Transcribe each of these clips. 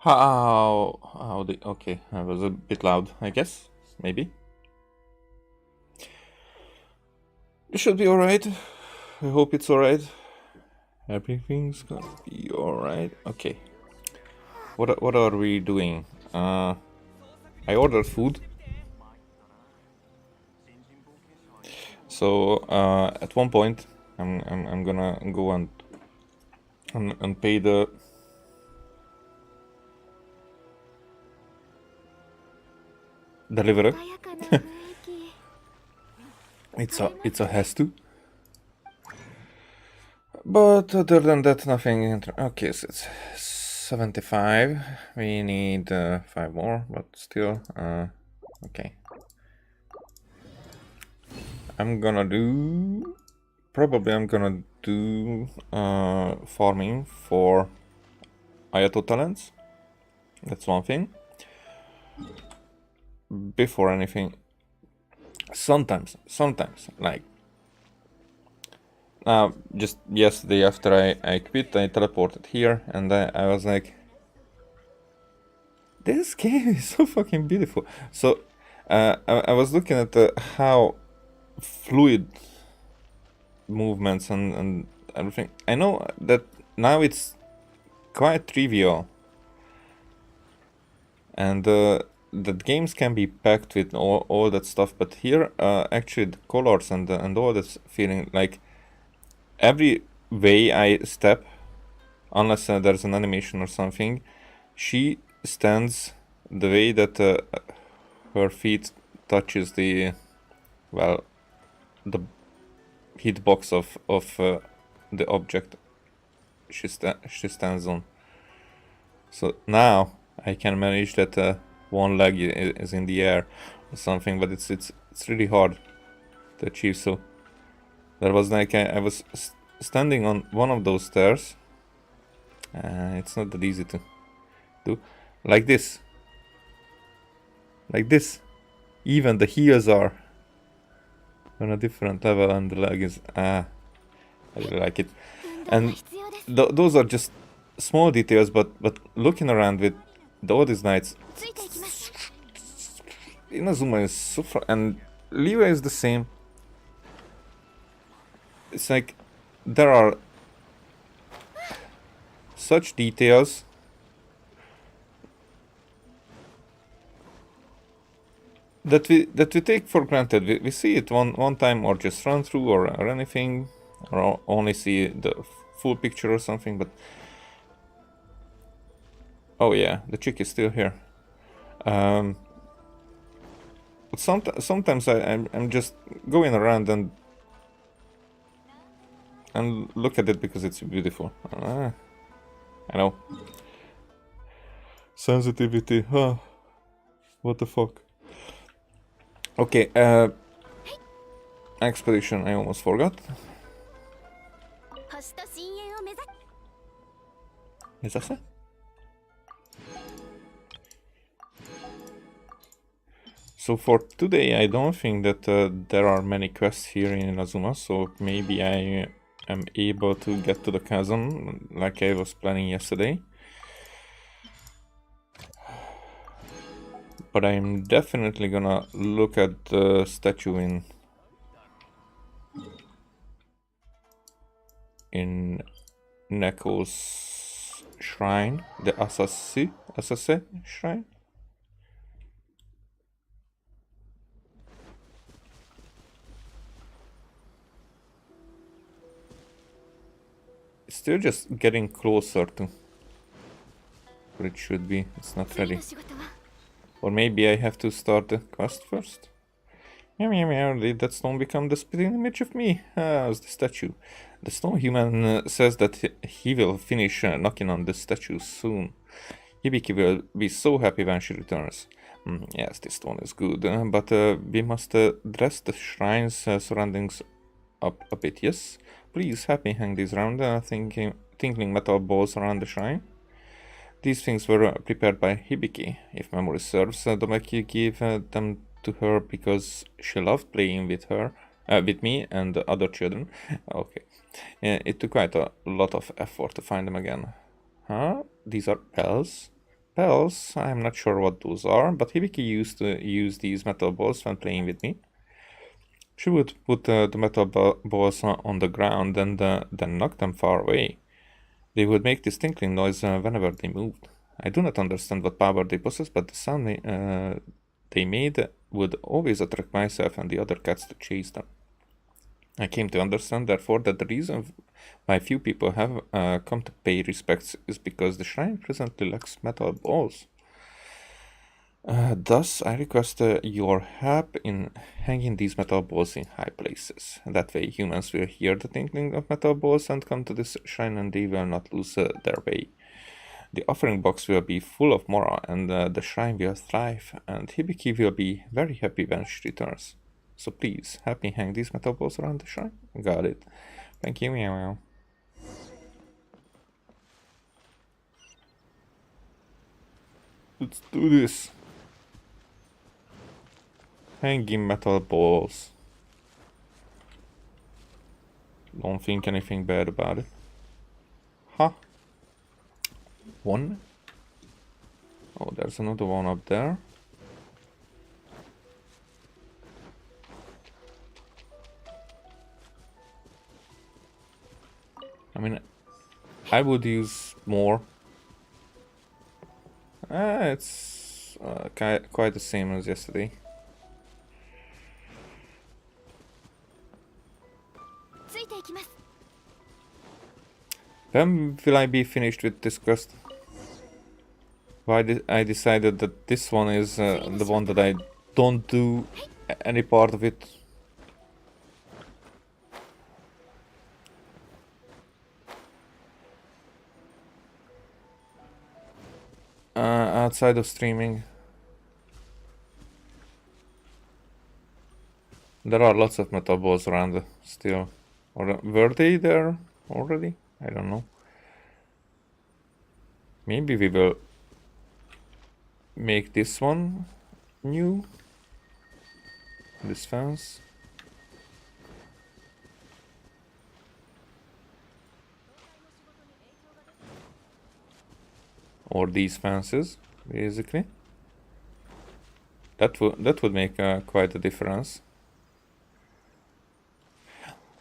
Okay, I was a bit loud, I guess. Maybe. It should be alright. I hope it's alright. Everything's gonna be alright. Okay. What are we doing? I ordered food. So at one point I'm gonna go and pay the deliverer. It's a has to. But other than that, nothing. Okay, so it's 75. We need 5 more, but still. Okay. I'm gonna do. Probably I'm gonna do farming for Ayato talents. That's one thing. Before anything. Sometimes, like. Just yesterday after I quit, I teleported here and I was like, this game is so fucking beautiful. So I was looking at how fluid movements and everything. I know that now it's quite trivial and that games can be packed with all that stuff, but here actually the colors and all this feeling, like every way I step, unless there's an animation or something, she stands the way that her feet touches the, well, the hitbox of the object she stands on. So now I can manage that one leg is in the air or something, but it's really hard to achieve. So there was like I was standing on one of those stairs. It's not that easy to do. Like this. Like this. Even the heels are on a different level and the leg is... I really like it. And those are just small details, but looking around with all these knights... Inazuma is so far... And Leeway is the same. It's like... There are... such details that we take for granted. We see it one time or just run through or anything, or only see the full picture or something, but oh yeah, the chick is still here. But sometimes I'm just going around and look at it because it's beautiful. I know. Sensitivity, huh? What the fuck? Okay, expedition, I almost forgot. Is that it? So for today, I don't think that there are many quests here in Inazuma, so maybe I am able to get to the chasm like I was planning yesterday. But I'm definitely gonna look at the statue in Neko's shrine, the Asase shrine. It's still just getting closer to where it should be. It's not ready. Or maybe I have to start the quest first. Meow meow meow, did that stone become the spitting image of me? As the statue. The stone human says that he will finish knocking on the statue soon. Hibiki will be so happy when she returns. Yes, this stone is good, but we must dress the shrine's surroundings up a bit, yes? Please, happy hang these round tinkling metal balls around the shrine. These things were prepared by Hibiki. If memory serves, Domeki gave them to her because she loved playing with her, with me and the other children. Okay. It took quite a lot of effort to find them again. Huh? These are bells? spells. I'm not sure what those are, but Hibiki used to use these metal balls when playing with me. She would put the metal balls on the ground and then knock them far away. They would make this tinkling noise whenever they moved. I do not understand what power they possess, but the sound they made would always attract myself and the other cats to chase them. I came to understand, therefore, that the reason why few people have come to pay respects is because the shrine presently lacks metal balls. Thus, I request your help in hanging these metal balls in high places. That way, humans will hear the tinkling of metal balls and come to this shrine, and they will not lose their way. The offering box will be full of mora, and the shrine will thrive, and Hibiki will be very happy when she returns. So please, help me hang these metal balls around the shrine. Got it. Thank you, meow meow. Let's do this. Hanging metal balls. Don't think anything bad about it. Huh. One. Oh, there's another one up there. I mean, I would use more. It's quite the same as yesterday. When will I be finished with this quest? Why I decided that this one is the one that I don't do any part of it. Outside of streaming. There are lots of metal balls around still. Or were they there already? I don't know. Maybe we will make this one new. This fence. Or these fences, basically. That would make quite a difference.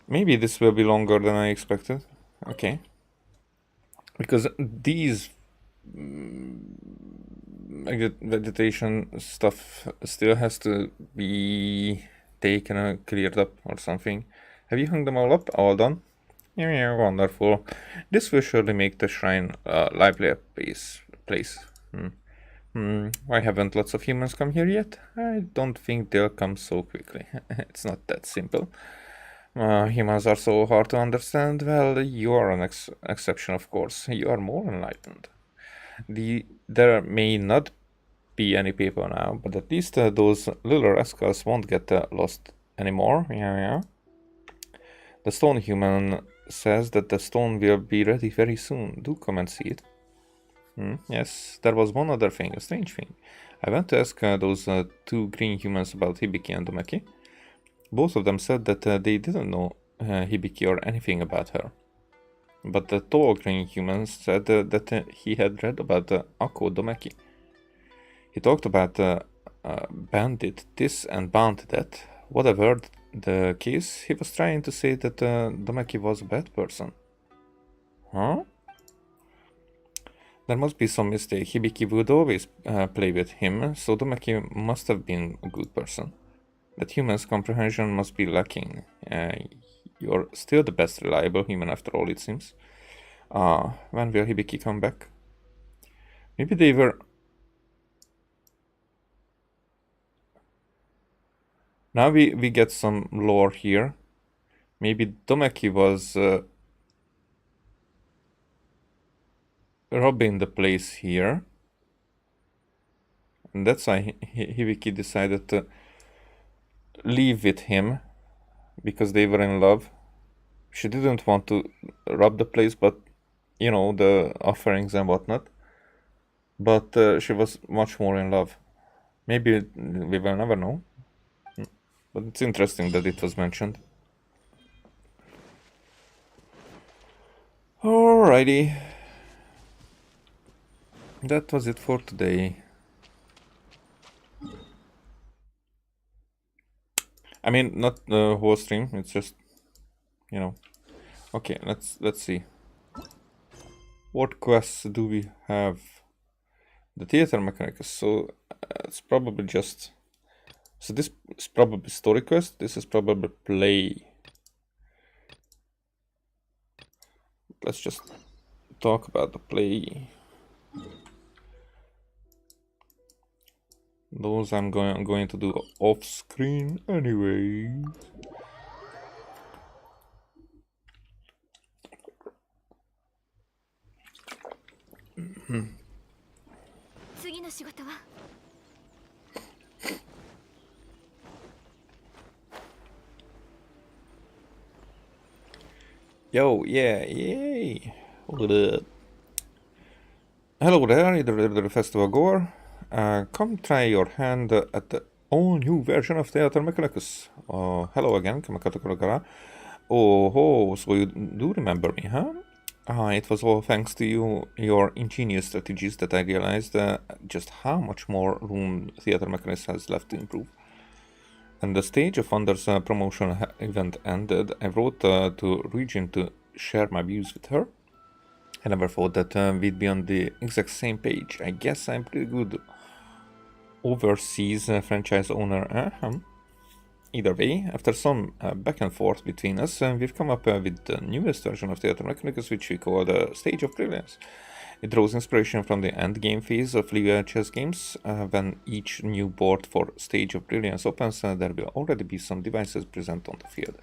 Maybe this will be longer than I expected. Okay. Because these vegetation stuff still has to be taken and cleared up or something. Have you hung them all up? All done? Yeah, wonderful. This will surely make the shrine a livelier place. Why haven't lots of humans come here yet? I don't think they'll come so quickly. It's not that simple. Humans are so hard to understand. Well, you are an exception, of course. You are more enlightened. There may not be any people now, but at least those little rascals won't get lost anymore. Yeah. The stone human says that the stone will be ready very soon. Do come and see it. Yes, there was one other thing, a strange thing. I went to ask those two green humans about Hibiki and Domeki. Both of them said that they didn't know Hibiki or anything about her. But the tall green human said that he had read about Ako Domeki. He talked about bandit this and bound that. Whatever the case, he was trying to say that Domeki was a bad person. Huh? There must be some mistake. Hibiki would always play with him, so Domeki must have been a good person. That human's comprehension must be lacking. You're still the best reliable human after all, it seems. When will Hibiki come back? Maybe they were... Now we get some lore here. Maybe Domeki was robbing the place here. And that's why Hibiki decided to leave with him, because they were in love. She didn't want to rob the place, but you know, the offerings and whatnot. But she was much more in love. Maybe we will never know. But it's interesting that it was mentioned. Alrighty. that was it for today. I mean, not the whole stream. It's just, you know. Okay, let's see. What quests do we have? The theater mechanics. So it's probably just. So this is probably story quest. This is probably play. Let's just talk about the play. Those I'm going to do off screen anyway. Yo, yeah, yay! What up? Hello there, Irodori festival goer. Come try your hand at the all-new version of Theater Mechanicus. Hello again, Kamakato. Oh, so you do remember me, huh? It was all thanks to your ingenious strategies that I realized just how much more room Theater Mechanicus has left to improve. When the Stage of Wonders promotion event ended, I wrote to Regine to share my views with her. I never thought that we'd be on the exact same page. I guess I'm pretty good overseas franchise owner. Either way, after some back and forth between us, we've come up with the newest version of Theater Mechanicus, which we call the Stage of Brilliance. It draws inspiration from the endgame phase of Liga chess games. When each new board for Stage of Brilliance opens, there will already be some devices present on the field.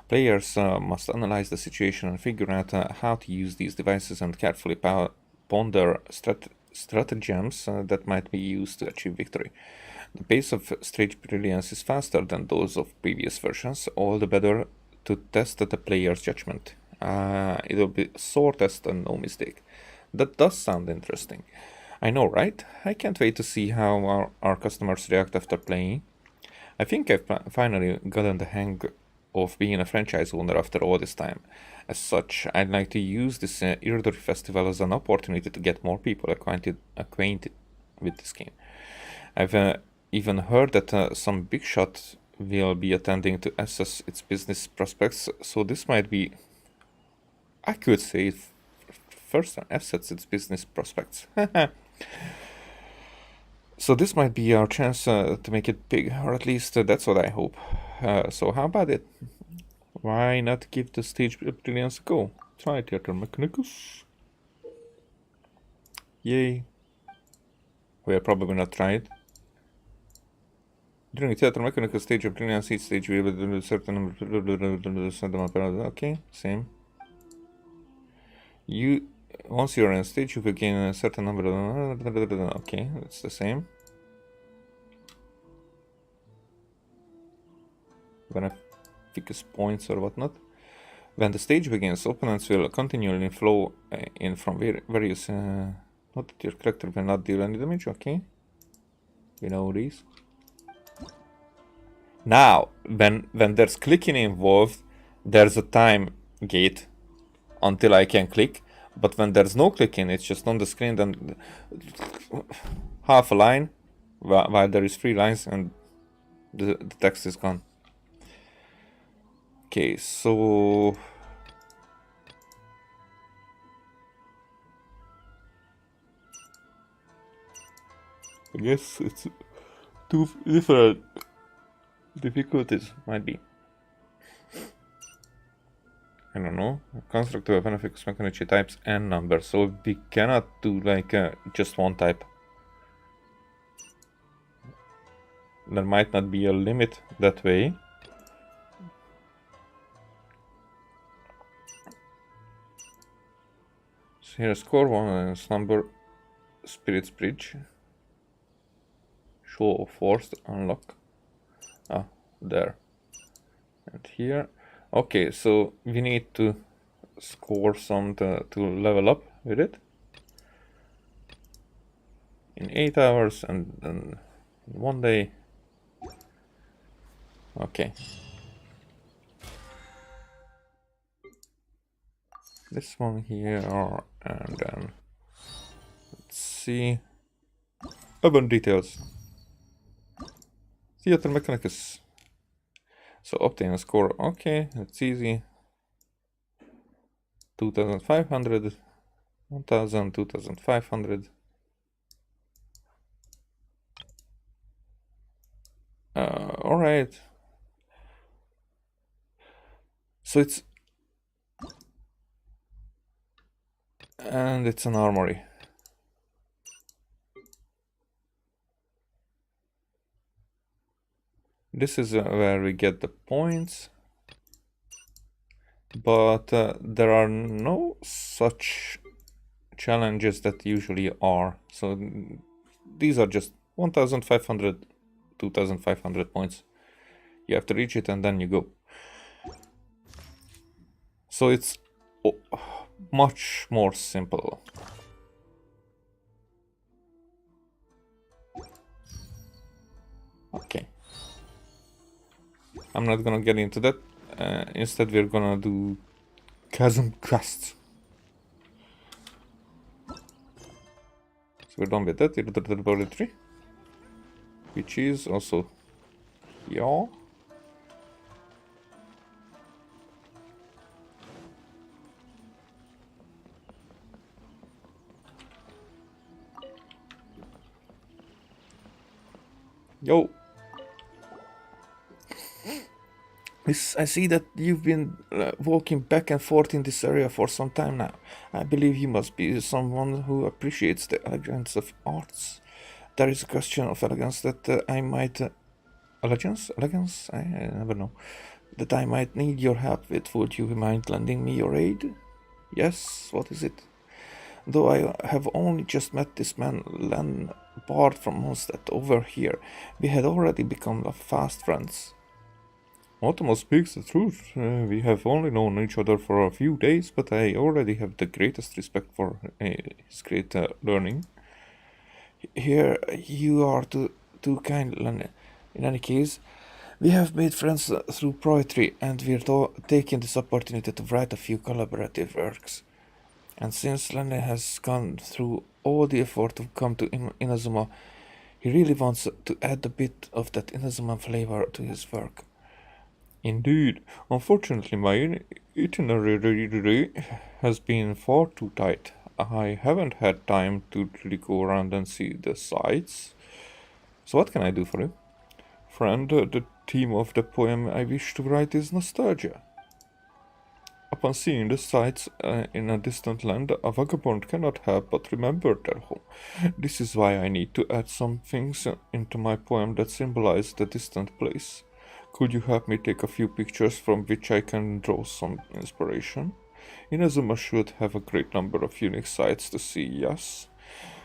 Players must analyze the situation and figure out how to use these devices and carefully ponder stratagems that might be used to achieve victory. The pace of Stage Brilliance is faster than those of previous versions, all the better to test the player's judgment. It will be a sore test and no mistake. That does sound interesting. I know, right? I can't wait to see how our customers react after playing. I think I've finally gotten the hang of being a franchise owner after all this time. As such, I'd like to use this Irodori festival as an opportunity to get more people acquainted with this game. I've even heard that some big shot will be attending to assess its business prospects, so this might be, I could say, first assets its business prospects. So this might be our chance to make it big, or at least that's what I hope. So how about it? Why not give the Stage Brilliance a go? Try Theater Mechanicus. Yay. We'll probably not try it. During Theater Mechanicus Stage of Brilliance, each stage will be a certain number. Okay, same. Once you're on stage, you will gain a certain number. Okay, that's the same. Benefits points or whatnot. When the stage begins, opponents will continually flow in from various. Not that your character will not deal any damage. Okay, we know these. Now, when there's clicking involved, there's a time gate until I can click. But when there's no clicking, it's just on the screen, then half a line, while there is 3 lines, and the text is gone. Okay, so I guess it's 2 different difficulties, might be. I don't know. Construct of benefits mechanical types and numbers, so we cannot do like just one type. There might not be a limit that way. So here's score 1 and slumber spirit's bridge. Show of force unlock. There. And here. Okay, so we need to score some to level up with it. In 8 hours and then 1 day. Okay. This one here, and then let's see. Urban details. Theater mechanicus. So obtain a score. Okay, it's easy. 2500, 1000, 2500. Alright. So it's... And it's an armory. This is where we get the points. But there are no such challenges that usually are. So these are just 1500, 2500 points. You have to reach it and then you go. So it's much more simple. Okay. I'm not gonna get into that. Instead, we're gonna do Chasm quests. So we're done with that. Irodori laboratory, which is also yeah. Yo. I see that you've been walking back and forth in this area for some time now. I believe you must be someone who appreciates the elegance of arts. There is a question of elegance that I might... elegance? Elegance? I never know. That I might need your help with. Would you mind lending me your aid? Yes, what is it? Though I have only just met this man, Len Bard from Mondstadt, over here, we had already become fast friends. Ottomo speaks the truth. We have only known each other for a few days, but I already have the greatest respect for his great learning. Here you are too kind, Len. In any case, we have made friends through poetry, and we're taking this opportunity to write a few collaborative works. And since Lenne has gone through all the effort to come to Inazuma, he really wants to add a bit of that Inazuma flavor to his work. Indeed. Unfortunately, my itinerary has been far too tight. I haven't had time to really go around and see the sights. So what can I do for you? Friend, the theme of the poem I wish to write is nostalgia. Upon seeing the sights in a distant land, a vagabond cannot help but remember their home. This is why I need to add some things into my poem that symbolize the distant place. Could you help me take a few pictures from which I can draw some inspiration? Inazuma should have a great number of unique sights to see, yes?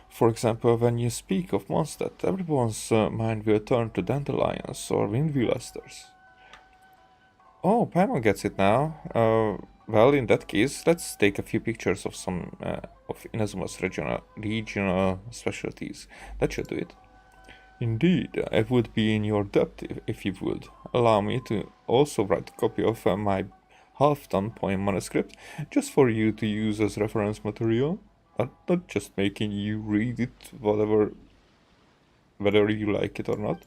For example, when you speak of Mondstadt, everyone's mind will turn to dandelions or windwheel asters. Oh, Paimon gets it now. Well, in that case, let's take a few pictures of some of Inazuma's regional specialties. That should do it. Indeed, I would be in your debt if you would. Allow me to also write a copy of my half-done poem manuscript, just for you to use as reference material. Not just making you read it, whether you like it or not.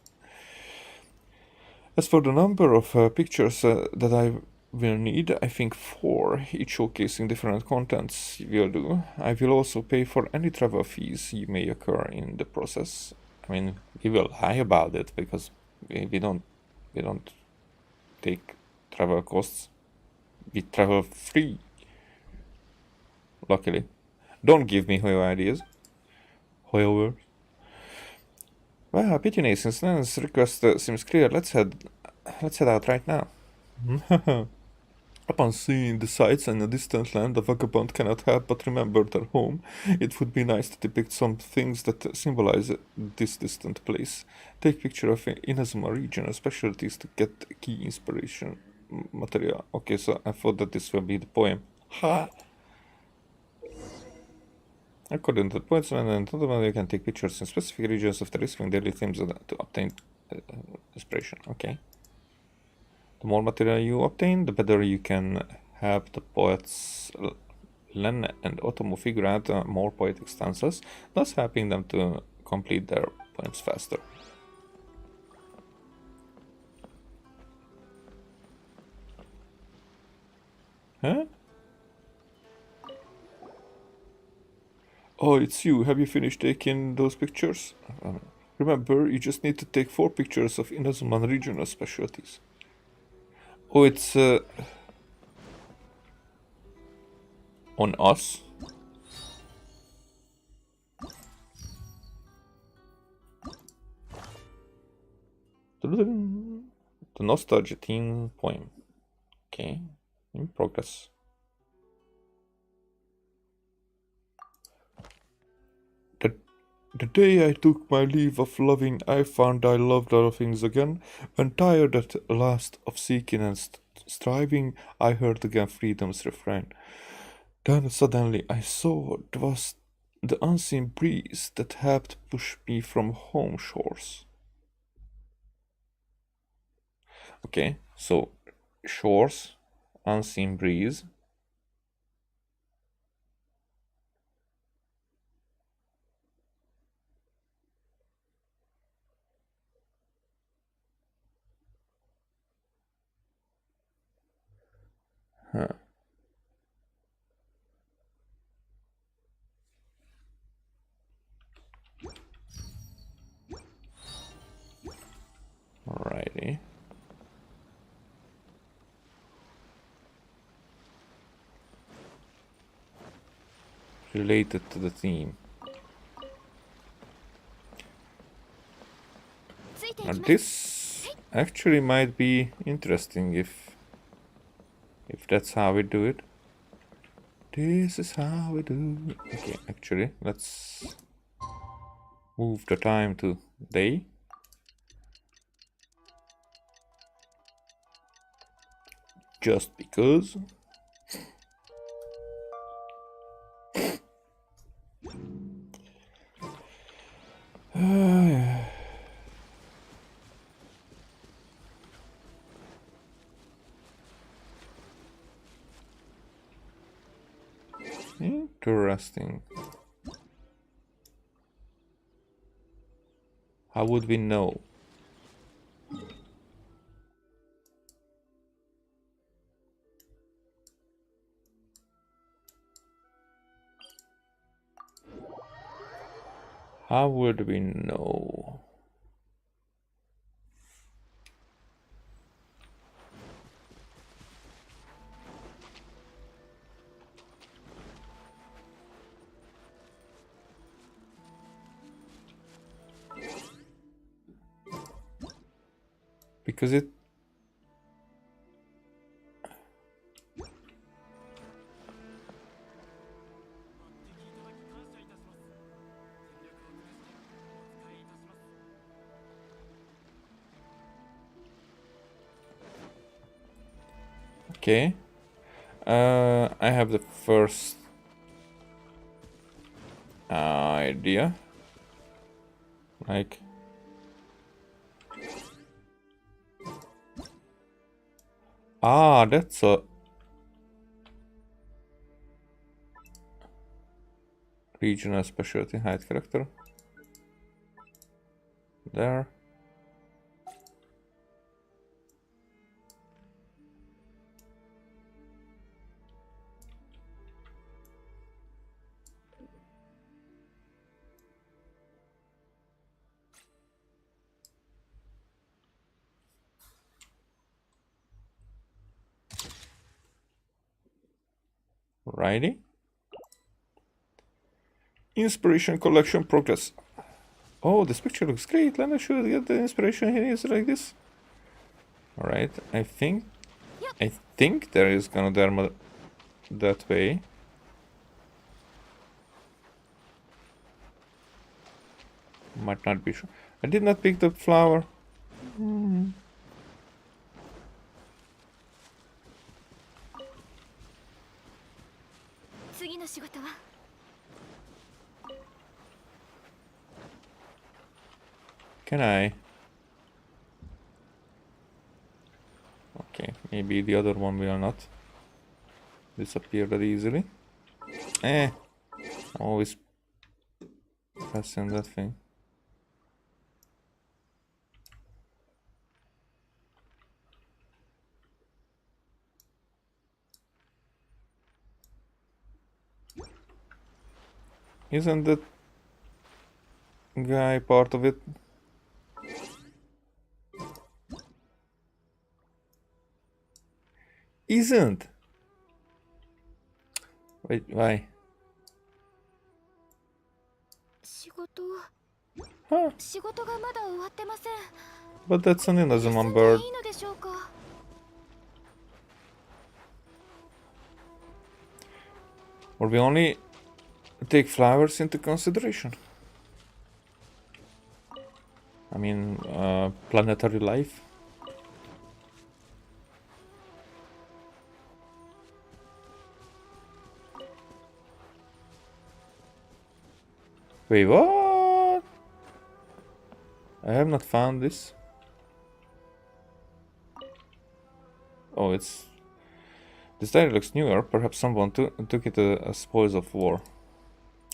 As for the number of pictures that I will need, I think 4, each showcasing different contents will do. I will also pay for any travel fees you may occur in the process. I mean, we will lie about it because we don't take travel costs. We travel free. Luckily. Don't give me Hoyo ideas. Hoyo. Well, Pithew, since Nan's request seems clear, let's head out right now. Upon seeing the sights in a distant land, a vagabond cannot help but remember their home. It would be nice to depict some things that symbolize this distant place. Take picture of Inazuma regional specialties to get key inspiration material. Okay, so I thought that this will be the poem. Ha! According to the points, you can take pictures in specific regions of the risking daily themes to obtain inspiration. Okay. The more material you obtain, the better you can help the poets Len and Otomo figure out more poetic stanzas, thus helping them to complete their poems faster. Huh? Oh, it's you. Have you finished taking those pictures? Remember, you just need to take 4 pictures of Inazuman regional specialties. Oh, it's on us? The Nostalgia Teen poem. Okay, in progress. The day I took my leave of loving, I found I loved other things again. When tired at last of seeking and striving, I heard again freedom's refrain. Then suddenly I saw 'twas the unseen breeze that helped push me from home shores. Okay, so shores, unseen breeze. Huh. Alrighty. Related to the theme. Now this actually might be interesting if that's how we do it. This is how we do it. Okay, actually, let's move the time to day. Just because. Interesting. How would we know? How would we know? Because it... Okay. I have the first idea. Like... Ah, that's a... regional specialty height character. There. Righty. Inspiration collection progress. Oh, this picture looks great. Lena should get the inspiration he needs like this. Alright, I think there is Ganoderma that way. Might not be sure. I did not pick the flower. Can I? Okay, maybe the other one will not disappear that easily. Always pressing that thing. Isn't that guy part of it? Isn't. Wait, why? Huh. But that's an Inazuma bird. Or we only take flowers into consideration. I mean, planetary life. Wait, what? I have not found this. Oh, it's... This diary looks newer. Perhaps someone took it as spoils of war.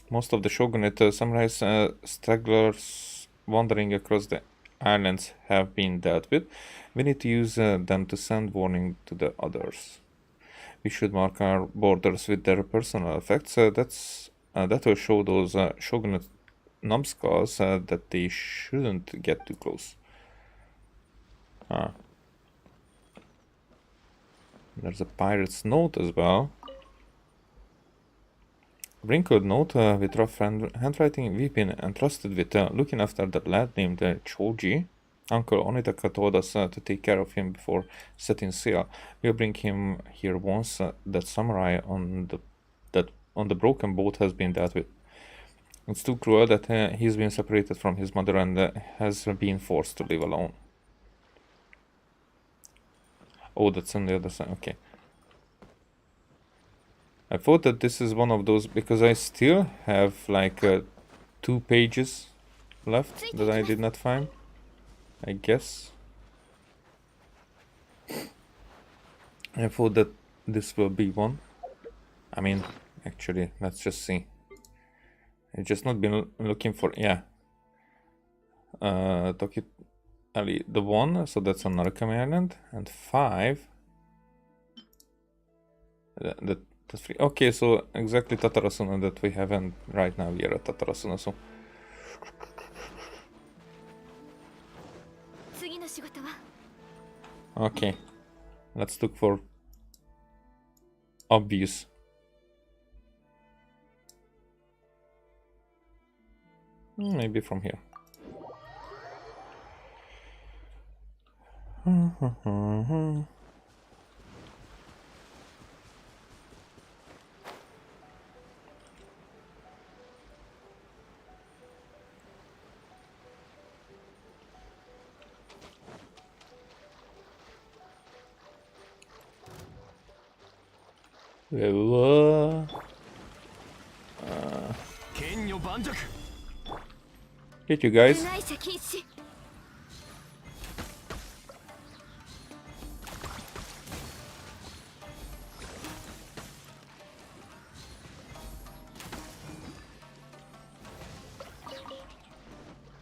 Most of the shogunate samurai's stragglers wandering across the islands have been dealt with. We need to use them to send warning to the others. We should mark our borders with their personal effects. That will show those shogunate numbskulls that they shouldn't get too close. There's a pirate's note as well. Wrinkled note with rough handwriting. We've been entrusted with looking after that lad named Choji. Uncle Onitaka told us to take care of him before setting sail. We'll bring him here once that samurai on the broken boat has been dealt with. It's too cruel that he's been separated from his mother and has been forced to live alone. Oh, that's on the other side. Okay. I thought that this is one of those because I still have like 2 pages left that I did not find, I guess. I thought that this will be one. I mean, actually, let's just see. I've just not been looking for, yeah. Toki Ali, the 1, so that's on Narukami Island, and 5. That's 3. Okay, so exactly Tatarasuna that we haven't right now. We are at Tatarasuna, so. Okay, let's look for obvious. Maybe from here. Hit you guys.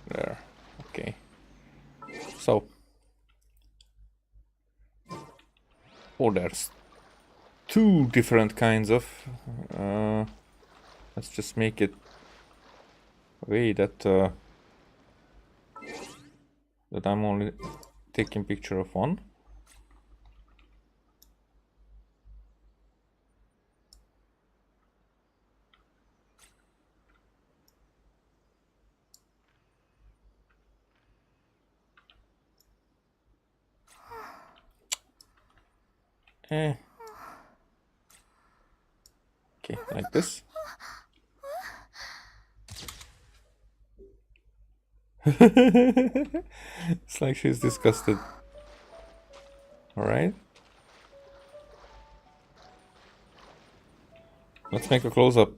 There. Okay. So. Oh, there's 2 different kinds of. Let's just make it way that I'm only taking picture of one. Okay, like this. It's like she's disgusted. Alright. Let's make a close-up.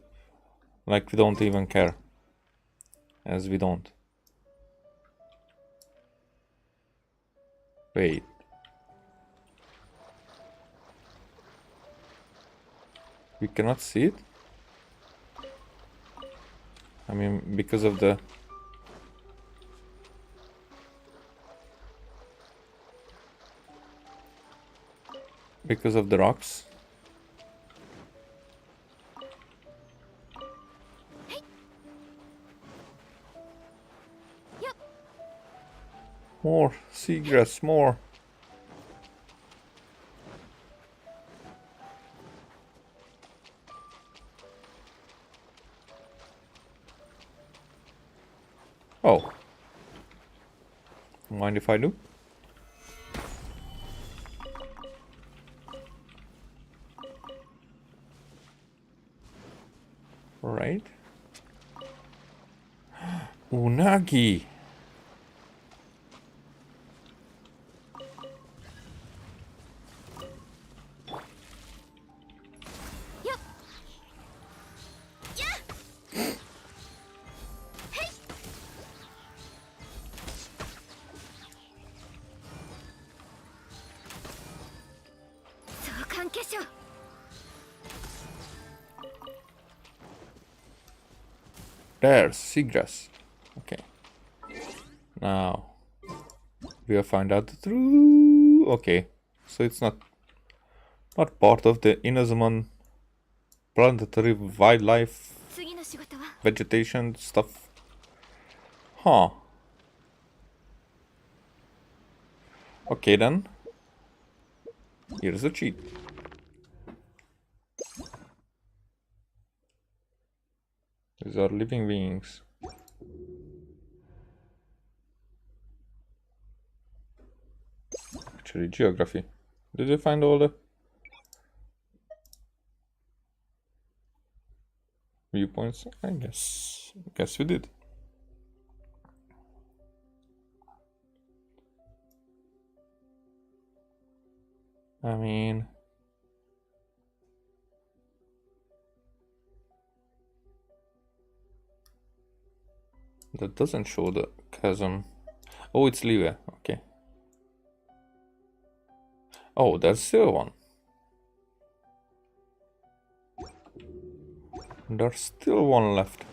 Like we don't even care. As we don't. Wait. We cannot see it? I mean, because of the... Because of the rocks. More seagrass, more. Oh. Mind if I do? Right. Unagi. There's seagrass. Okay. Now we'll find out the truth. Okay. So it's not part of the Inazumon planetary wildlife vegetation stuff. Huh. Okay then. Here's a cheat. These are living beings. Actually, geography. Did you find all the viewpoints? I guess we did. I mean, that doesn't show the chasm. Oh, it's Live. Okay. Oh, there's still one. There's still one left.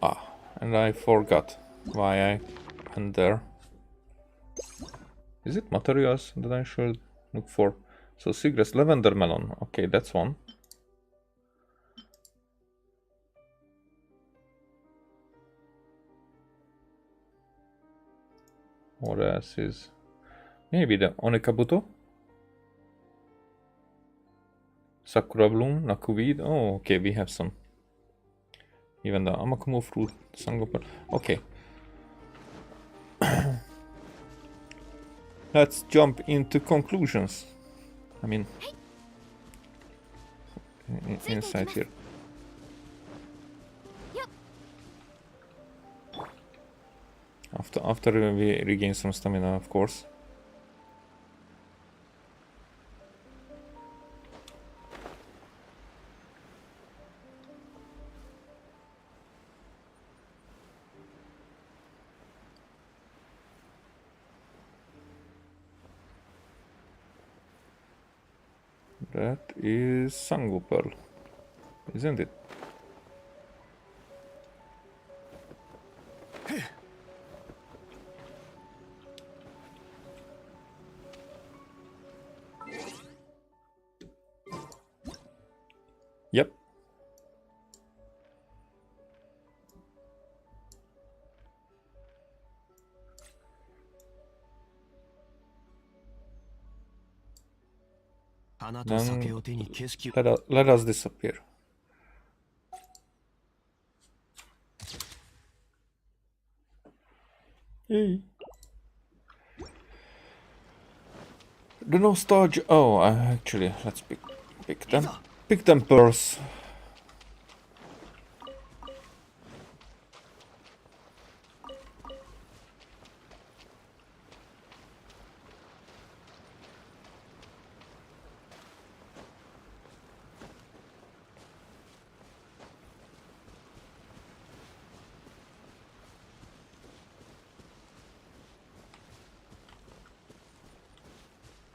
Ah, and I forgot why I went there. Is it materials that I should look for? So seagrass, lavender melon. Okay, that's one. What else is? Maybe the onekabuto? Sakura bloom, nakuweed. Oh, okay, we have some. Even the amakumo fruit, sangoper. Okay. Let's jump into conclusions. I mean, inside here. After we regain some stamina, of course. That is Sango Pearl, isn't it? Yep. Then let us disappear. Yay. The nostalgia. Oh, actually, let's pick them. Pick them pearls.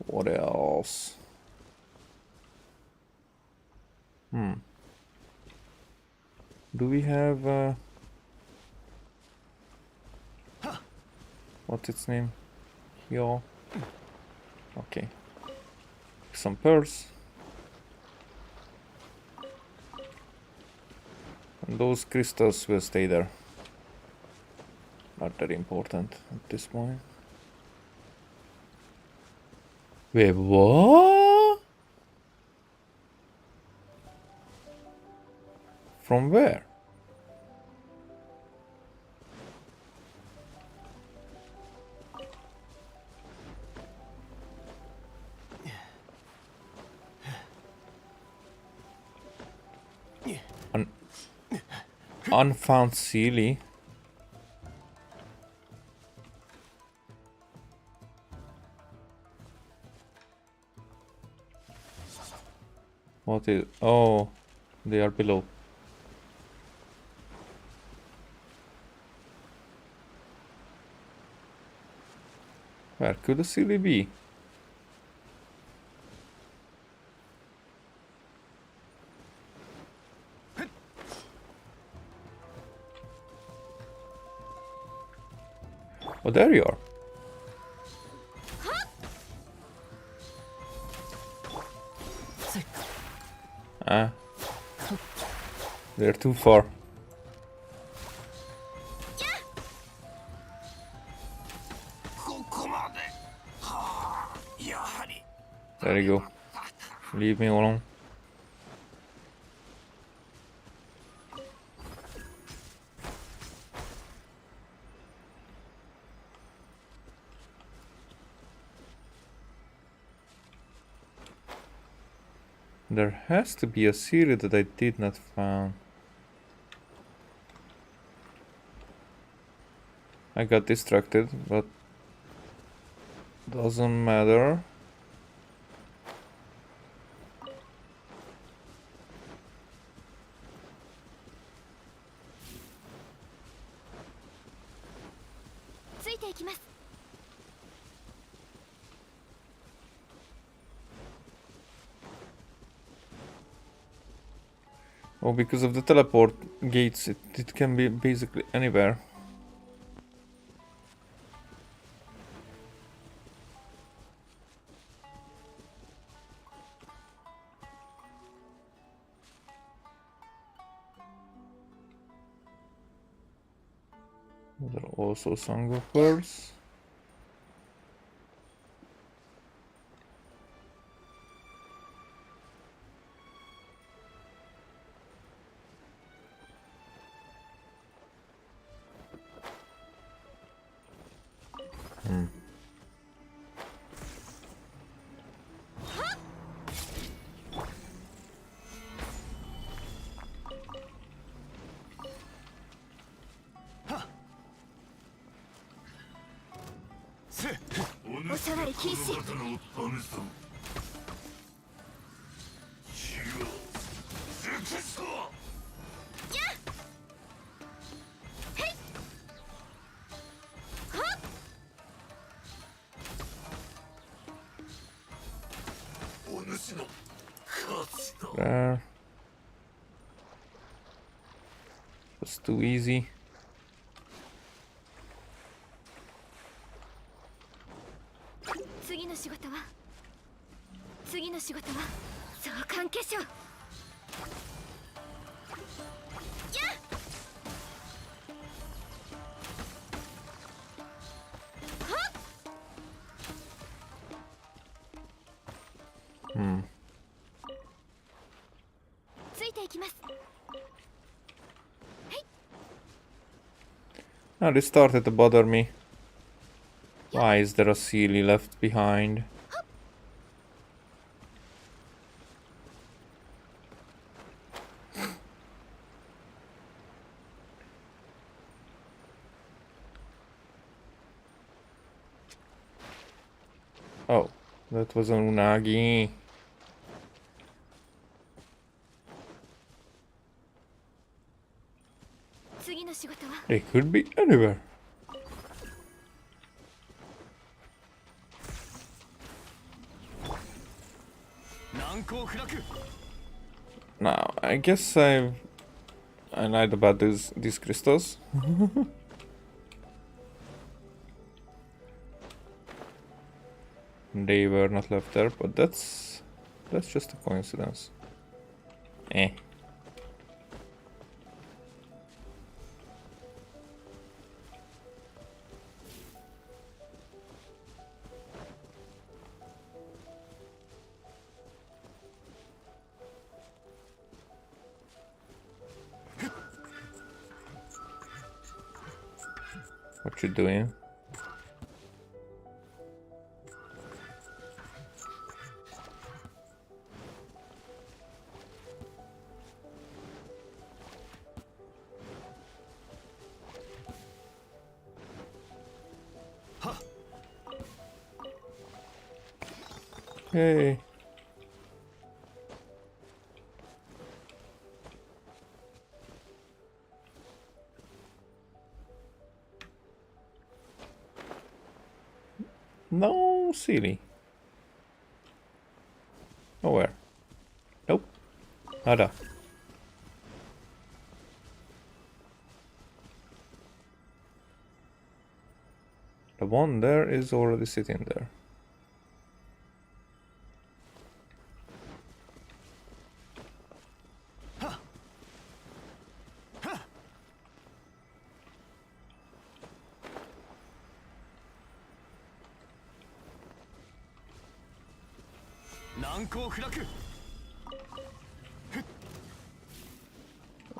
What else? Do we have what's its name? Yo. Okay. Some pearls. And those crystals will stay there. Not very important at this point. Wait, what? From where? Unfound Sealy. What is... Oh, they are below. Where could the Sealy be? Oh, there you are. Ah. They're too far. There you go. Leave me alone. There has to be a series that I did not find. I got distracted, but doesn't matter. Oh, because of the teleport gates, it can be basically anywhere. There are also Song of Pearls. There. That's too easy. Now this started to bother me. Why is there a Sealy left behind? Oh, that was an Unagi. They could be anywhere. Now, I guess I lied about these crystals. They were not left there, but that's just a coincidence. Eh. What you doing? Hey. No, silly. Nowhere. Nope. Nada. The one there is already sitting there.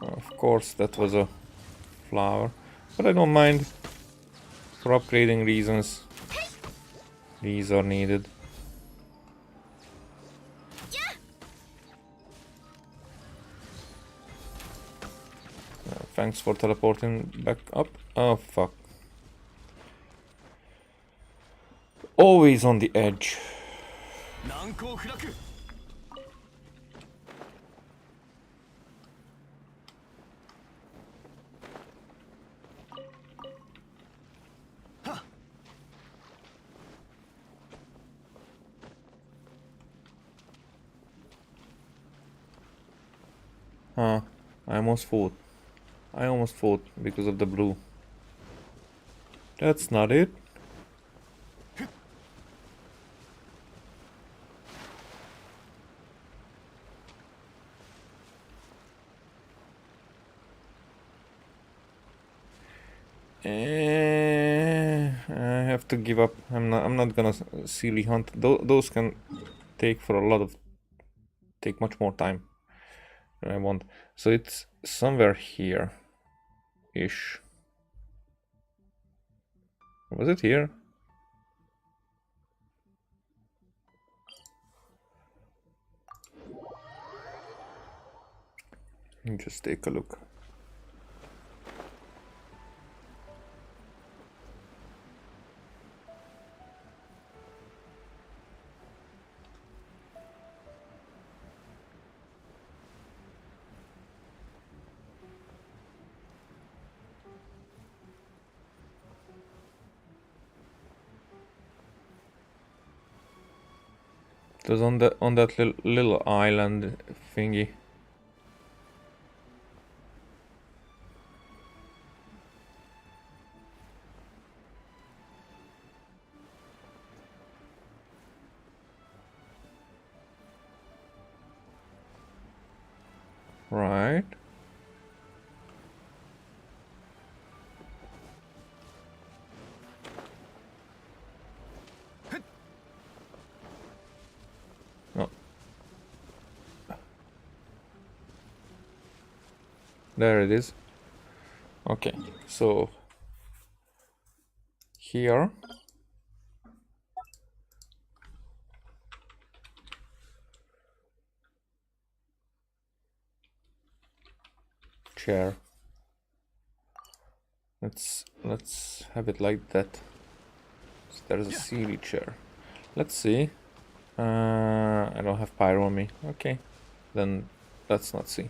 Of course, that was a flower, but I don't mind. For upgrading reasons, these are needed. Thanks for teleporting back up. Oh fuck. Always on the edge. Huh. I almost fought because of the blue. That's not it. I have to give up. I'm not gonna silly hunt. Those can take much more time than I want. So it's somewhere here ish. Was it here? Just take a look. It was on that little island thingy. Right. No. There it is. Okay, so here. Chair. Let's have it like that. So there's a silly chair. Let's see. I don't have pyro on me. Okay, then let's not see.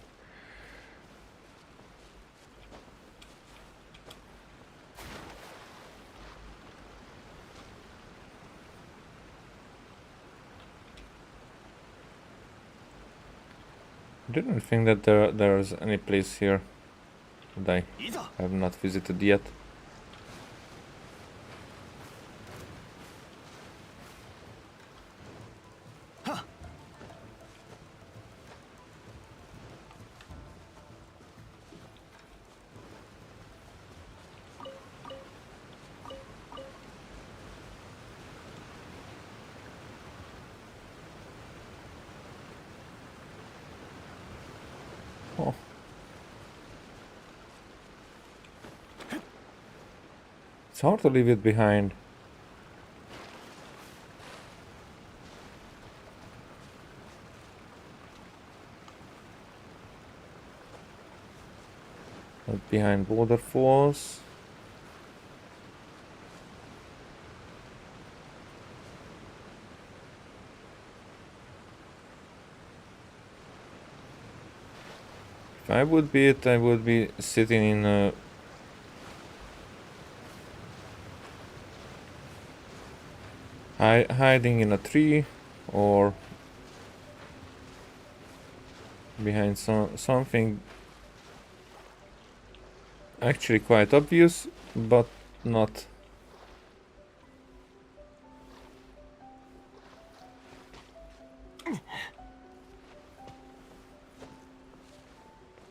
I didn't think that there's any place here that I have not visited yet. Oh. It's hard to leave it behind. Not behind border force. If I would be it, I would be sitting in a hiding in a tree or behind something actually quite obvious, but not.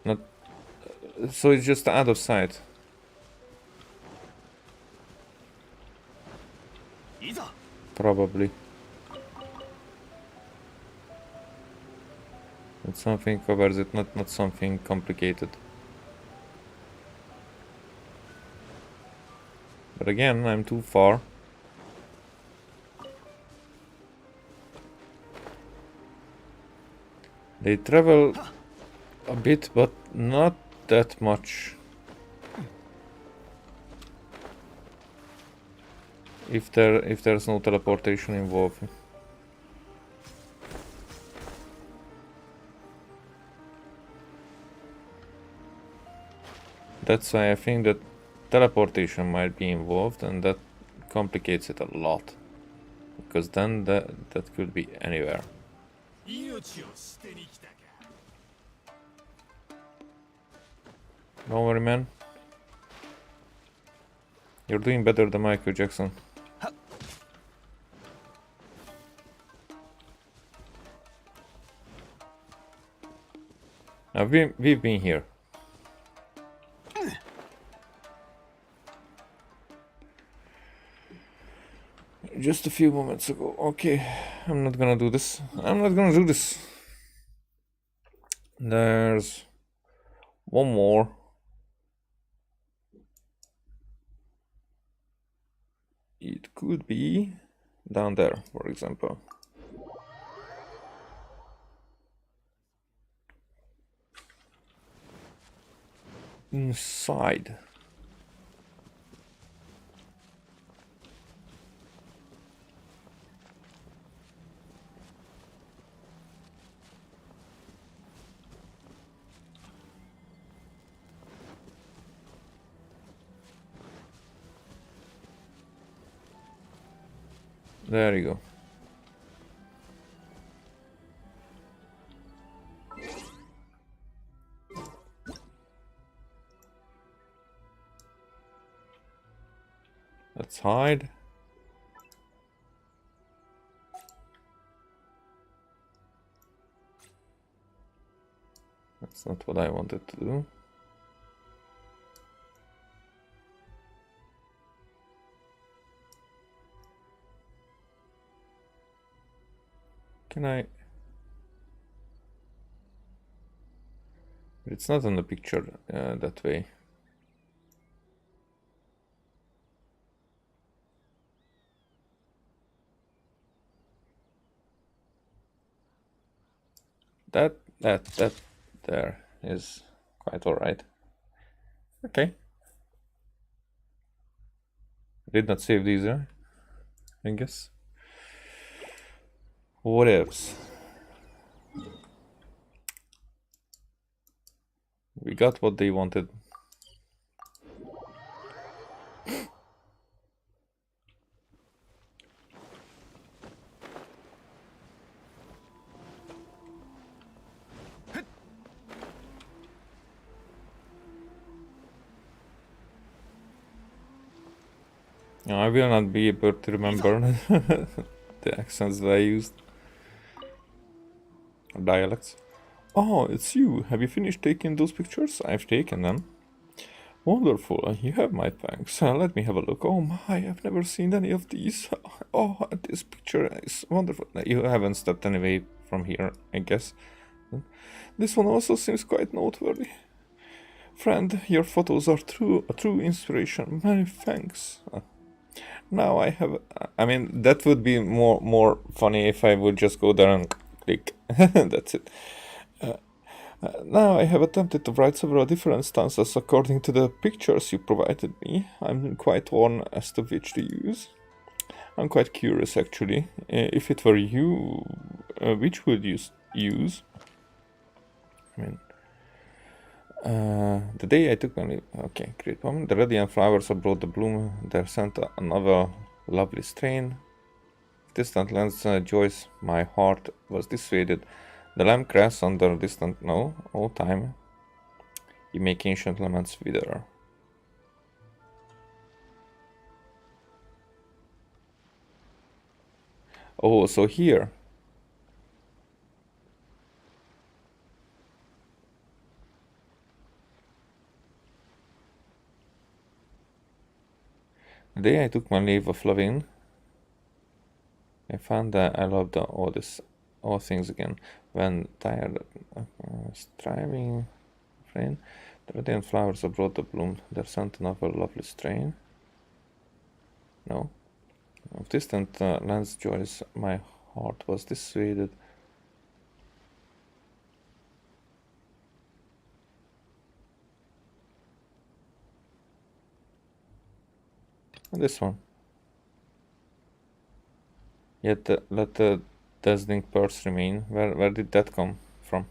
Not. So it's just out of sight. Probably. That something covers it, not something complicated. But again, I'm too far. They travel a bit, but not that much. If there's no teleportation involved. That's why I think that teleportation might be involved, and that complicates it a lot. Because then that could be anywhere. Don't worry, man. You're doing better than Michael Jackson. Now we've been here. Just a few moments ago. Okay, I'm not gonna do this. I'm not gonna do this. There's one more. It could be down there, for example. Inside. There you go. Let's hide. That's not what I wanted to do. Can I? It's not on the picture that way. That there is quite alright. Okay. Did not save these, I guess. What else? We got what they wanted. No, I will not be able to remember the accents that I used. Or dialects. Oh, it's you. Have you finished taking those pictures? I've taken them. Wonderful. You have my thanks. Let me have a look. Oh my, I've never seen any of these. Oh, this picture is wonderful. You haven't stepped anyway from here, I guess. This one also seems quite noteworthy. Friend, your photos are a true inspiration. Many thanks. Now I have. I mean, that would be more funny if I would just go there and click. That's it. Now I have attempted to write several different stanzas according to the pictures you provided me. I'm quite torn as to which to use. I'm quite curious actually. If it were you, which would you use? I mean, the day I took my leave. Okay, great moment. The radiant flowers abroad the bloom. There sent another lovely strain. Distant lands joys, my heart was dissuaded. The lamp grass under distant no, all time. You make ancient laments wither. Oh, so here. The day I took my leave of Lavin, I found that I loved all things again. When tired of striving, friend, the radiant flowers abroad the bloom. There sent another lovely strain. No. Of distant lands joys, my heart was dissuaded. And this one. Yet let the dazzling purse remain. Where did that come from?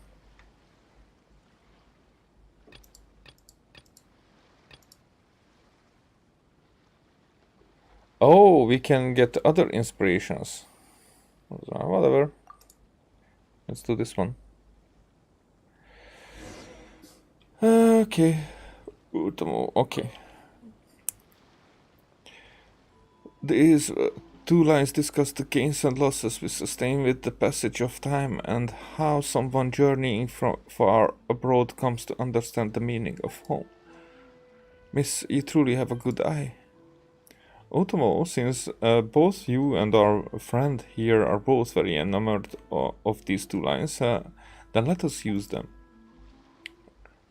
Oh, we can get other inspirations. Whatever. Let's do this one. Okay. Okay. These two lines discuss the gains and losses we sustain with the passage of time and how someone journeying from far abroad comes to understand the meaning of home. Miss, you truly have a good eye. Otomo, since both you and our friend here are both very enamored of these two lines, then let us use them.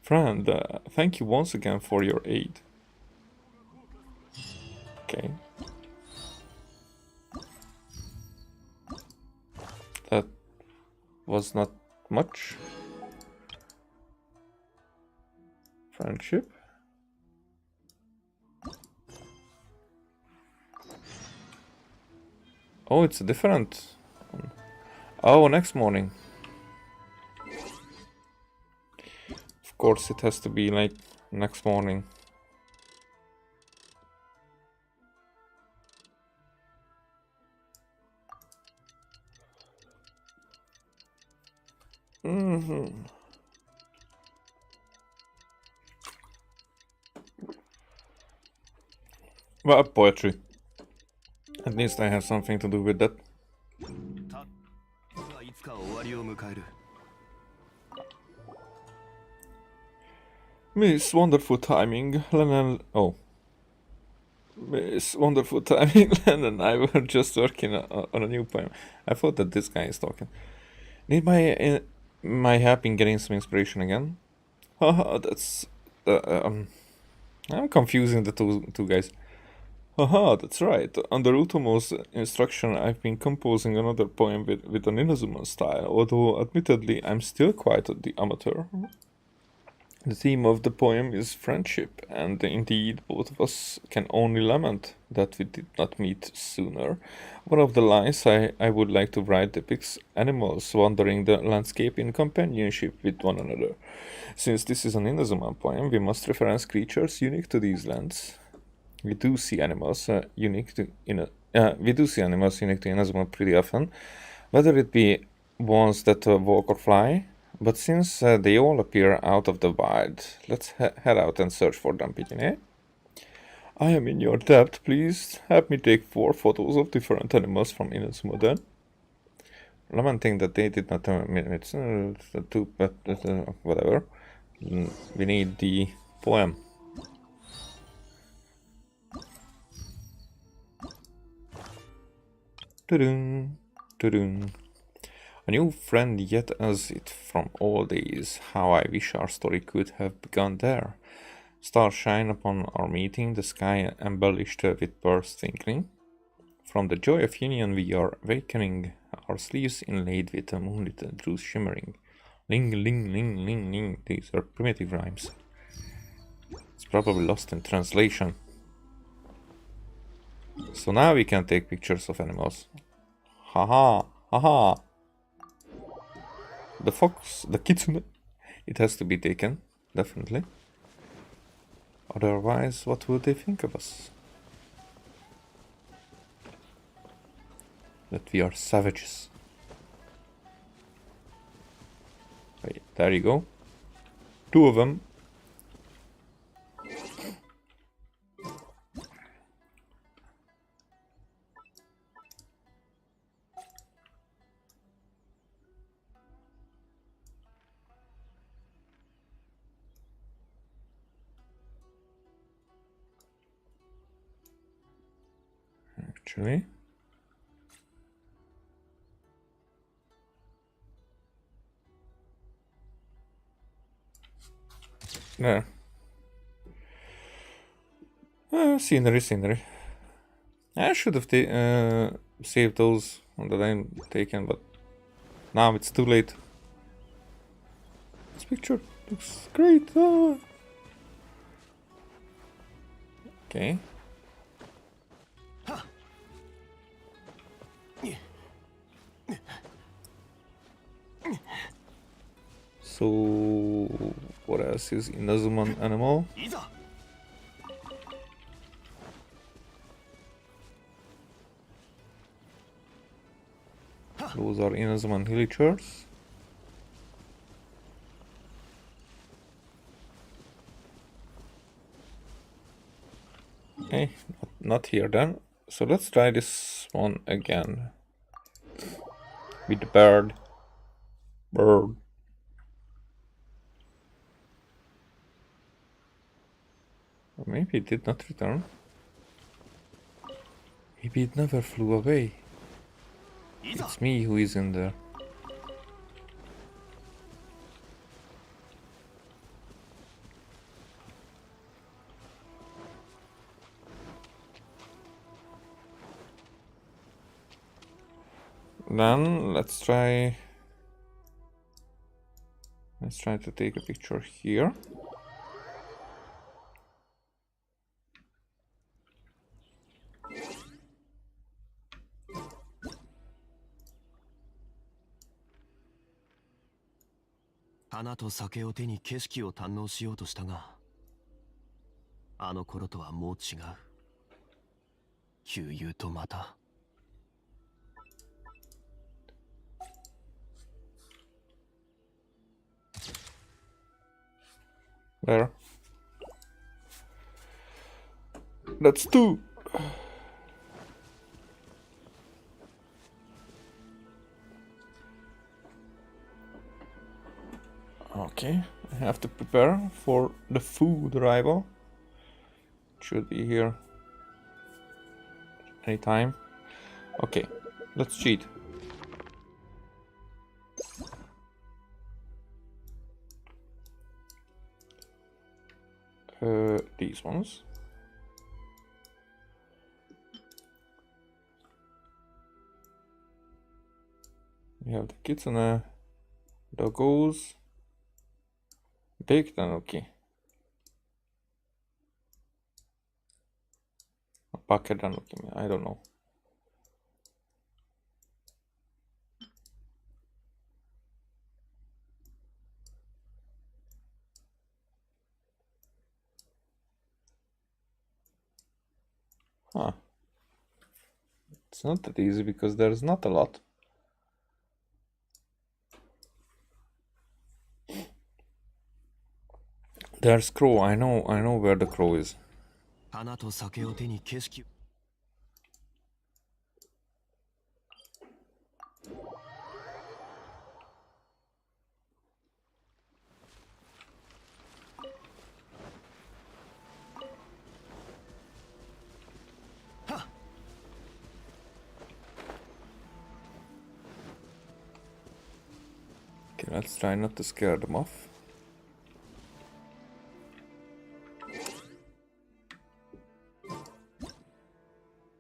Friend, thank you once again for your aid. Okay. That was not much. Friendship. Oh, it's a different one. Oh, next morning. Of course, it has to be like next morning. Well, poetry. At least I have something to do with that. Miss Wonderful Timing, Len oh. Miss Wonderful Timing, Len and I were just working on a new poem. I thought that this guy is talking. Need my help in getting some inspiration again? Haha, that's... I'm confusing the two guys. Haha, that's right. Under Utomo's instruction, I've been composing another poem with an Inazuman style, although admittedly I'm still quite the amateur. The theme of the poem is friendship, and indeed both of us can only lament that we did not meet sooner. One of the lines I would like to write depicts animals wandering the landscape in companionship with one another. Since this is an Inazuma poem, we must reference creatures unique to these lands. We do see animals unique to Inazuma pretty often, whether it be ones that walk or fly. But since they all appear out of the wild, let's head out and search for them, Pithew, eh? I am in your debt, please help me take 4 photos of different animals from Inazuma then. Lamenting that they did not it's too but whatever. We need the poem. Tudun, tudun. A new friend yet as it from old days. How I wish our story could have begun there. Stars shine upon our meeting, the sky embellished with birds twinkling. From the joy of union we are awakening, our sleeves inlaid with a moonlit truth shimmering. Ling ling ling ling ling. These are primitive rhymes. It's probably lost in translation. So now we can take pictures of animals. Haha, haha. The fox, the kitsune, it has to be taken, definitely. Otherwise, what would they think of us? That we are savages. Wait, there you go. 2 of them. Actually. There. Scenery. I should have saved those that I'm taken, but now it's too late. This picture looks great. Oh. Okay. So, what else is Inazuman animal? Those are Inazuman villagers. Okay, not here then. So let's try this one again. With the bird. Or maybe it did not return. Maybe it never flew away. It's me who is in there. Then let's try to take a picture here. Hana to sakeを手に景色を堪能しようとしたが、あの頃とはもう違う。悠々とまた。There. That's 2. Okay, I have to prepare for the food arrival. Should be here anytime. Okay, let's cheat. These ones. We have the kitsune, doggos, baked tanuki, bucket tanuki, I don't know. Huh. It's not that easy because there's not a lot. There's crow. I know where the crow is. 花と酒を手に景色 Okay, let's try not to scare them off.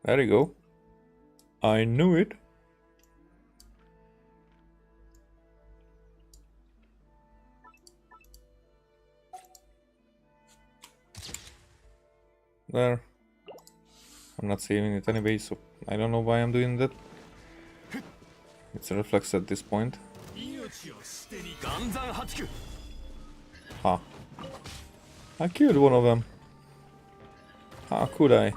There you go. I knew it. There. I'm not saving it anyway, so I don't know why I'm doing that. It's a reflex at this point. Ha. I killed one of them. How could I?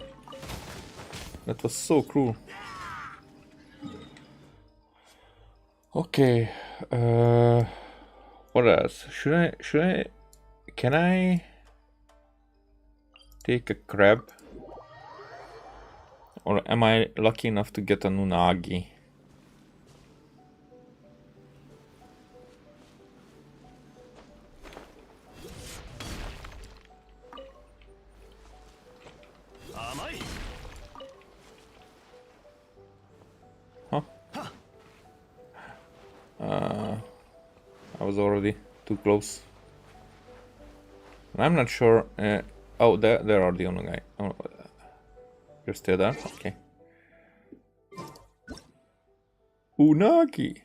That was so cruel. Okay. What else? Can I take a crab? Or am I lucky enough to get an unagi? Huh? I was already too close. And I'm not sure. Oh, there are the unagi. Oh, you're still there? Okay. Unagi!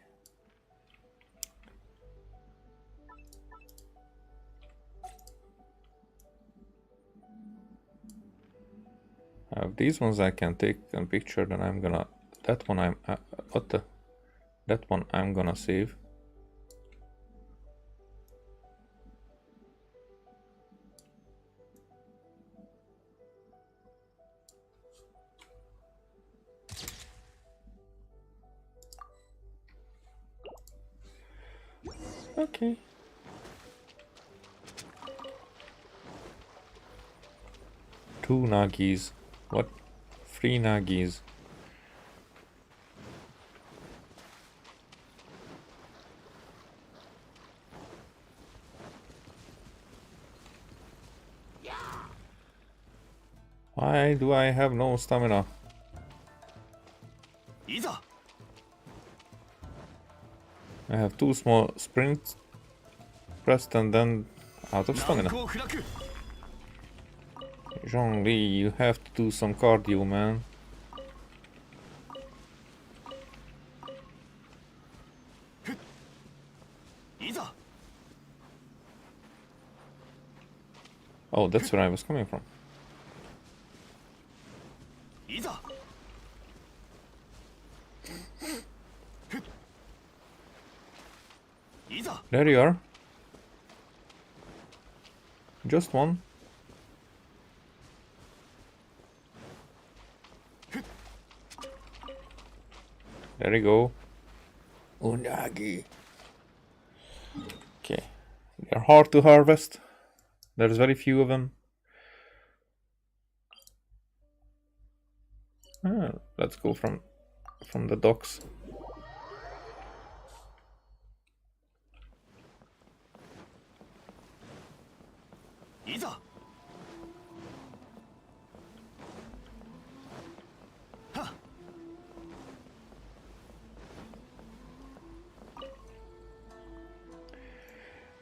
These ones I can take a picture, then I'm gonna... That one I'm... what the... That one I'm gonna save. Okay. Two nagis. What? 3 nagis. Why do I have no stamina? I have 2 small sprints pressed and then out of stamina. Zhongli, you have to do some cardio, man. Oh, that's where I was coming from. There you are. Just one. There you go. Unagi. Okay. They're hard to harvest. There's very few of them. Let's go from the docks.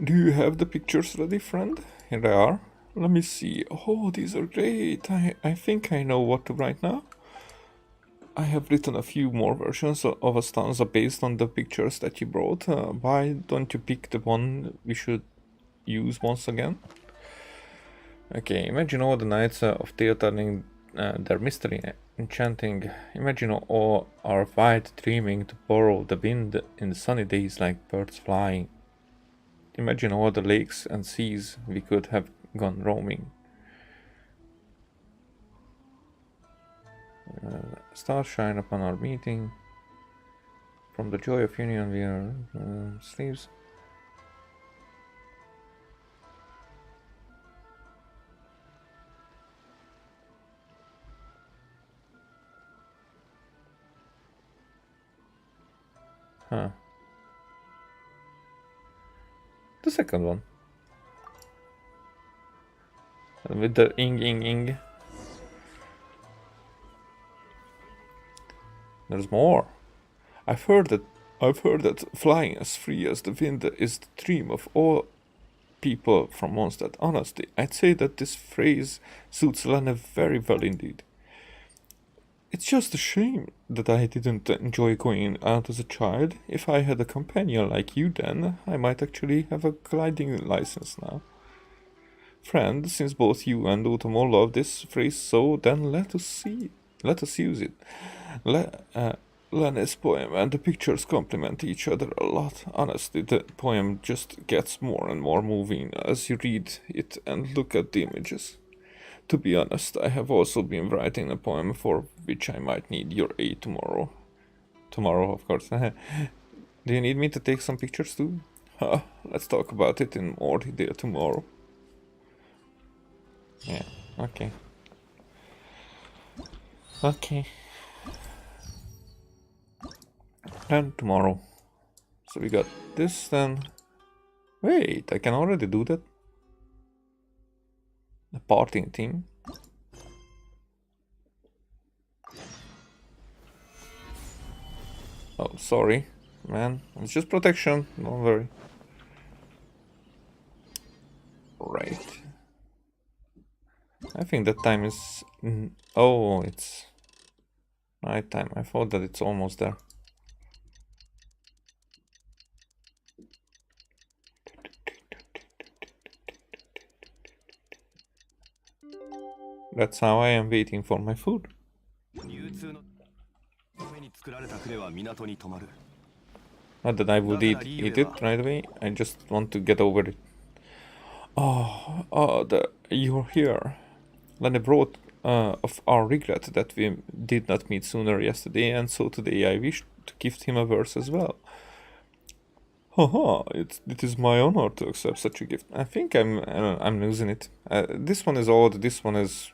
Do you have the pictures ready, friend? Here they are. Let me see. Oh, these are great. I think I know what to write now. I have written a few more versions of a stanza based on the pictures that you brought. Why don't you pick the one we should use once again? Okay, imagine all the nights of tale telling their mystery enchanting. Imagine all our white dreaming to borrow the wind in the sunny days like birds flying. Imagine all the lakes and seas we could have gone roaming. Stars shine upon our meeting. From the joy of union we are sleeves. Huh. The second one. With the ing. There's more. I've heard that flying as free as the wind is the dream of all people from Mondstadt. Honestly, I'd say that this phrase suits Lena very well indeed. It's just a shame that I didn't enjoy going out as a child. If I had a companion like you then, I might actually have a gliding license now. Friend, since both you and Utomo love this phrase so, then let us use it. Lene's poem and the pictures complement each other a lot. Honestly, the poem just gets more and more moving as you read it and look at the images. To be honest, I have also been writing a poem for which I might need your aid tomorrow. Tomorrow, of course. Do you need me to take some pictures too? Let's talk about it in more detail tomorrow. Yeah, okay. Okay. And tomorrow. So we got this then. Wait, I can already do that? The parting thing. Oh, sorry, man. It's just protection, don't worry. Right. I think that time is... oh, it's night time. I thought that it's almost there. That's how I am waiting for my food. Not that I would eat it right away, I just want to get over it. You're here. Lene brought of our regret that we did not meet sooner yesterday, and so today I wish to gift him a verse as well. Haha, it is my honor to accept such a gift. I think I'm losing it. This one is odd, this one is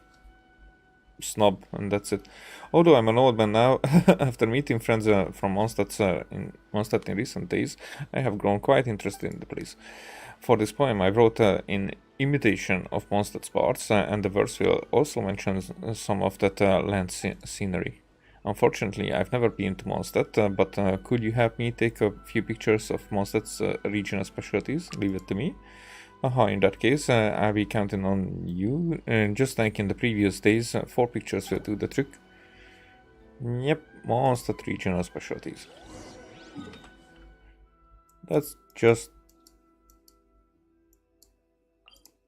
snob, and that's it. Although I'm an old man now, after meeting friends from Mondstadt in recent days, I have grown quite interested in the place. For this poem, I wrote in imitation of Mondstadt's parts, and the verse will also mention some of that land scenery. Unfortunately, I've never been to Mondstadt, but could you have me take a few pictures of Mondstadt's regional specialties? Leave it to me. In that case, I'll be counting on you. Just like in the previous days, 4 pictures will do the trick. Yep, Mondstadt regional specialties. That's just...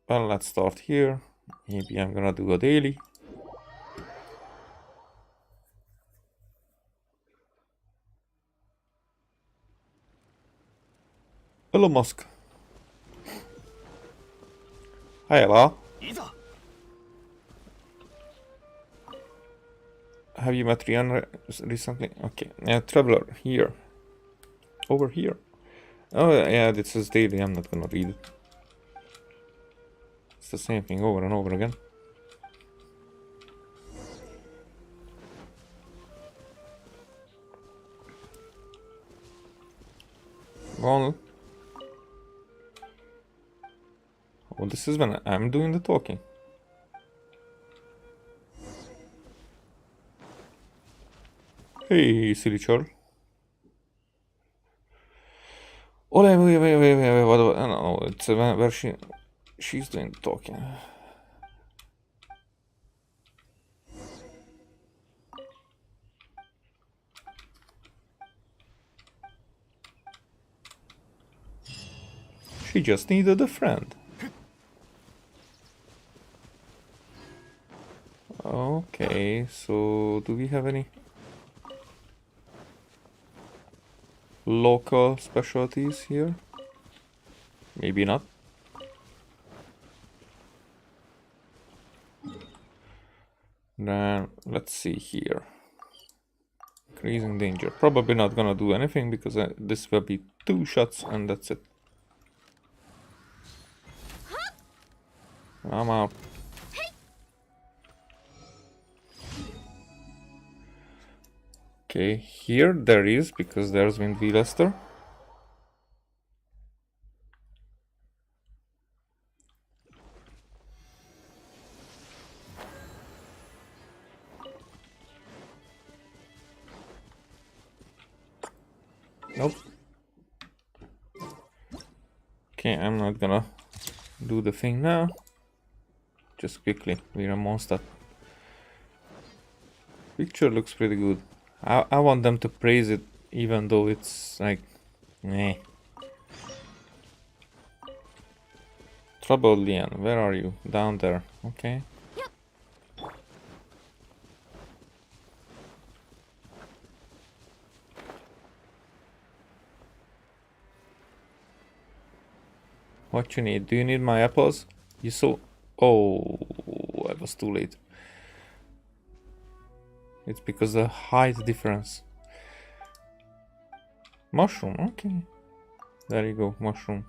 well, let's start here. Maybe I'm gonna do a daily. Hello, Musk. Hi, Ella. Have you met Rian recently? Okay, Traveler, here. Over here. Oh, yeah, this is daily, I'm not gonna read it. It's the same thing over and over again. Well... well, this is when I'm doing the talking. Hey, silly churl. Oh, wait, what? No, it's where she's doing the talking. She just needed a friend. Okay, so do we have any local specialties here? Maybe not. Then let's see here. Increasing danger. Probably not gonna do anything because this will be 2 shots and that's it. I'm out. Okay, here there is, because there's Wind Veelaster. Nope. Okay, I'm not gonna do the thing now. Just quickly, we remonst that. Picture looks pretty good. I want them to praise it, even though it's like, meh. Trouble Lian, where are you? Down there, okay. What you need? Do you need my apples? You saw... Oh, I was too late. It's because of the height difference. Mushroom, okay. There you go, mushroom.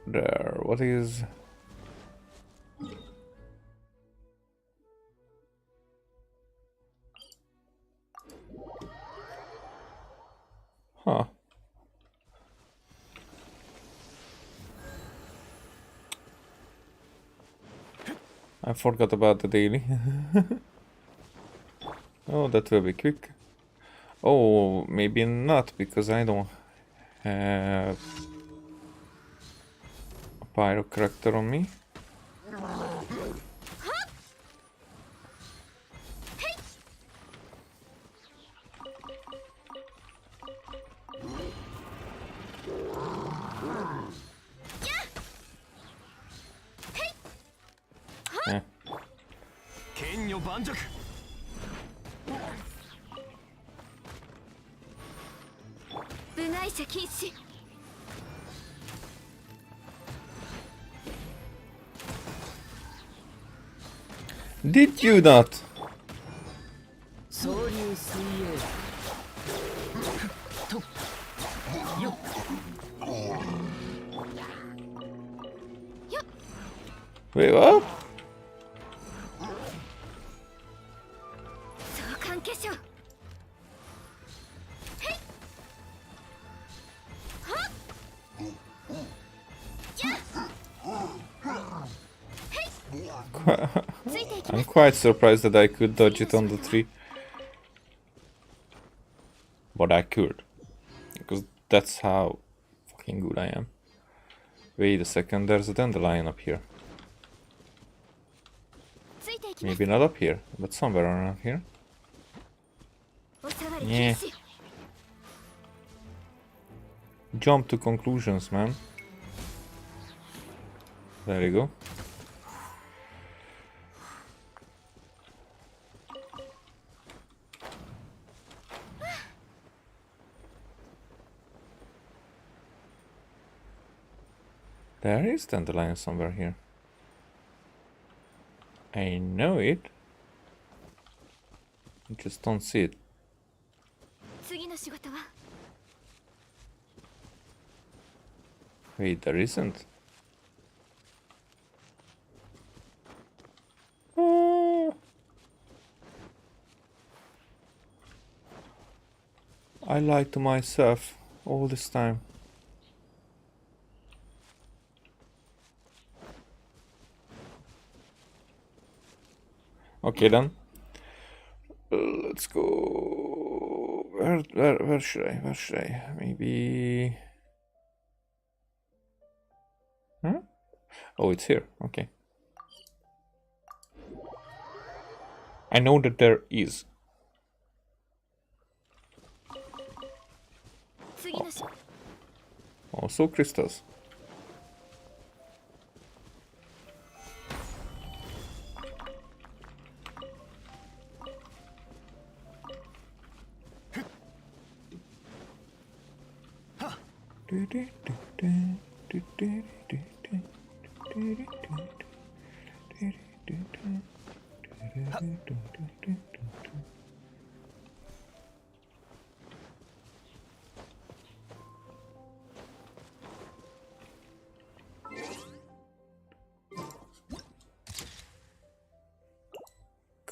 There, what is... Huh. I forgot about the daily. Oh, that will be quick. Oh, maybe not, because I don't have a pyro character on me. Eh. 剣女盤石 部外者禁止 Did you not? 総流水泳とよっ Wait, what? 相関化粧 I'm quite surprised that I could dodge it on the tree. But I could. Because that's how fucking good I am. Wait a second, there's a dandelion up here. Maybe not up here, but somewhere around here. おさわり Yeah. 禁止 Jump to conclusions, man. There you go. There is dandelion somewhere here. I know it. I just don't see it. 次の仕事は Wait, there isn't. I lied to myself all this time. Okay then. Let's go. Where should I? Where should I? Maybe. Huh? Oh, it's here. Okay. I know that there is. 次の仕 Also crystals.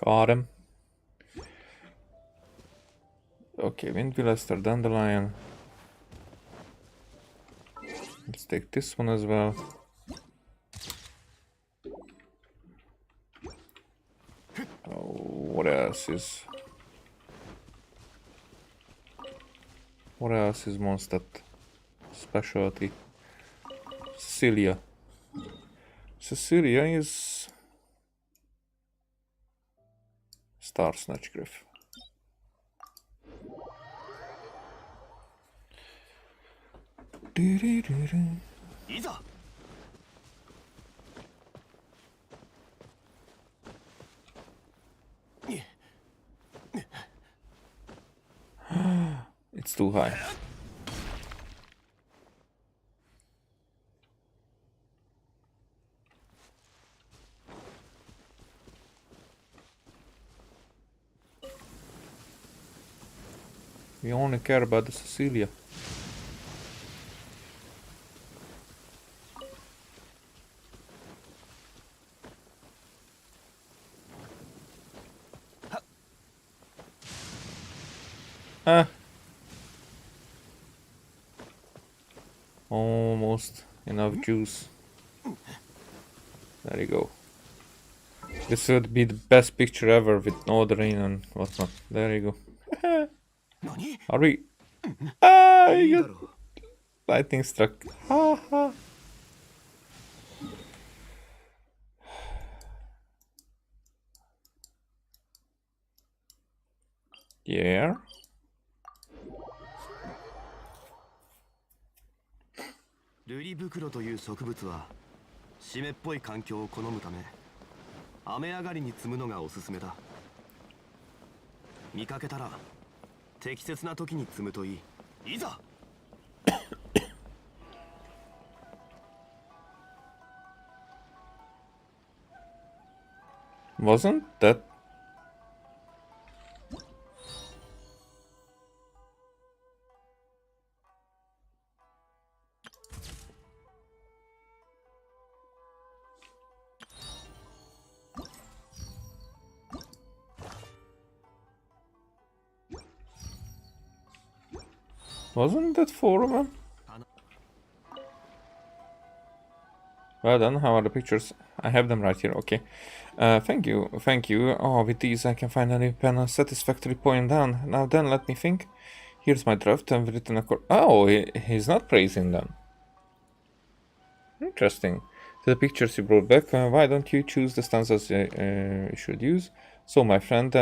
Got him. Okay, Windwillester, Dandelion. Let's take this one as well. Oh, what else is... What else is Mondstadt specialty? Cecilia. Cecilia is... Star Snatchgriff. It's too high. We only care about the Cecilia. Ah. Almost enough juice. There you go. This would be the best picture ever with no rain and whatnot. There you go. Are we? Ah, you got lightning struck. Ha ha. Yeah. ルリブクロという植物は湿っぽい環境を好むため雨上がりに摘むのがおすすめだ。見かけたら適切な時に摘むといい。いざ。Wasn't that? Wasn't that four of them? Well done, how are the pictures? I have them right here, okay. Thank you, thank you. Oh, with these I can finally pen a satisfactory point down. Now then, let me think. Here's my draft, I've written a oh, he's not praising them. Interesting. To the pictures you brought back, why don't you choose the stanzas you should use? So, my friend,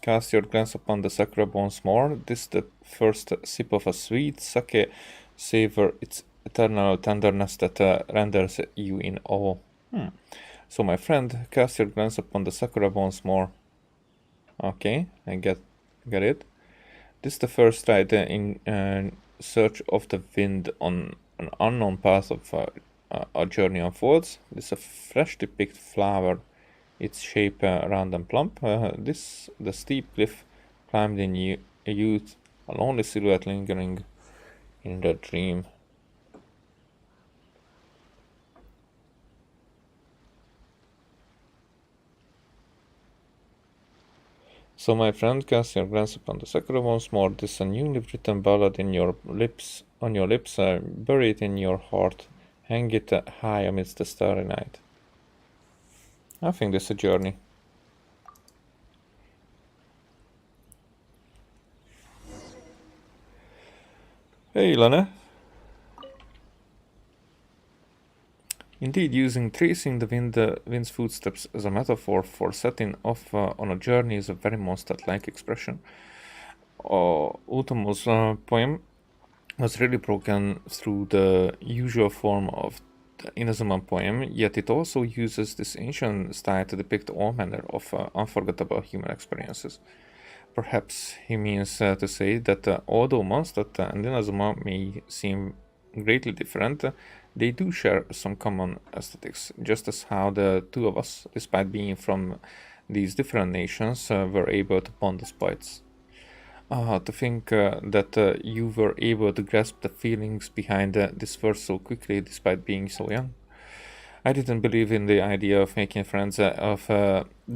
cast your glance upon the sakura once more. This is the first sip of a sweet sake savor, its eternal tenderness that renders you in awe. So, my friend, cast your glance upon the sakura once more. Okay, I get it. This is the first ride in search of the wind on an unknown path of a journey unfolds. This is a freshly picked flower. Its shape round and plump. The steep cliff climbed in youth, a lonely silhouette lingering in the dream. So, my friend, cast your glance upon the sakura once more. This is a newly written ballad on your lips, bury it in your heart, hang it high amidst the starry night. I think this is a journey. Hey, Lana. Indeed, using tracing the wind's footsteps as a metaphor for setting off on a journey is a very Mondstadt-like expression. Ultimo's poem was really broken through the usual form of the Inazuma poem, yet it also uses this ancient style to depict all manner of unforgettable human experiences. Perhaps he means to say that although Mondstadt and Inazuma may seem greatly different, they do share some common aesthetics, just as how the two of us, despite being from these different nations, were able to bond despite. To think that you were able to grasp the feelings behind this verse so quickly despite being so young. I didn't believe in the idea of making friends of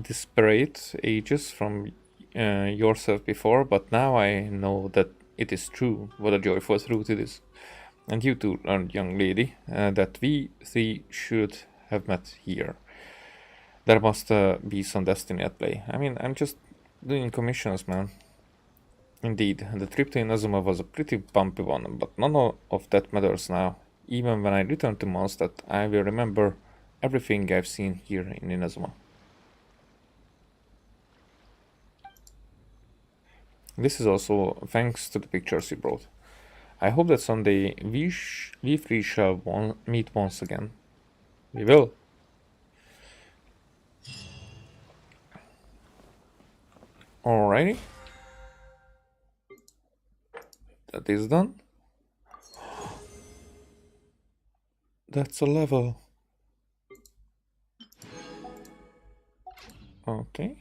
disparate ages from yourself before, but now I know that it is true. What a joyful truth it is. And you too, young lady, that we three should have met here. There must be some destiny at play. I mean, I'm just doing commissions, man. Indeed, the trip to Inazuma was a pretty bumpy one, but none of that matters now. Even when I return to Mondstadt, I will remember everything I've seen here in Inazuma. This is also thanks to the pictures you brought. I hope that someday we three shall meet once again. We will. Alrighty. That is done. That's a level. Okay.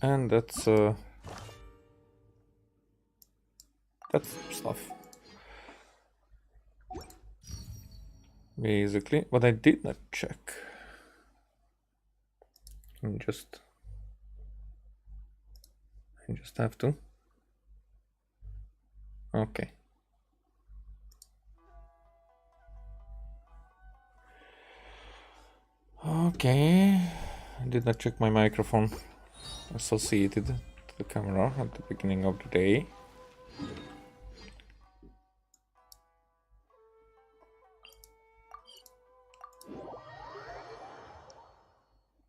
And that's stuff. Basically, but I did not check. I just have to. Okay. Okay. I did not check my microphone associated to the camera at the beginning of the day.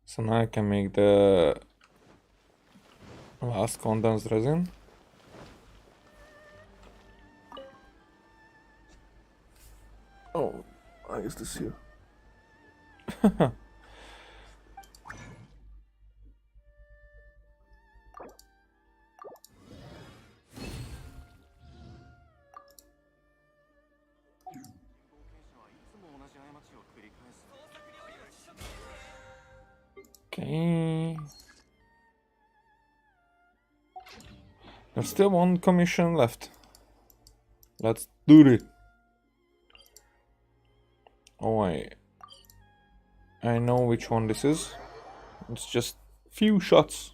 So now I can make the last condensed resin. Oh, I use this here. Okay. There's still one commission left. Let's do it. Oh, I know which one this is. It's just few shots.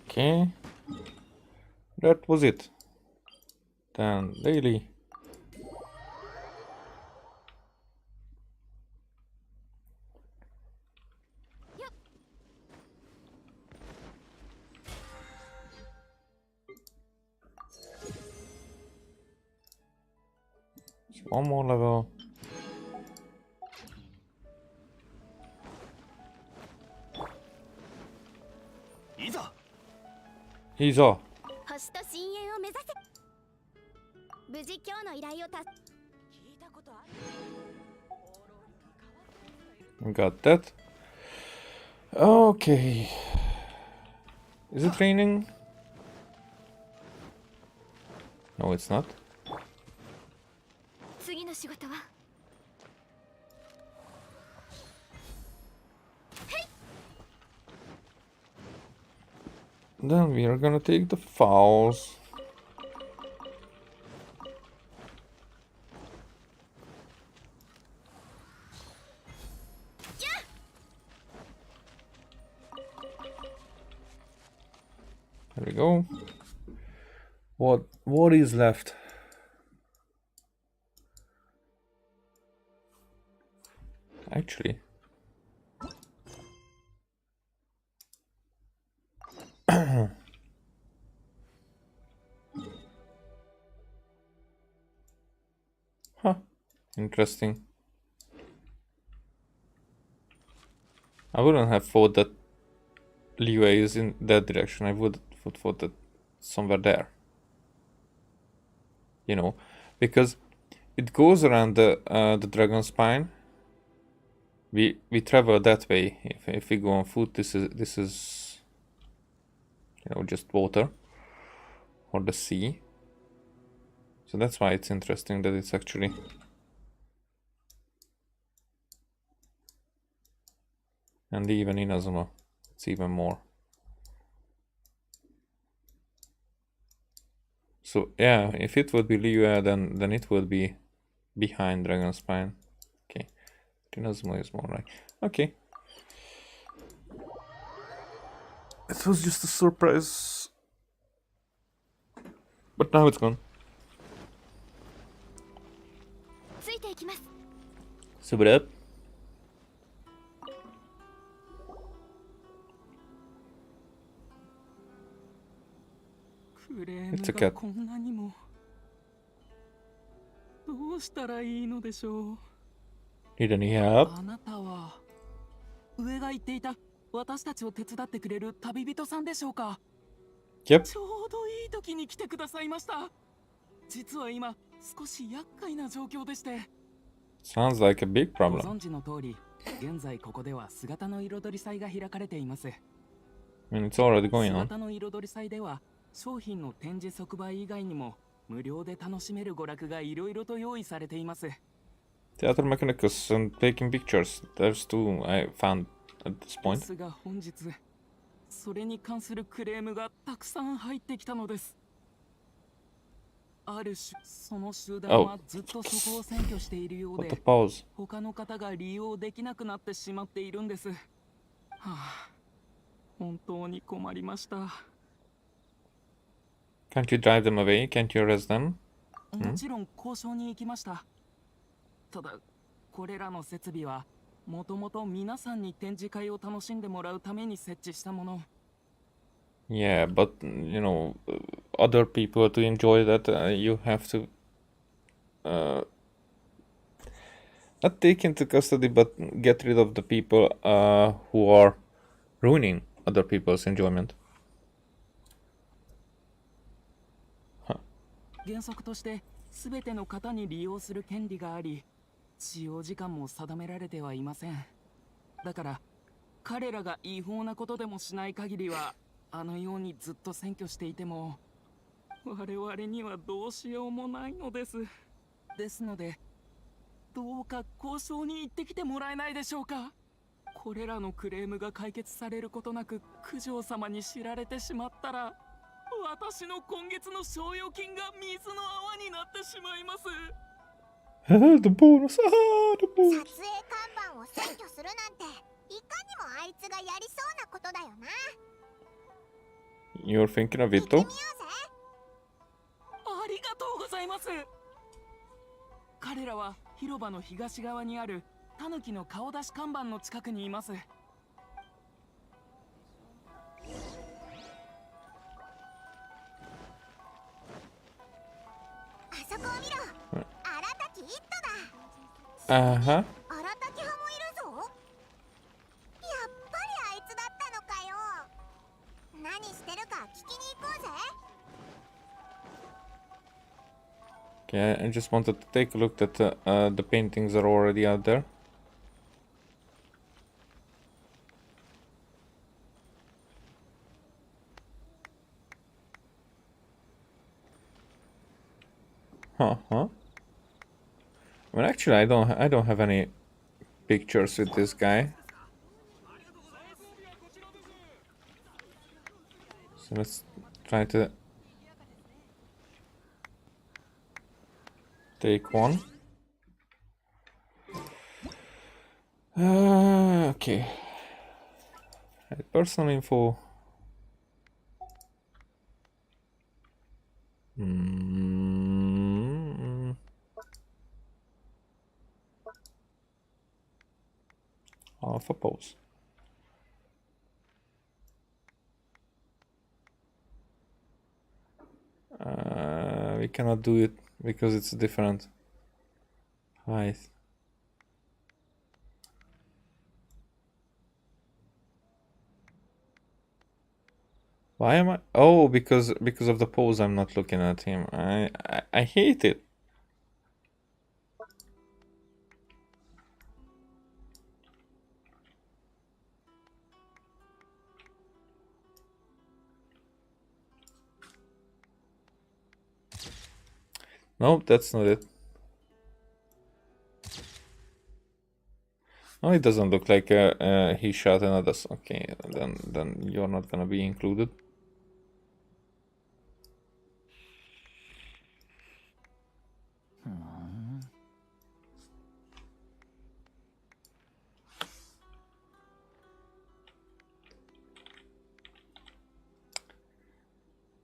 Okay, that was it. Then daily. One more level. He's off. Got that. Okay. Is it raining? No, it's not. Then we are gonna take the fowls. There we go. What is left? Actually. Interesting. I wouldn't have thought that Liyue is in that direction. I would have thought that somewhere there. You know, because it goes around the dragon spine. We travel that way. If we go on foot, this is you know, just water or the sea. So that's why it's interesting that it's actually and even in Azuma, it's even more. So yeah, if it would be Liyue, then it would be behind Dragon Spine. Okay, Inazuma is more like okay. It was just a surprise, but now it's gone. ついていきます。 So what up? クレー It's a ム cat. がこんなにも。どうしたらいいのでしょう。 Need any help? あなたは上が言っていた私たちを手伝ってくれる旅人さんでしょうか。 Yep. ちょうどいい時に来てくださいました。実は今少し厄介な状況でして。 Sounds like a big ご problem. 存知の通り、現在ここでは姿の彩り祭が開かれています。 I mean, it's already going on. 姿の彩り祭では商品の展示即売以外にも無料で楽しめる娯楽がいろいろと用意されています。 Theater mechanicus and taking pictures. There's two I found at this で point. すが本日、それに関するクレームがたくさん入ってきたのです。ある種、その集団はずっとそこを占拠しているよう What the で、 pause? 他の方が利用できなくなってしまっているんです。はあ、本当に困りました。 Can't you drive them away? Can't you arrest them? もちろん交渉に行きました。ただ、これらの設備はもともと皆さんに展示会を楽しんでもらうために設置したもの。 Yeah, but you know, other people to enjoy that, you have to not take into custody, but get rid of the people who are ruining other people's enjoyment. 原則として全ての方に利用する権利があり、使用時間も定められてはいません。だから彼らが違法なことでもしない限りはあのようにずっと占拠していても我々にはどうしようもないのです。ですのでどうか交渉に行ってきてもらえないでしょうか。これらのクレームが解決されることなく九条様に知られてしまったら、私の今月の賞与金が水の泡になってしまいます。 The bonus! The 撮 bonus! 影看板を占拠するなんていかにもあいつがやりそうなことだよな。 You're thinking of 行ってみ Ito? ようぜ。ありがとうございます。彼らは広場の東側にあるタヌキの顔出し看板の近くにいます。あそこを見ろ。荒滝一斗だ。 Uh huh. 荒滝派もいるぞ。やっぱりあいつだったのかよ。何してるか聞きに行こうぜ。 Okay, I just wanted to take a look that the paintings are already out there. Huh? Well, actually, I don't have any pictures with this guy. So let's try to take one. Okay. Personal info. Alpha pose. We cannot do it because it's different. Right. Why am I? Oh, because of the pose, I'm not looking at him. I hate it. Nope, that's not it. Oh, it doesn't look like he shot another. Okay, then you're not gonna be included.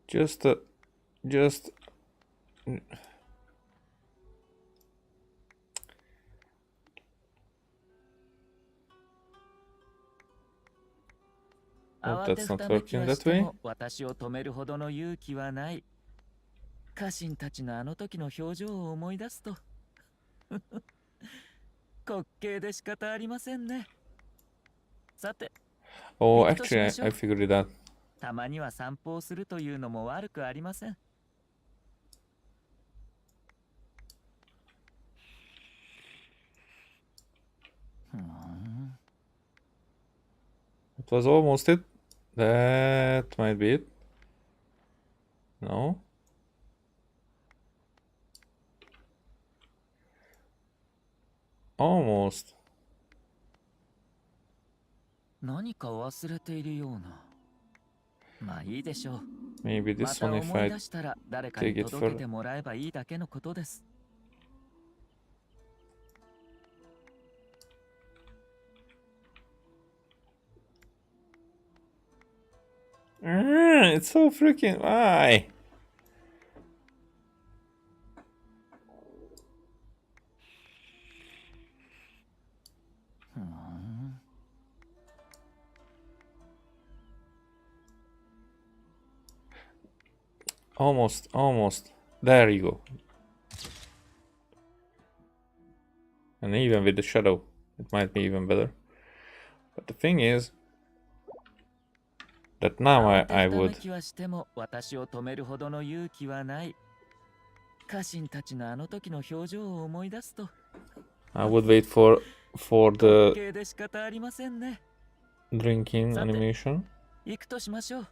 Just. 慌 Nope, て that's ふ not ためき working は that して way. も私を止めるほどの勇気はない。家臣たちのあの時の表情を思い出すと滑稽で仕方ありませんね。さて、 Oh, 行くとし actually, ましょ I う。 figured it out. たまには散歩をするというのも悪くありません。 It was almost it. That might be it. No. Almost. 何か忘れているような。まあいいでしょう。 Maybe ま this た one 思 if い I 出したら誰かに take it 届け further. てもらえばいいだけのことです。 It's so freaking. Why? Almost, almost. There you go. And even with the shadow, it might be even better. But the thing is that now I 慌てふため would. きはしても私を止めるほどの勇気はない。家臣たちのあの時の表情を思い出すと I would wait for 滑 the 稽で仕方ありませんね。 drinking さて、 animation. 行くとしましょう。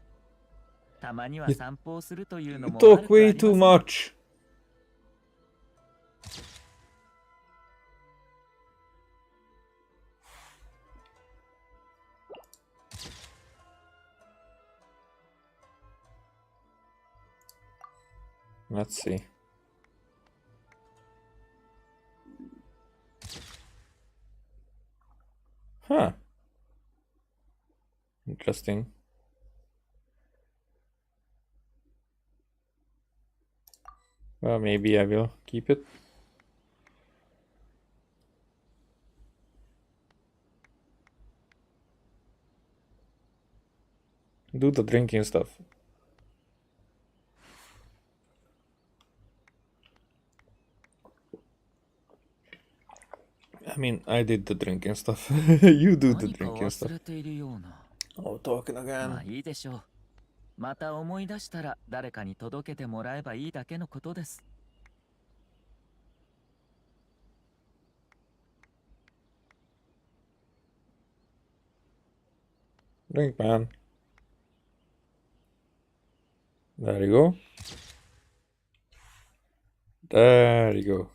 たまには You- 散歩をするというの You も talk 悪くあ way りま too せん。 much. Let's see. Huh. Interesting. Well, maybe I will keep it. Do the drinking stuff. I mean, I did the drinking stuff. You do the 何か drinking 忘 stuff. れているような。 Oh, talking ま again. あいいでしょう。また思い出したら誰かに届けてもらえばいいだけのことです。 Drink, man. There you go. There you go.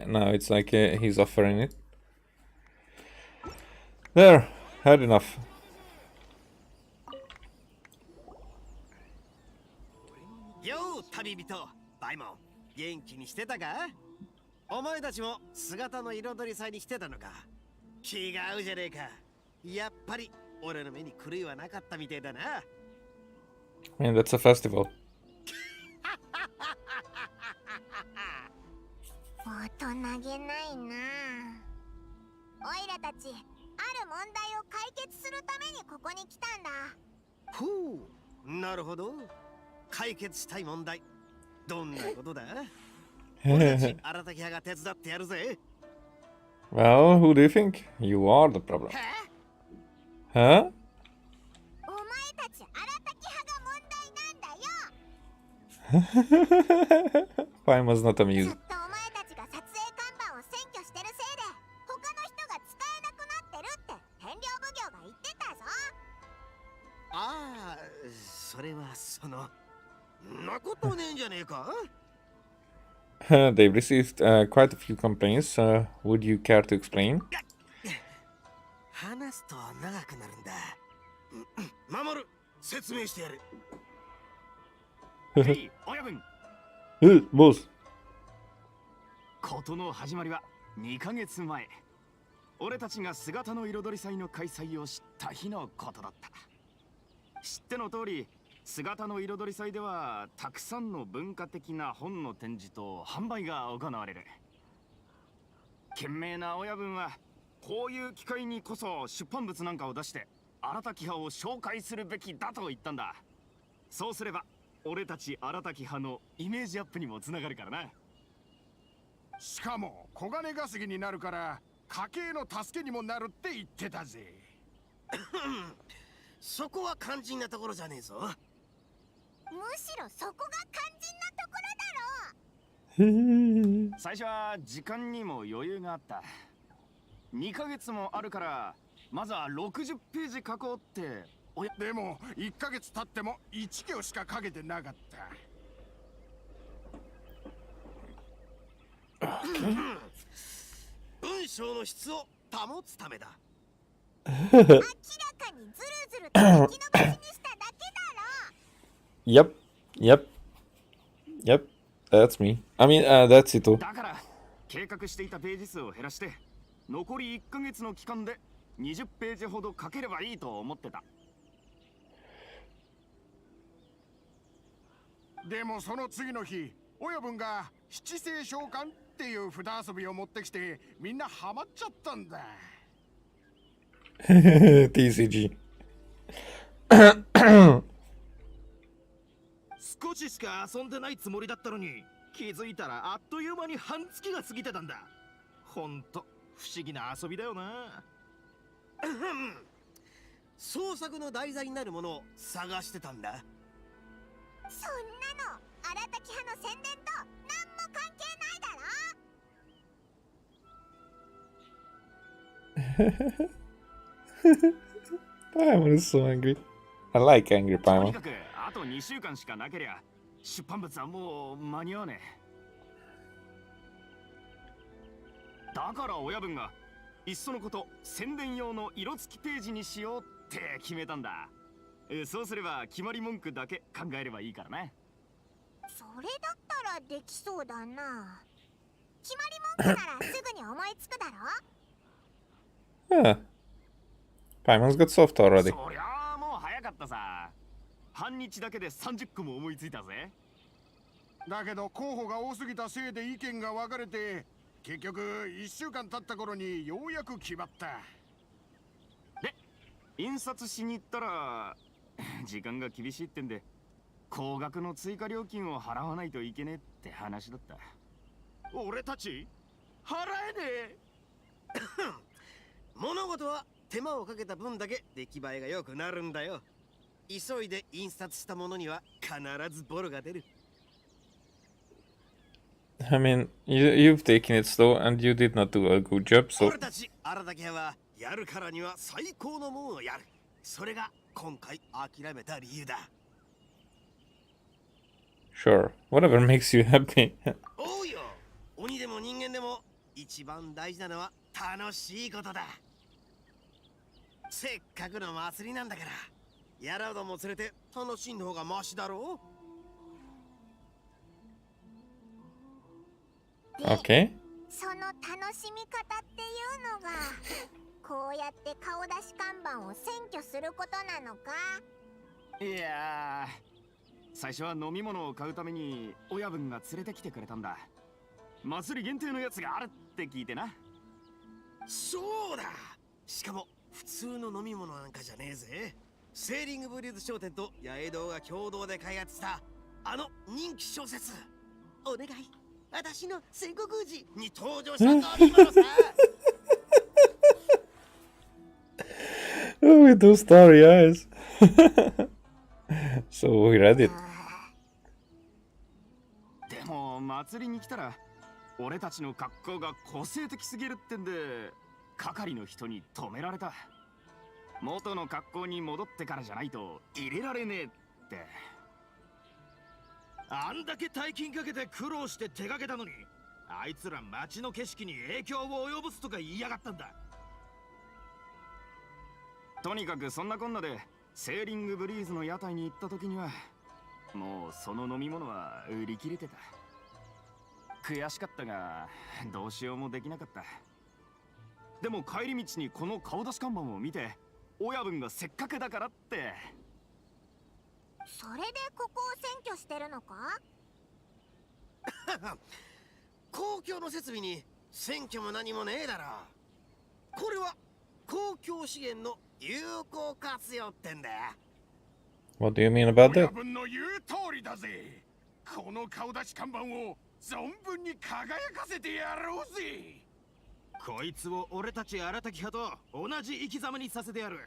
Now it's like he's offering it. There, had enough. よう旅人バイモン、元気にしてたか？お前たちも姿の彩り祭に来てたのか？気が合うじゃねえか。やっぱり俺の目に狂いはなかったみてえだな。 I mean, that's a festival. 大人げないな。オイラたちある問題を解決するためにここに来たんだ。ほう、なるほど。解決したい問題。どんなことだ？俺たち荒滝派が手伝ってやるぜ。Well, who do you think? You are the problem. お Huh? 前たち荒滝派が問題なんだよ。 Paim was not ずっ amused. とお前たちが撮影看板を占拠してるせいで他の人が使えなくなってるって天領奉行が言ってたぞ。ああ、それはその、んなことねえんじゃねえか。They've received quite a few complaints. Would you care to explain? 話すと長くなるんだ。守る、説明してやる。へい、親分。Boss. 事の始まりは2ヶ月前。俺たちが姿の彩り祭の開催を知った日のことだった。知っての通り、姿の彩り祭ではたくさんの文化的な本の展示と販売が行われる。賢明な親分はこういう機会にこそ出版物なんかを出して荒滝派を紹介するべきだと言ったんだ。そうすれば俺たち荒滝派のイメージアップにもつながるからな。しかも小金稼ぎになるから家計の助けにもなるって言ってたぜ。そこは肝心なところじゃねえぞ。むしろそこが肝心なところだろ。最初は時間にも余裕があった。2ヶ月もあるからまずは60ページ書こうってでも1ヶ月経っても1行しか書けてなかった。文章の質を保つためだ。明らかにズルズルと書き延ばしにしただけだろ。 Yep. Yep. Yep. That's me. I mean, that's it. だから計画していたページ数を減らして残り1ヶ月の期間で20ページほど書ければいいと思ってた。でもその次の日、親分が七星召喚っていう札遊びを持ってきてみんなハマっちゃったんだ。TCG. 少ししか遊んでないつもりだったのに気づいたらあっという間に半月が過ぎてたんだ。ほんと不思議な遊びだよな。創作の題材になるものを探してたんだ。そんなの荒滝派の宣伝と何も関係ないだろ。 Paimon is so angry. I like angry とに Paimon. かくあと2週間しかなけりゃ出版物はもう間に合わねえ。だから親分がいっそのこと宣伝用の色付きページにしようって決めたんだ。そうすれば決まり文句だけ考えればいいからな。それだったらできそうだな。決まり文句ならすぐに思いつくだろ。 Yeah. Paimon's got soft already. そりゃあもう早かったさ。半日だけで30個も思いついたぜ。だけど候補が多すぎたせいで意見が分かれて結局1週間経った頃にようやく決まった。で、印刷しに行ったら時間が厳しいってんで高額の追加料金を払わないといけねえって話だった。俺たち払えねえ。物事は手間をかけた分だけ出来栄えが良くなるんだよ。急いで印刷したものには必ずボロが出る。I mean, you've taken it slow and you did not do a good job, so 俺たち荒滝派はやるからには最高のもんをやる。それが今回諦めた理由だ。sure. Whatever makes you happy. おうよ。鬼でも人間でも一番大事なのは楽しいことだ。せっかくの祭りなんだからやらうども連れて楽しんだ方がマシだろう。 Okay. その楽しみ方っていうのがこうやって顔出し看板を占拠することなのか。いやー、最初は飲み物を買うために親分が連れてきてくれたんだ。祭り限定のやつがあるって聞いてな。そうだ。しかも普通の飲み物なんかじゃねえぜ。セーリングブリーズ商店と八重堂が共同で開発したあの人気小説お願い私の戦国時に登場したドリマのさ Oh, with those starry eyes. So we read it. でも祭りに来たら俺たちの格好が個性的すぎるってんで係の人に止められた。元の格好に戻ってからじゃないと入れられねえって。あんだけ大金かけて苦労して手がけたのにあいつら街の景色に影響を及ぼすとか言いやがったんだ。とにかくそんなこんなでセーリングブリーズの屋台に行った時にはもうその飲み物は売り切れてた。悔しかったがどうしようもできなかった。でも帰り道にこの顔出し看板を見て親分がせっかくだからって。それでここを占拠してるのか？公共の設備に選挙も何もねえだろ。これは公共資源の有効活用ってんだ。 What do you mean about 親 that? 分の言う通りだぜ。この顔出し看板を存分に輝かせてやろうぜ。こいつを俺たち荒滝派と同じ生き様にさせてやる。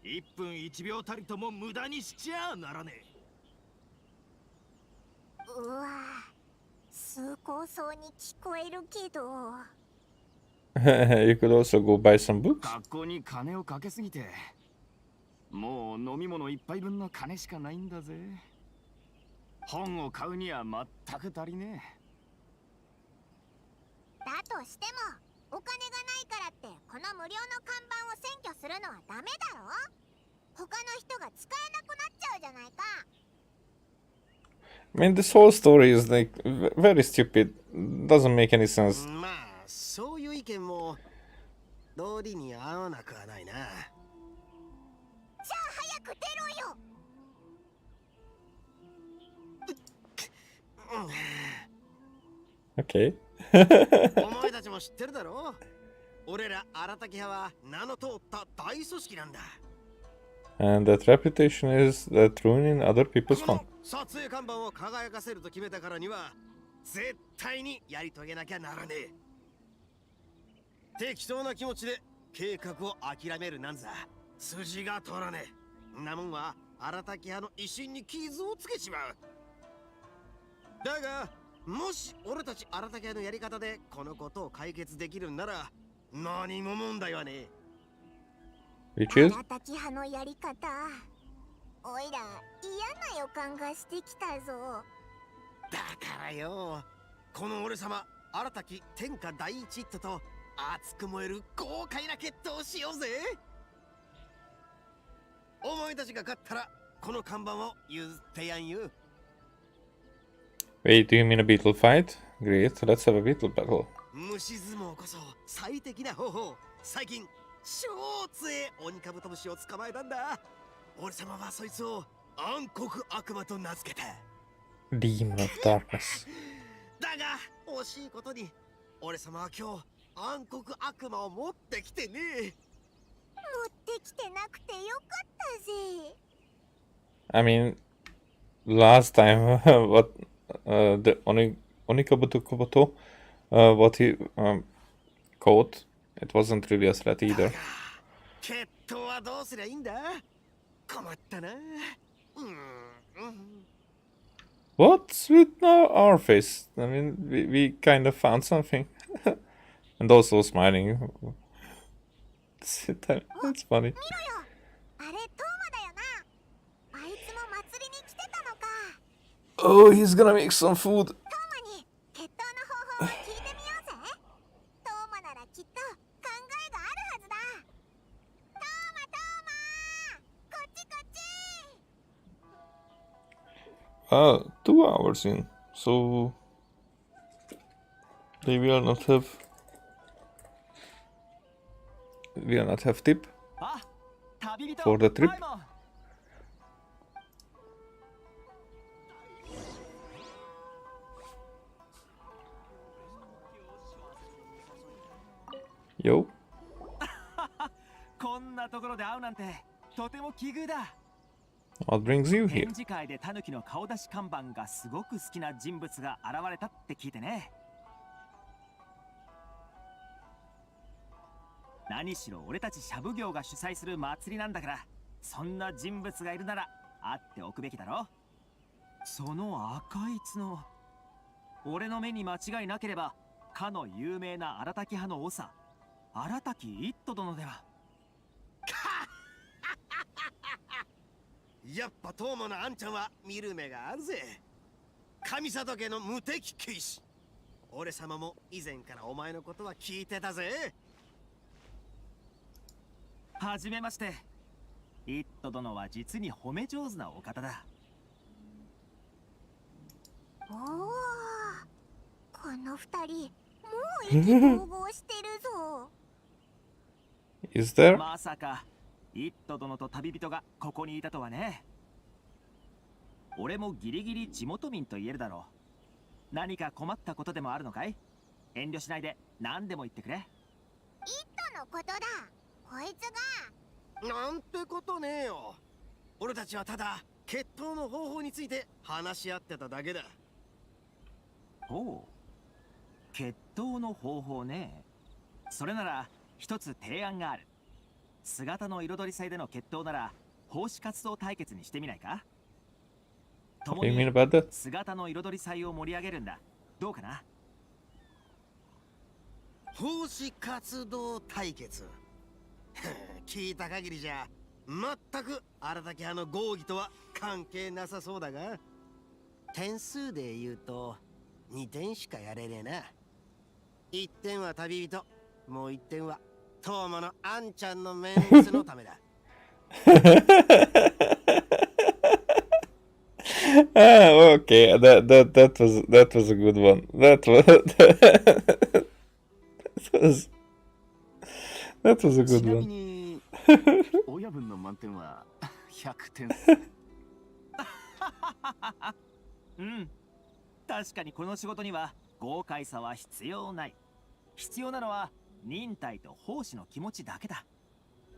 1分1秒たりとも無駄にしちゃならねえ。うわ崇高そうに聞こえるけど。You could also go buy some books. 学校に金をかけすぎてもう飲み物一杯分の金しかないんだぜ。本を買うには全く足りねだとしてもお金がないからってこの無料の看板を占拠するのはダメだろ。他の人が使えなくなっちゃうじゃないか。I mean, this whole story is like very stupid. Doesn't make any sense. まあそういう意見も道理に合わなくはないな。じゃあ早く出ろよ。Okay. お前たちも知ってるだろ。俺ら荒滝派は名の通った大組織なんだ。 And that reputation is that ruining other people's こ fun. の撮影看板を輝かせると決めたからには絶対にやり遂げなきゃならねえ。適当な気持ちで計画を諦めるなんざ筋が通らねえ。なもんは荒滝派の威信に傷をつけちまう。だがもし俺たち荒滝派のやり方でこのことを解決できるんなら何も問題はねえ。 Which is? 荒滝派のやり方。おいら嫌な予感がしてきたぞ。だからよ、この俺様荒滝天下第一ヒットと熱く燃える豪快な決闘をしようぜ。お前たちが勝ったらこの看板を譲ってやんよ。 Wait, do you mean a beetle fight? Great, let's have a beetle battle. 虫相撲こそ最適な方法。最近超強え鬼カブトムシを捕まえたんだ。俺様はそいつを暗黒悪魔と名付けた。 Demon of Darkness. だが惜しいことに俺様は今日暗黒悪魔を持ってきてねえ。持ってきてなくてよかったぜ。 I mean, last time, what the Onikabuto, what he caught, it wasn't really a threat either. 決闘はどうすりゃいいんだ。困ったな。What's with our face? I mean, we kind of found something. And also smiling. It's funny. 見ろよ。あれトーマだよな。あいつも祭りに来てたのか。 Oh, he's gonna make some food. トーマに決闘の方法を聞いてみようぜ。トーマならきっと考えがあるはずだ。トーマこっちこっち。 2 hours in, so they will not have tip あ、旅人 for the trip. マイモン Yo. こんなところで会うなんてとても奇遇だ。What brings you 展 here? 示会でタヌキの顔出し看板がすごく好きな人物が現れたって聞いてね。何しろ俺たちシャブ業が主催する祭りなんだから、そんな人物がいるなら会っておくべきだろ。その赤い角、俺の目に間違いなければかの有名な荒滝派の長荒滝一斗殿では。やっぱトーマのあんちゃんは見る目があるぜ。神里家の無敵騎士。俺様も以前からお前のことは聞いてたぜ。はじめまして。一斗殿は実に褒め上手なお方だ。おお、この二人もう意気投合してるぞ。Is there? まさか一斗殿と旅人がここにいたとはね。俺もギリギリ地元民と言えるだろう。何か困ったことでもあるのかい？遠慮しないで何でも言ってくれ。イットのことだ。こいつが。なんてことねえよ。俺たちはただ決闘の方法について話し合ってただけだ。ほう、決闘の方法ね。それなら一つ提案がある。姿の彩り祭での決闘なら奉仕活動対決にしてみないか？共 What do you mean に about that? 姿の彩り祭を盛り上げるんだ。どうかな？奉仕活動対決。聞いた限りじゃ全く荒滝派の合議とは関係なさそうだが、点数で言うと2点しかやれねえな。1点は旅人、もう1点はトーマのあんちゃんのメンツのためだ。Ah, okay. That was a good one. That was a ち good なみ one. に親分の満点は100点。うん。確かにこの仕事には豪快さは必要ない。必要なのは忍耐と奉仕の気持ちだけだ。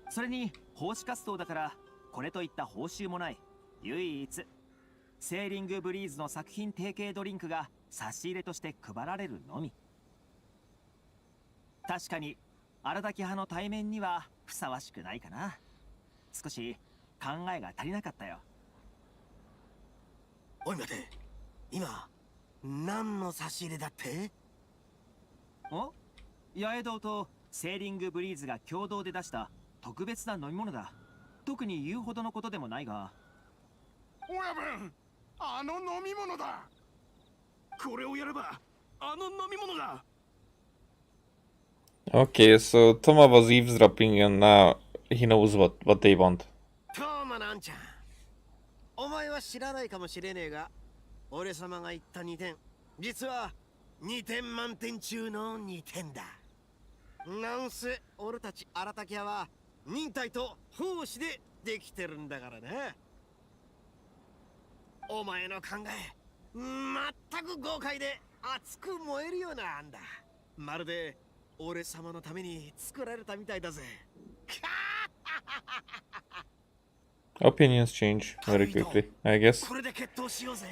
それに奉仕活動だからこれといった報酬もない。唯一セーリングブリーズの作品提携ドリンクが差し入れとして配られるのみ。確かに荒滝派の対面にはふさわしくないかな。少し考えが足りなかったよ。おい待て、今何の差し入れだって？お？八重堂とセーリングブリーズが共同で出した特別な飲み物だ。特に言うほどのことでもないが。親分、あの飲み物だ。これをやればあの飲み物が。 Okay, so Toma was eavesdropping and now he knows what they want. トーマなんちゃん、お前は知らないかもしれねえが、俺様が言った2点、実は2点満点中の2点だ。なんせ俺たち荒滝屋は忍耐と奉仕でできてるんだからね。お前の考え全く豪快で熱く燃えるような案だ。まるで俺様のために作られたみたいだぜ。Opinions change very quickly, I guess. これで決闘しようぜ。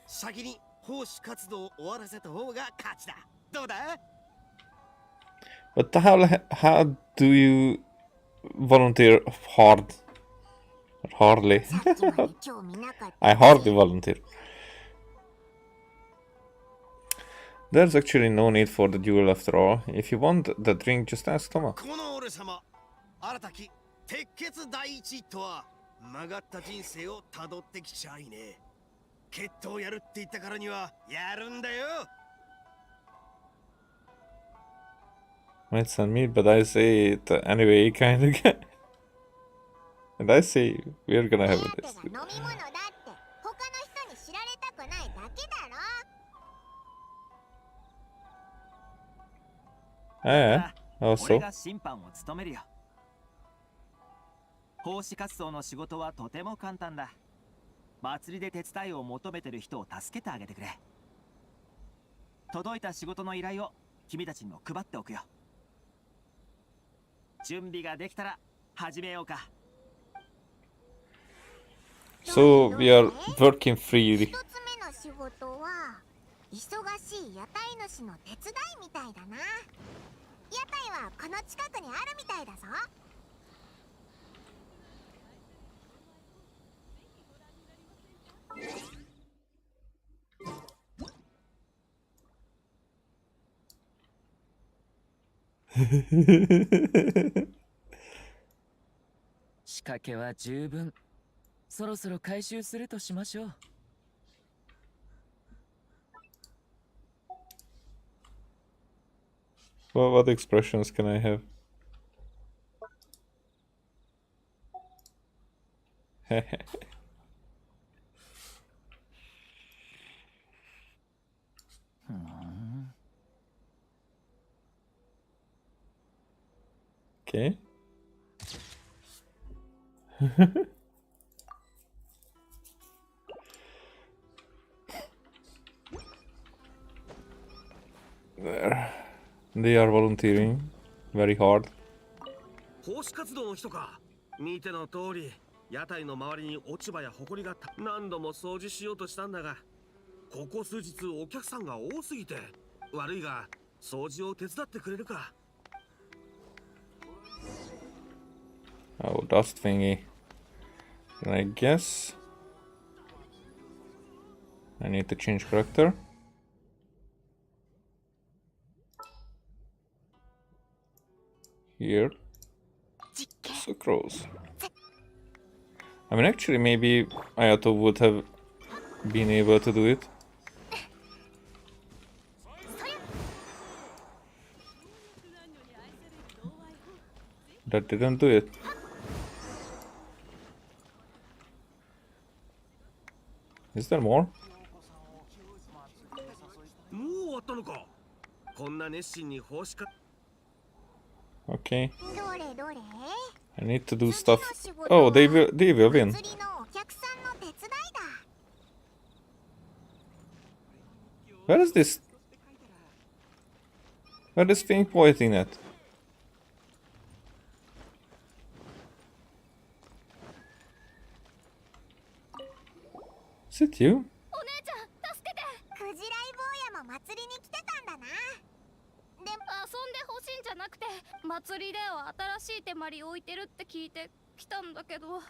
先に奉仕活動を終わらせた方が勝ちだ。どうだ？ But how do you volunteer hard? Hardly. さっきまで興味なかった。I hardly volunteer. There's actually no need for the duel after all. If you want the drink, just ask Toma. この俺様、新たき鉄血第一とは曲がった人生をたどってきちゃいね。決闘やるって言ったからにはやるんだよ。 It's on me, but I say it anyway, kind of guy. And I say we're gonna have 手 it. 当が飲み物だって他の人に知られたくないだけだろ。 Yeah. 俺 Also. が審判を務めるよ。奉仕活動の仕事はとても簡単だ。祭りで手伝いを求めてる人を助けてあげてくれ。届いた仕事の依頼を君たちにも配っておくよ。準備ができたら始めようか。So we are working freely. 一つ目の仕事は忙しい屋台主の手伝いみたいだな。屋台はこの近くにあるみたいだぞ。仕掛けは十分。そろそろ回収するとしましょう。What expressions can I have? Okay. There. They are volunteering very hard. 奉仕活動の人か。見ての通り、屋台の周りに落ち葉や埃が何度も掃除しようとしたんだが、ここ数日お客さんが多すぎて、悪いが掃除を手伝ってくれるか。Oh, dust thingy. And I guess I need to change character. Here. Sucrose. I mean, actually, maybe Ayato would have been able to do it. That didn't do it. Is there more? もう終わったのか。こんな熱心に奉仕か。Okay. どれどれ。 I need to do stuff. Oh, they will win. 祭りのお客さんの手伝いだ。 Where is this? Where is thing pointing at? Is it you? お姉ちゃん助けて。クジライ坊やも祭りに来てたんだな。でも遊んでほしいんじゃなくて、祭りでは新しい手まり置いてるって聞いて来たんだけど、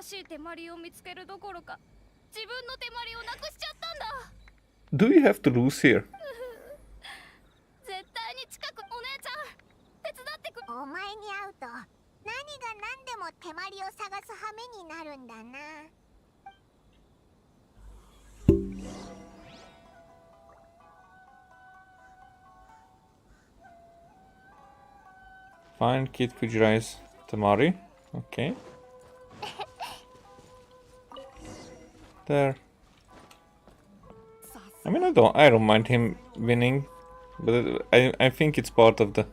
新しい手まりを見つけるどころか自分の手まりをなくしちゃったんだ。 Do we have to lose here? 絶対に近く。お姉ちゃん手伝ってく。お前に会うと何が何でも手まりを探す羽目になるんだな。 Find Kid Kujirai's Tamari. Okay. There. I mean, I don't mind him winning, but I think it's part of the うわ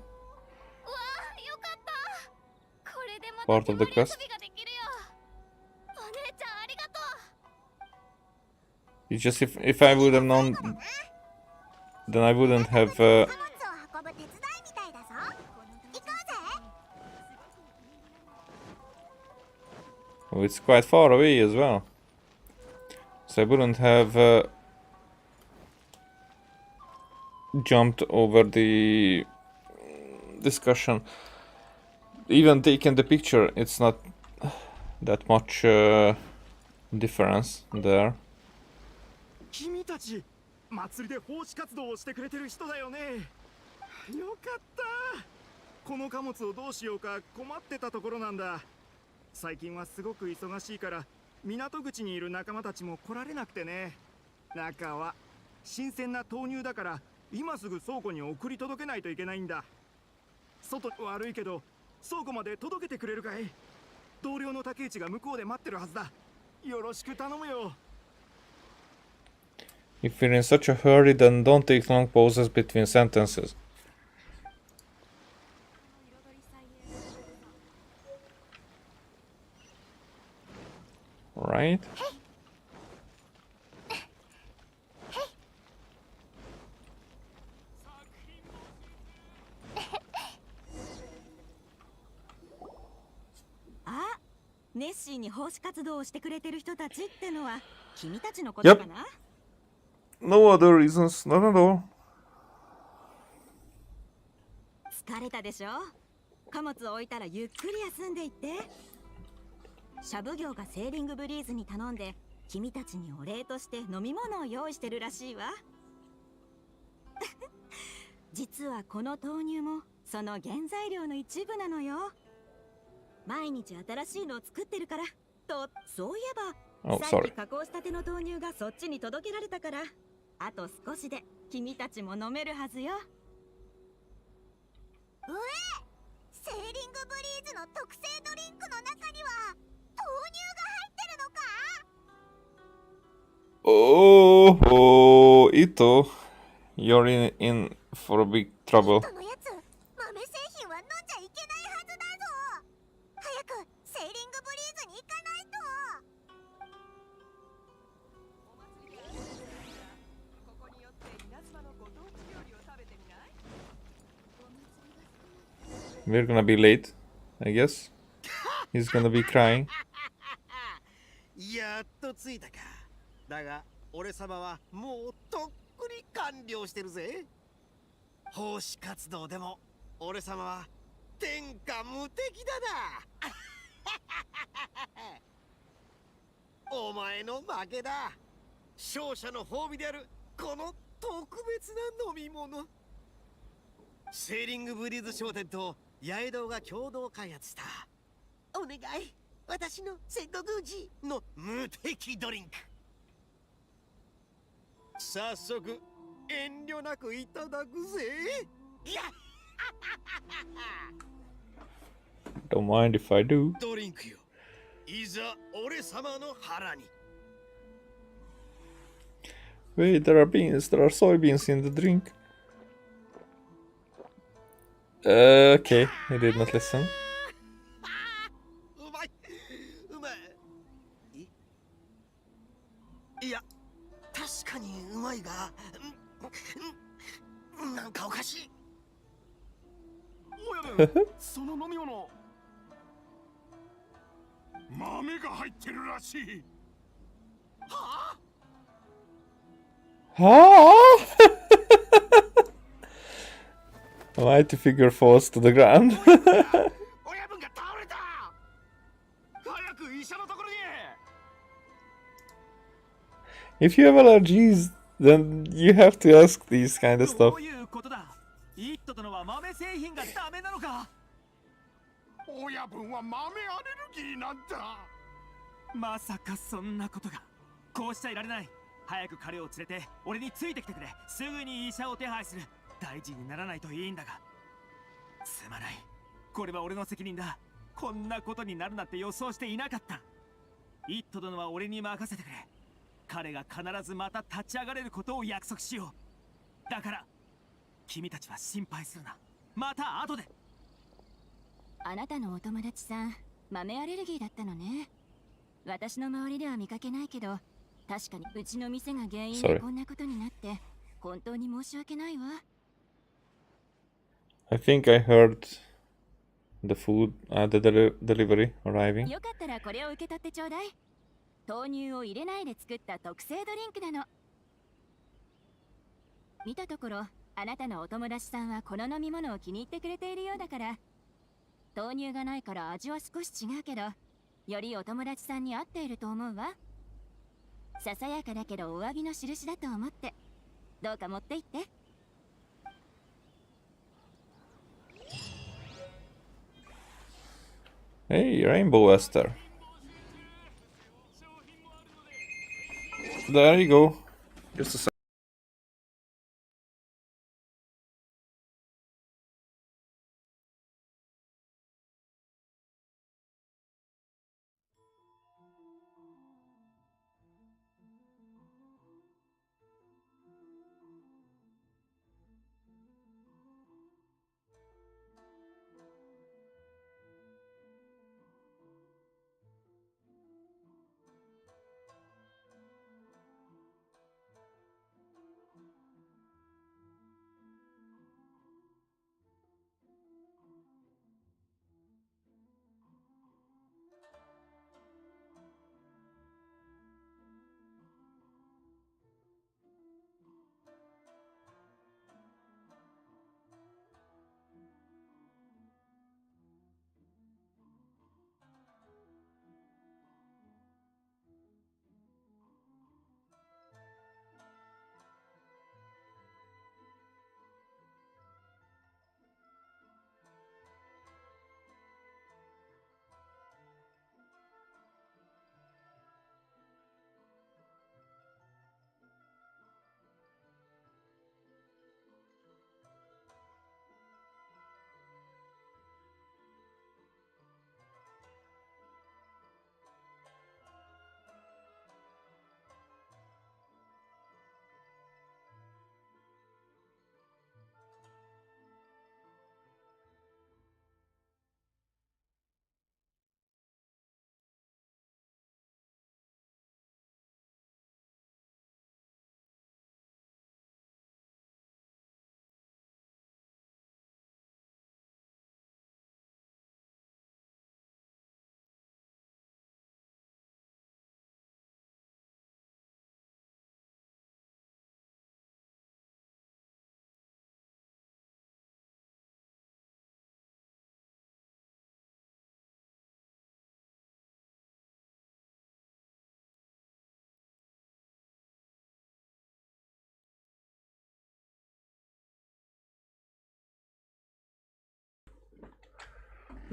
あ、よかった。これでま part た of 手 the まり遊 quest. びができるよ。お姉ちゃんありがとう。 It's just if I would have known, then I wouldn't have. 荷物を運ぶ手伝いみたいだぞ。行こうぜ。 Oh, it's quite far away as well, so I wouldn't have jumped over the discussion. Even taking the picture, it's not that much difference there. 君たち祭りで奉仕活動をしてくれてる人だよね。よかった。この貨物をどうしようか困ってたところなんだ。最近はすごく忙しいから港口にいる仲間たちも来られなくてね。中は新鮮な豆乳だから今すぐ倉庫に送り届けないといけないんだ。外悪いけど倉庫まで届けてくれるかい。同僚の竹内が向こうで待ってるはずだ。よろしく頼むよ。 If you're in such a hurry, then don't take long pauses between sentences. Right? 熱心に奉仕活動をしてくれてる人たちってのは君たちのことかな。 No other reasons, not at all. 疲れたでしょ。貨物を置いたらゆっくり休んでいって。シャブ業がセーリングブリーズに頼んで君たちにお礼として飲み物を用意してるらしいわ。実はこの豆乳もその原材料の一部なのよ。毎日新しいのを作ってるから。と、そういえば、Oh, さっき sorry. 加工したての豆乳がそっちに届けられたから、あと少しで君たちも飲めるはずよ。セーリングブリーズの特製ドリンクの中には豆乳が入ってるのか。 Oh, Ito. You're in for a big trouble. 人のやつ、豆製品は飲んじゃいけないはずだぞ。早くセーリングブリーズに行かないと。 We're gonna be late, I guess. He's gonna be crying. やっと着いたか。だが俺様はもうとっくに完了してるぜ。奉仕活動でも俺様は天下無敵だな。お前の負けだ。勝者の褒美であるこの特別な飲み物。セーリングブリーズ商店と八重堂が共同開発した。お願い、私のセットグージーの無敵ドリンク。早速遠慮なくいただくぜ。いやDon't mind if I do. ドリンクよ、いざ俺様の腹に。 Wait, there are beans. There are soybeans in the drink. Okay, I did not listen. うまい、うまい。いや、確かにうまいが、なんかおかしい。親分、その飲み物豆が入ってるらしい。はあ、 Ah! A mighty figure falls to the ground. 親分が倒れた。早く医者のところに。 If you have allergies, then you have to ask these kind of ど stuff. ういうことだ。イット殿は豆製品がダメなのか。親分は豆アレルギーなんだ。まさかそんなことが。こうしちゃいられない。早く彼を連れて俺についてきてくれ。すぐに医者を手配する。大事にならないといいんだが。すまない、これは俺の責任だ。こんなことになるなんて予想していなかった。イット殿は俺に任せてくれ。彼が必ずまた立ち上がれることを約束しよう。だから君たちは心配するな。また後で。あなたのお友達さん、豆アレルギーだったのね。私の周りでは見かけないけど、確かにうちの店が原因 Sorry. でこんなことになって本当に申し訳ないわ。 I think I heard the food, the delivery arriving. よかったらこれを受け取ってちょうだい。豆乳を入れないで作った特製ドリンクなの。見たところあなたのお友達さんはこの飲み物を気に入ってくれているようだから。豆乳がないから味は少し違うけど、よりお友達さんに合っていると思うわ。ささやかだけどお詫びの印だと思って。どうか持って行って。 Hey, Rainbow Esther. There you go. Just a sec.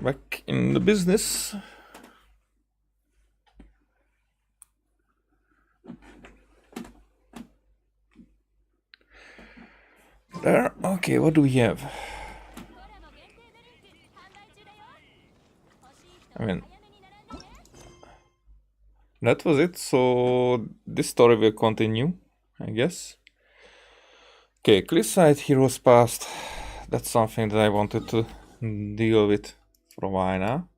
Back in the business. There. Okay, what do we have? I mean, that was it. So this story will continue, I guess. Okay, cliffside heroes past. That's something that I wanted to deal with for a while now.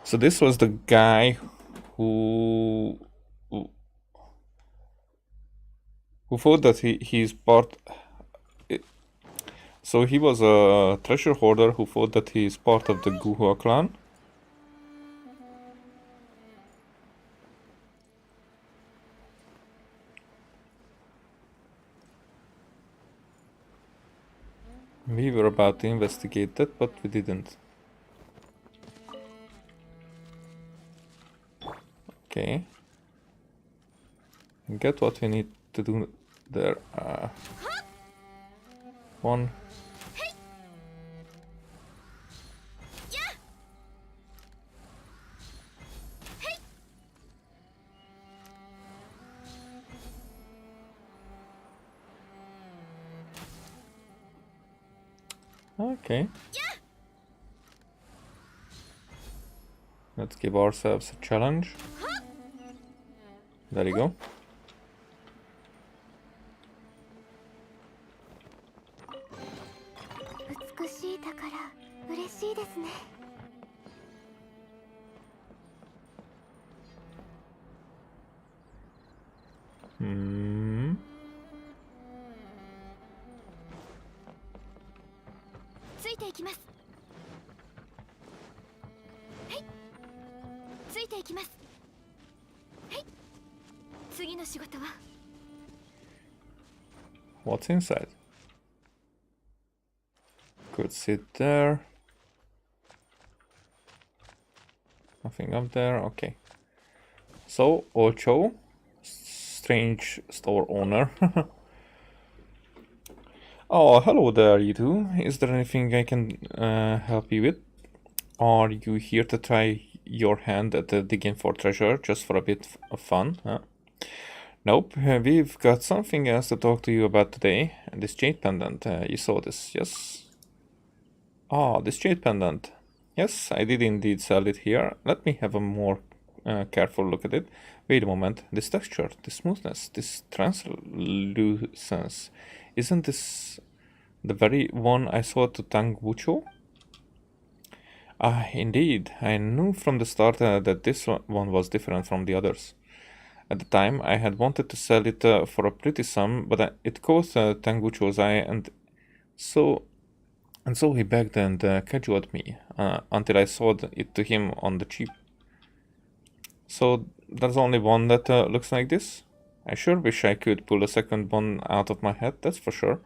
So this was the guy who thought that he's part. So he was a treasure hoarder who thought that he is part of the Guhua clan. We were about to investigate that, but we didn't. Okay. Get what we need to do there. One. Okay. Let's give ourselves a challenge. There you go. Hmm. ついていきます。はい。ついていきます。はい。次の仕事は What's inside? Could sit there. Nothing up there. Okay. So, Ocho, strange store owner. Oh, hello there, you two. Is there anything I can help you with? Are you here to try your hand at digging for treasure just for a bit of fun? Huh? Nope, we've got something else to talk to you about today. This jade pendant, you saw this, yes? Ah, this jade pendant. Yes, I did indeed sell it here. Let me have a more careful look at it. Wait a moment, this texture, this smoothness, this translucence. Isn't this the very one I saw to Tangucho? Ah, indeed. I knew from the start that this one was different from the others. At the time, I had wanted to sell it for a pretty sum, but it caught Tangucho's eye, and so he begged and cajoled me until I sold it to him on the cheap. So there's only one that looks like this? I sure wish I could pull a second one out of my head, that's for sure.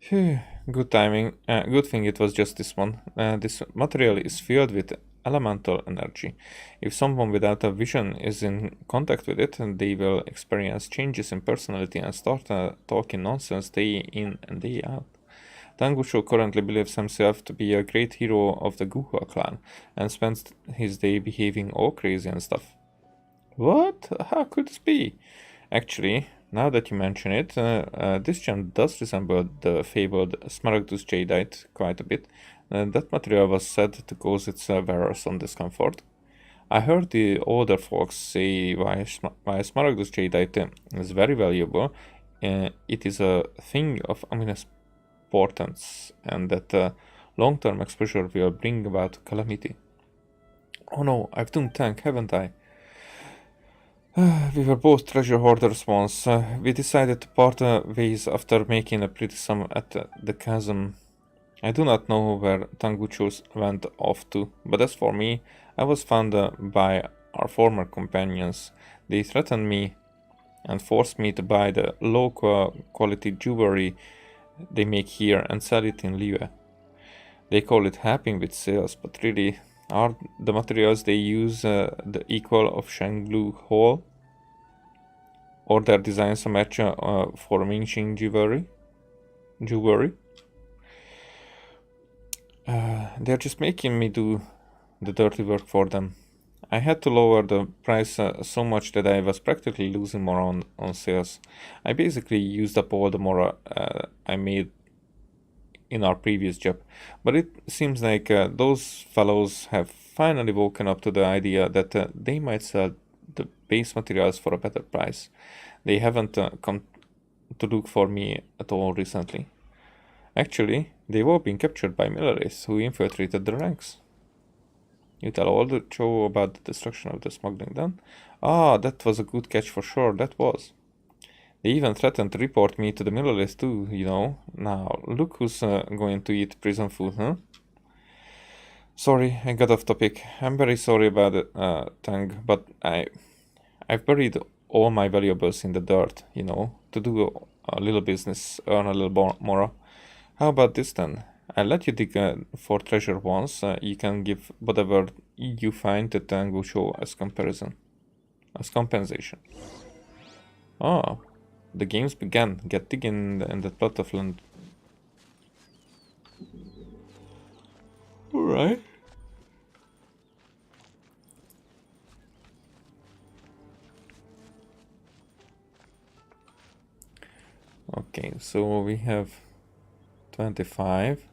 Phew, good timing. Good thing it was just this one. This material is filled with elemental energy. If someone without a vision is in contact with it, they will experience changes in personality and start talking nonsense day in and day out. Tangusho currently believes himself to be a great hero of the Guhua clan and spends his day behaving all crazy and stuff. What? How could this be? Actually, now that you mention it, this gem does resemble the fabled Smaragdus jadeite quite a bit. That material was said to cause its wearer some discomfort. I heard the older folks say why Smaragdus jadeite is very valuable. It is a thing of ominous importance, and that long-term exposure will bring about calamity. Oh no, I've done tank, haven't I? We were both treasure hoarders once. We decided to part ways after making a pretty sum at the Chasm. I do not know where Tanguchos went off to, but as for me, I was found by our former companions. They threatened me and forced me to buy the low quality jewelry they make here and sell it in Liyue. They call it helping with sales, but really, are the materials they use the equal of Shanglu Hall? Or their designs a match for Mingxing jewelry? They're just making me do the dirty work for them. I had to lower the price so much that I was practically losing more on sales. I basically used up all the more I made in our previous job. But it seems like those fellows have finally woken up to the idea that they might sell the base materials for a better price. They haven't come to look for me at all recently. Actually, they've all been captured by militaries who infiltrated the ranks. You tell all the show about the destruction of the smuggling den? Ah, that was a good catch for sure, that was. They even threatened to report me to the militaries too, you know. Now, look who's going to eat prison food, huh? Sorry, I got off topic. I'm very sorry about it, Tang, but I've buried all my valuables in the dirt, you know, to do a little business, earn a little more. How about this then? I'll let you dig for treasure once. You can give whatever you find to Tango Show as compensation. Ah, the games began. Get digging in the plot of land. Alright. Okay, so we have 25.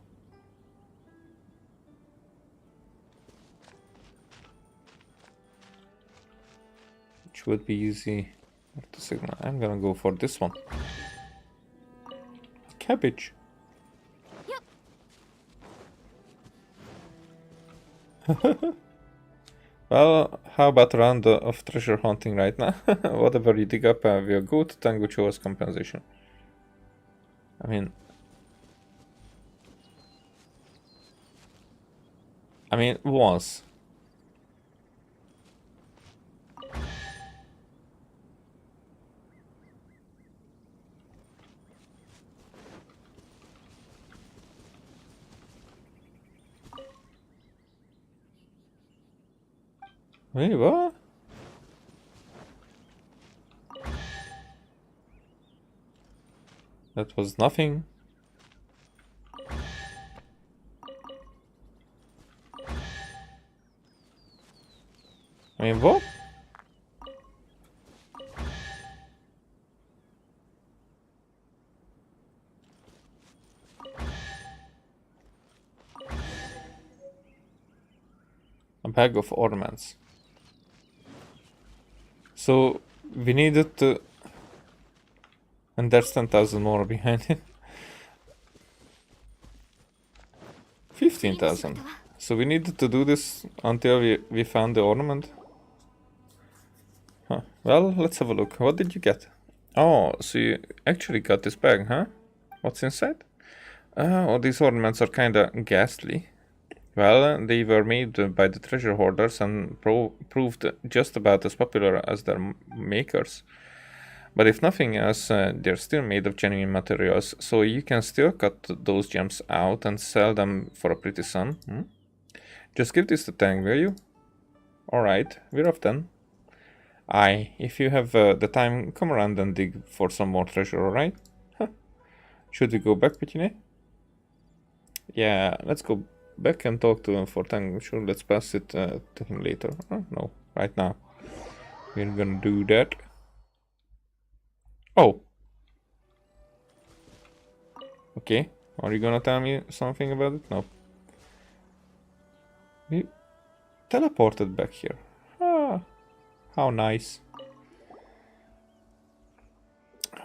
Which would be easy to signal. I'm gonna go for this one. Cabbage. Well, how about a round of treasure hunting right now? Whatever you dig up will go to Tango Cho as compensation. I mean, once. Wait, what? That was nothing. I mean, what? A bag of ornaments. So we needed to, and there's 10,000 more behind it. 15,000. So we needed to do this until we found the ornament. Huh. Well, let's have a look. What did you get? Oh, so you actually got this bag, huh? What's inside? Oh, these ornaments are kinda ghastly. Well, they were made by the treasure hoarders and proved just about as popular as their makers. But if nothing else, they're still made of genuine materials, so you can still cut those gems out and sell them for a pretty sum. Just give this to Tang, will you? Alright, we're off then. Aye, if you have the time, come around and dig for some more treasure, alright? Huh. Should we go back, Pithew? Yeah, let's go back and talk to him for Tang. Sure, let's pass it to him later. No, right now. We're gonna do that. Oh. Okay, are you gonna tell me something about it? No. We teleported back here. Ah, how nice.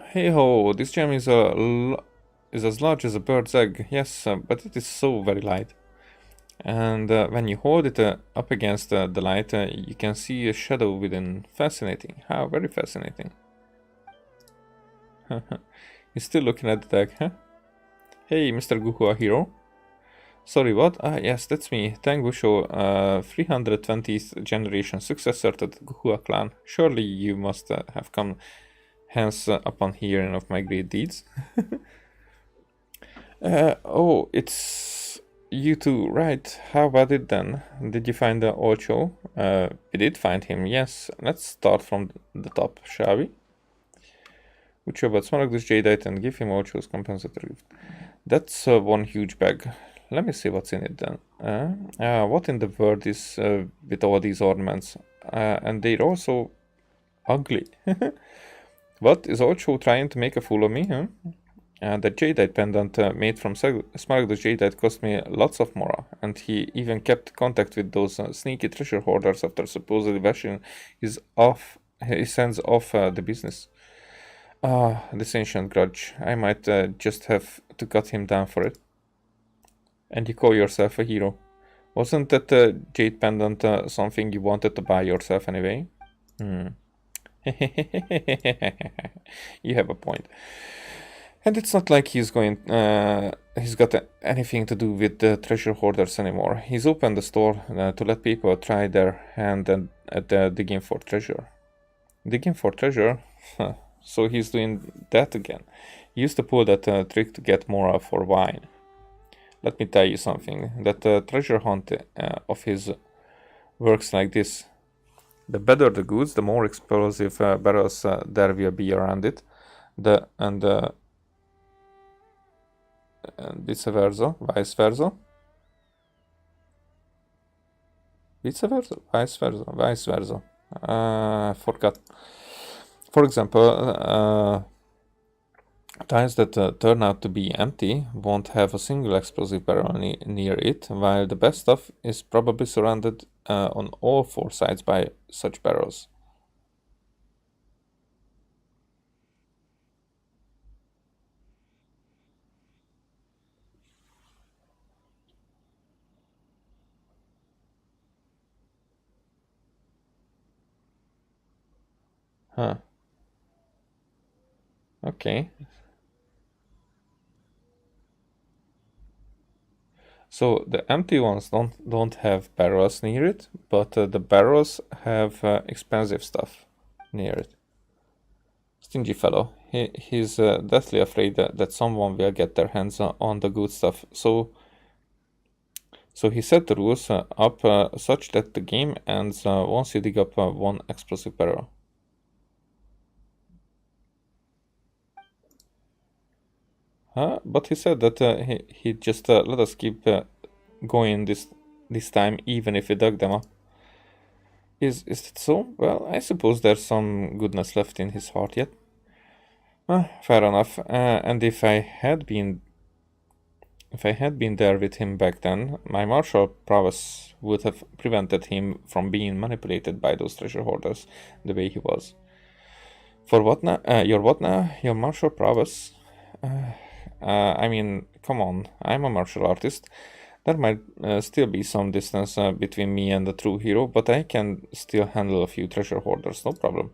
Hey ho, this gem is as large as a bird's egg. Yes, but it is so very light. And when you hold it up against the light, you can see a shadow within. Fascinating. How very fascinating. You're still looking at the deck, huh? Hey, Mr. Guhua Hero. Sorry, what? Ah, yes, that's me. Tang Wusho, 320th generation successor to the Guhua clan. Surely you must have come hence upon hearing of my great deeds. Oh, it's you two, right? How about it then? Did you find the Ocho? We did find him, yes. Let's start from the top, shall we? Ucho but Smaragdus Jadeite and give him Ocho's compensatory gift. That's one huge bag. let me see what's in it then. What in the world is with all these ornaments? And they're also ugly. What is Ocho trying to make a fool of me, huh? The jadeite pendant made from smaragd jadeite cost me lots of mora, and he even kept contact with those sneaky treasure hoarders after supposedly bashing his hands off the business. Ah, this ancient grudge. I might just have to cut him down for it. And you call yourself a hero. Wasn't that jade pendant something you wanted to buy yourself anyway? You have a point. And it's not like he's got anything to do with the treasure hoarders anymore. He's opened the store to let people try their hand at digging for treasure. Digging for treasure? Huh. So he's doing that again. He used to pull that trick to get more for wine. Let me tell you something. That treasure hunt of his works like this. The better the goods, the more explosive barrels there will be around it. And vice versa. Vice versa. Vice versa. Vice versa. Vice versa. Forgot. For example, tiles that turn out to be empty won't have a single explosive barrel near it, while the best stuff is probably surrounded on all four sides by such barrels. Huh. Okay. So the empty ones don't have barrels near it, but the barrels have expensive stuff near it. Stingy fellow. He's deathly afraid that someone will get their hands on the good stuff. So he set the rules up such that the game ends once you dig up one explosive barrel. But he said that he just let us keep going this time, even if we dug them up. Is it so? Well, I suppose there's some goodness left in his heart yet. Fair enough. And if I had been there with him back then, my martial prowess would have prevented him from being manipulated by those treasure hoarders the way he was. For what now? Your what now? Your martial prowess? I mean, come on, I'm a martial artist. There might still be some distance between me and the true hero, but I can still handle a few treasure hoarders, no problem.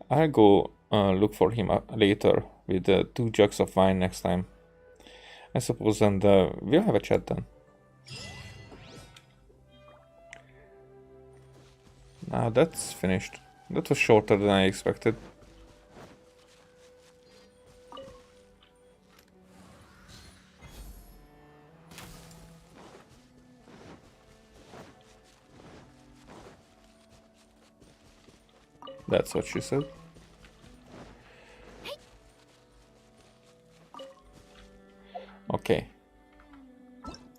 I'll go look for him later with 2 jugs of wine next time, I suppose, and we'll have a chat then. Now that's finished. That was shorter than I expected. That's what she said. Okay.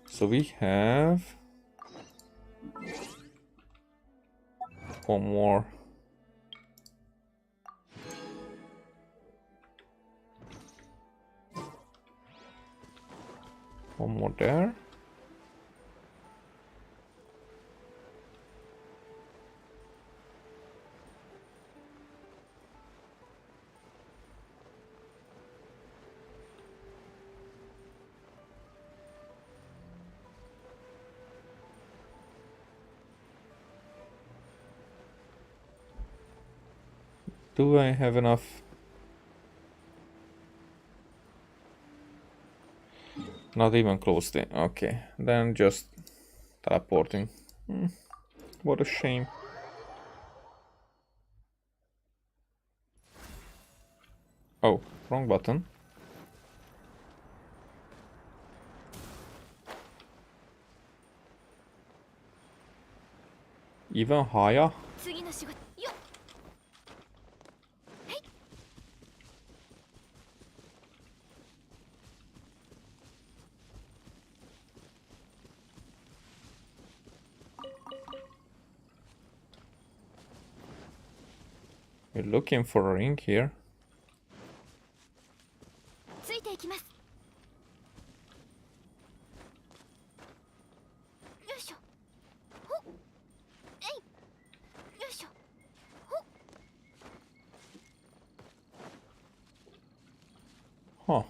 So we have one more. One more there. Do I have enough? Not even close to. Okay, then just teleporting. What a shame. Oh, wrong button. Even higher? You're looking for a ring here. ついていきます。よいしょ。ほっ。えい。よいしょ。ほっ。 Huh.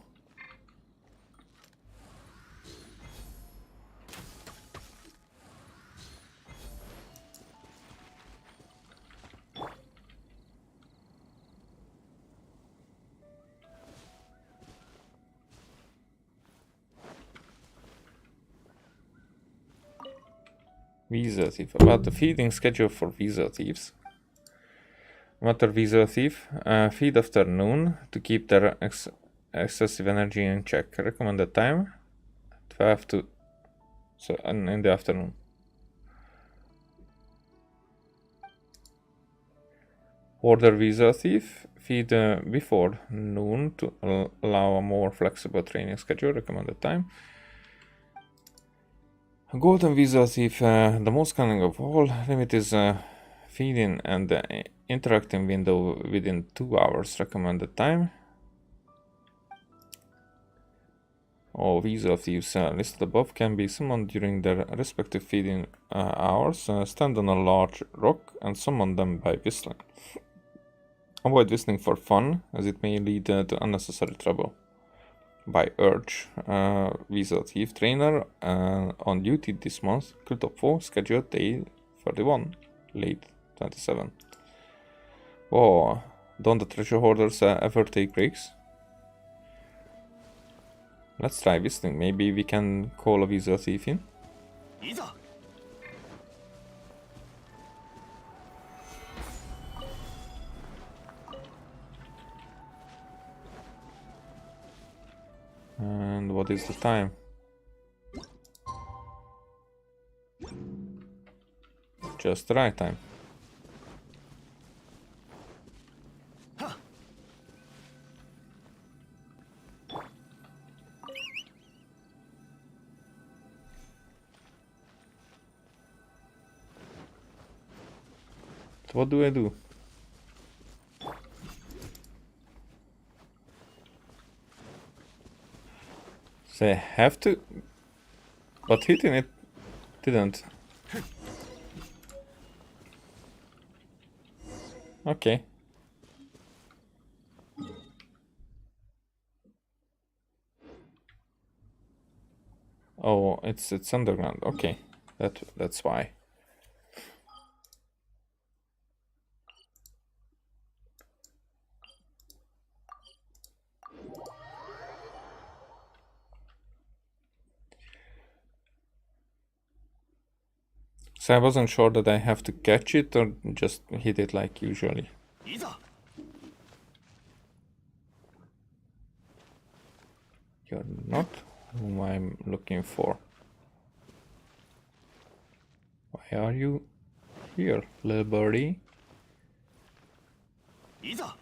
Visa thief. About the feeding schedule for visa thieves. Water visa thief. Feed after noon to keep their excessive energy in check. Recommended time 12 to so in the afternoon. Order visa thief. Feed before noon to allow a more flexible training schedule. Recommended time. Golden visa thief, the most cunning of all. Limit is feeding and interacting window within 2 hours. Recommended time. All visa thieves listed above can be summoned during their respective feeding hours. Stand on a large rock and summon them by whistling. Avoid whistling for fun, as it may lead to unnecessary trouble. By urge. Visa thief trainer on duty this month. Cult of Foe, scheduled day 31, late 27. Oh, don't the treasure hoarders ever take breaks? Let's try whistling. Maybe we can call a visa thief in. いざ And what is the time? Just the right time. So what do I do? They have to, but hitting it didn't. Okay. Oh, it's underground. Okay, that's why. So I wasn't sure that I have to catch it or just hit it like usually. いざ You're not whom I'm looking for. Why are you here, little birdie? いざ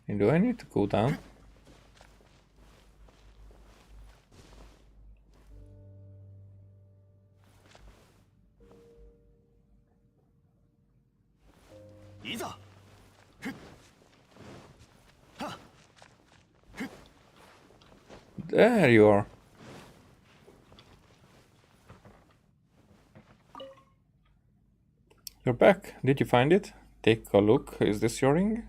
And do I need to go down? There you are. You're back. Did you find it? Take a look. Is this your ring?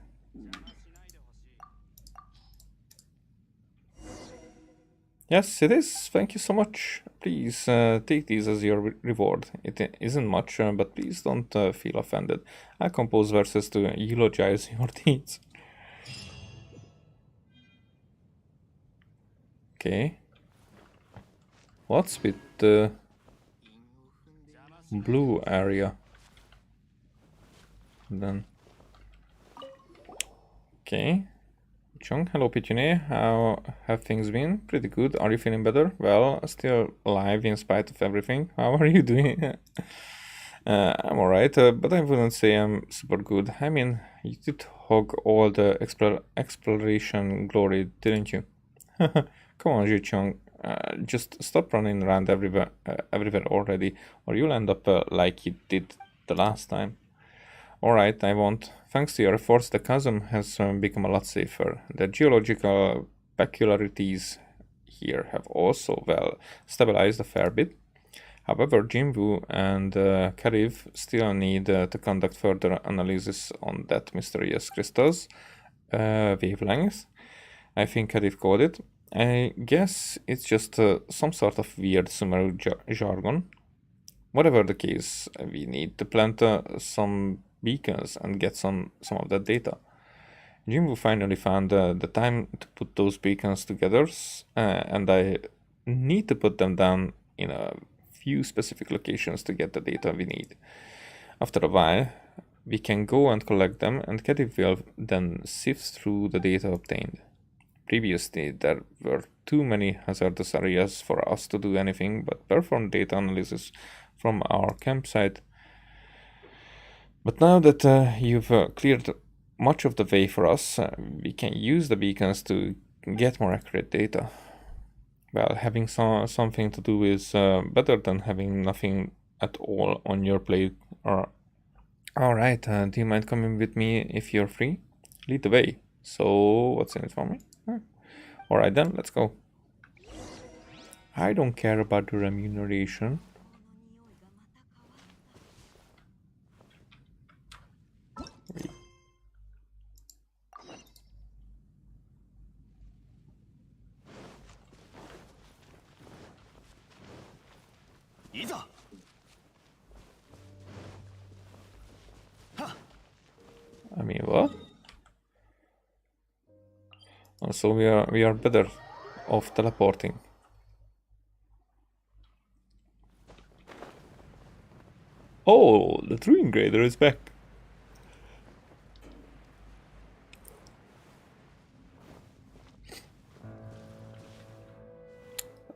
Yes, it is. Thank you so much. Please take these as your reward. It isn't much, but please don't feel offended. I compose verses to eulogize your deeds. Okay. What's with the blue area? Then. Okay. Chung, hello Pithew. How have things been? Pretty good. Are you feeling better? Well, still alive in spite of everything. How are you doing? I'm alright, but I wouldn't say I'm super good. I mean, you did hog all the exploration glory, didn't you? Come on, Ji-chung. Just stop running around everywhere already, or you'll end up like you did the last time. Alright, I won't. Thanks to your efforts, the chasm has become a lot safer. The geological peculiarities here have also, well, stabilized a fair bit. However, Jinwu and Karif still need to conduct further analysis on that mysterious crystal's wavelength. I think Karif called it. I guess it's just some sort of weird Sumeru jargon. Whatever the case, we need to plant some beacons and get some of that data. Jinwu finally found the time to put those beacons together, and I need to put them down in a few specific locations to get the data we need. After a while, we can go and collect them, and Katif will then sift through the data obtained. Previously, there were too many hazardous areas for us to do anything but perform data analysis from our campsite. But now that you've cleared much of the way for us, we can use the beacons to get more accurate data. Well, having something to do is better than having nothing at all on your plate. Alright, do you mind coming with me if you're free? Lead the way. So, what's in it for me? Alright then, let's go. I don't care about the remuneration. I mean, what? So we are better off teleporting. Oh, the true engrader is back.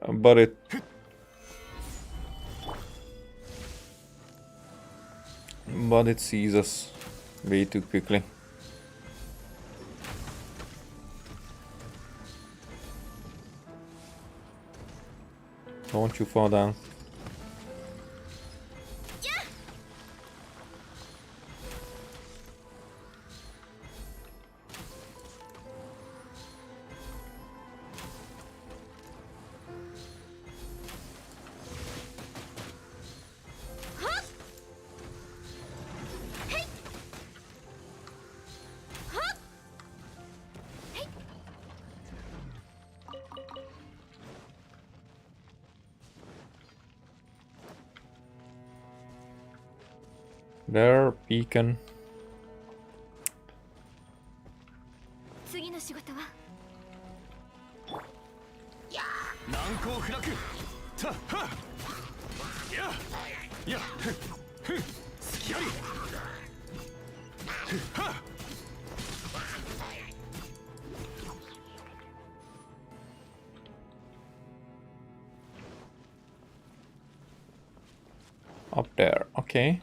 But it sees us way too quickly. Don't you fall down. There, beacon. 次の仕事は難攻不落たはややふふ隙ありふは Up there, okay.